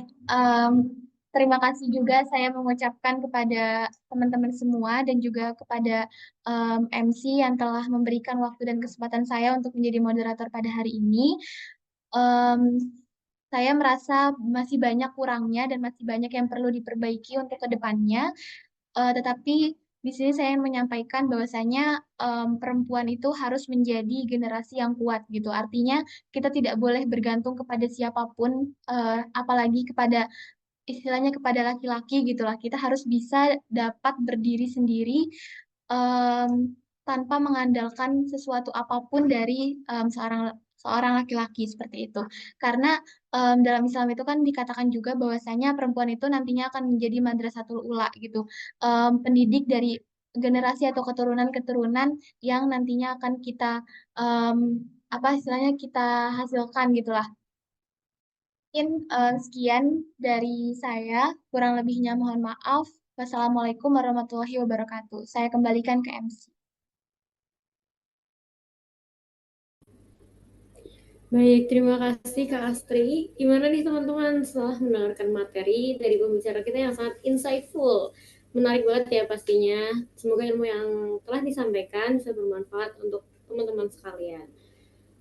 S4: terima kasih juga saya mengucapkan kepada teman-teman semua dan juga kepada MC yang telah memberikan waktu dan kesempatan saya untuk menjadi moderator pada hari ini. Saya merasa masih banyak kurangnya dan masih banyak yang perlu diperbaiki untuk ke depannya. Tetapi di sini saya ingin menyampaikan bahwasanya perempuan itu harus menjadi generasi yang kuat gitu. Artinya kita tidak boleh bergantung kepada siapapun, apalagi kepada istilahnya kepada laki-laki gitulah. Kita harus bisa dapat berdiri sendiri tanpa mengandalkan sesuatu apapun dari seorang laki-laki seperti itu. Karena dalam Islam itu kan dikatakan juga bahwasanya perempuan itu nantinya akan menjadi madrasatul ula gitu, pendidik dari generasi atau keturunan-keturunan yang nantinya akan kita apa istilahnya kita hasilkan gitulah. Mungkin sekian dari saya, kurang lebihnya mohon maaf. Wassalamualaikum warahmatullahi wabarakatuh. Saya kembalikan ke MC.
S1: Baik, terima kasih Kak Astri. Gimana nih teman-teman setelah mendengarkan materi dari pembicara kita yang sangat insightful. Menarik banget ya pastinya. Semoga ilmu yang telah disampaikan bisa bermanfaat untuk teman-teman sekalian.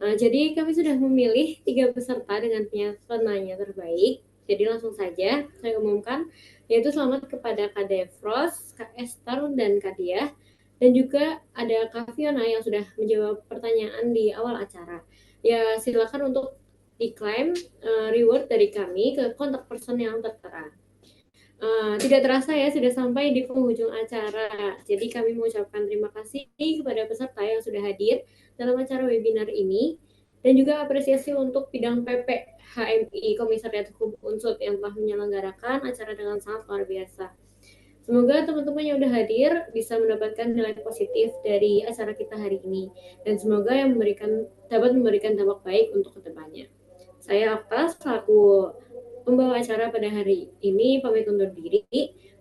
S1: Nah, jadi kami sudah memilih 3 peserta dengan penanya terbaik. Jadi langsung saja saya umumkan, yaitu selamat kepada Kak Devros, Kak Esther, dan Kak Diah. Dan juga ada Kak Fiona yang sudah menjawab pertanyaan di awal acara. Ya, silakan untuk diklaim reward dari kami ke kontak person yang tertera. Tidak terasa ya, sudah sampai di penghujung acara. Jadi kami mengucapkan terima kasih kepada peserta yang sudah hadir dalam acara webinar ini, dan juga apresiasi untuk bidang PP HMI Komisariat Hukum Unsut yang telah menyelenggarakan acara dengan sangat luar biasa. Semoga teman-teman yang udah hadir bisa mendapatkan nilai positif dari acara kita hari ini, dan semoga yang dapat memberikan dampak baik untuk kedepannya. Saya Okta selaku pembawa acara pada hari ini pamit undur diri.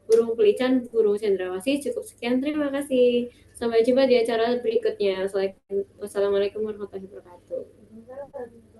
S1: Burung Pelican, Burung Cendrawasih, cukup sekian. Terima kasih. Sampai jumpa di acara berikutnya. Wassalamualaikum warahmatullahi wabarakatuh.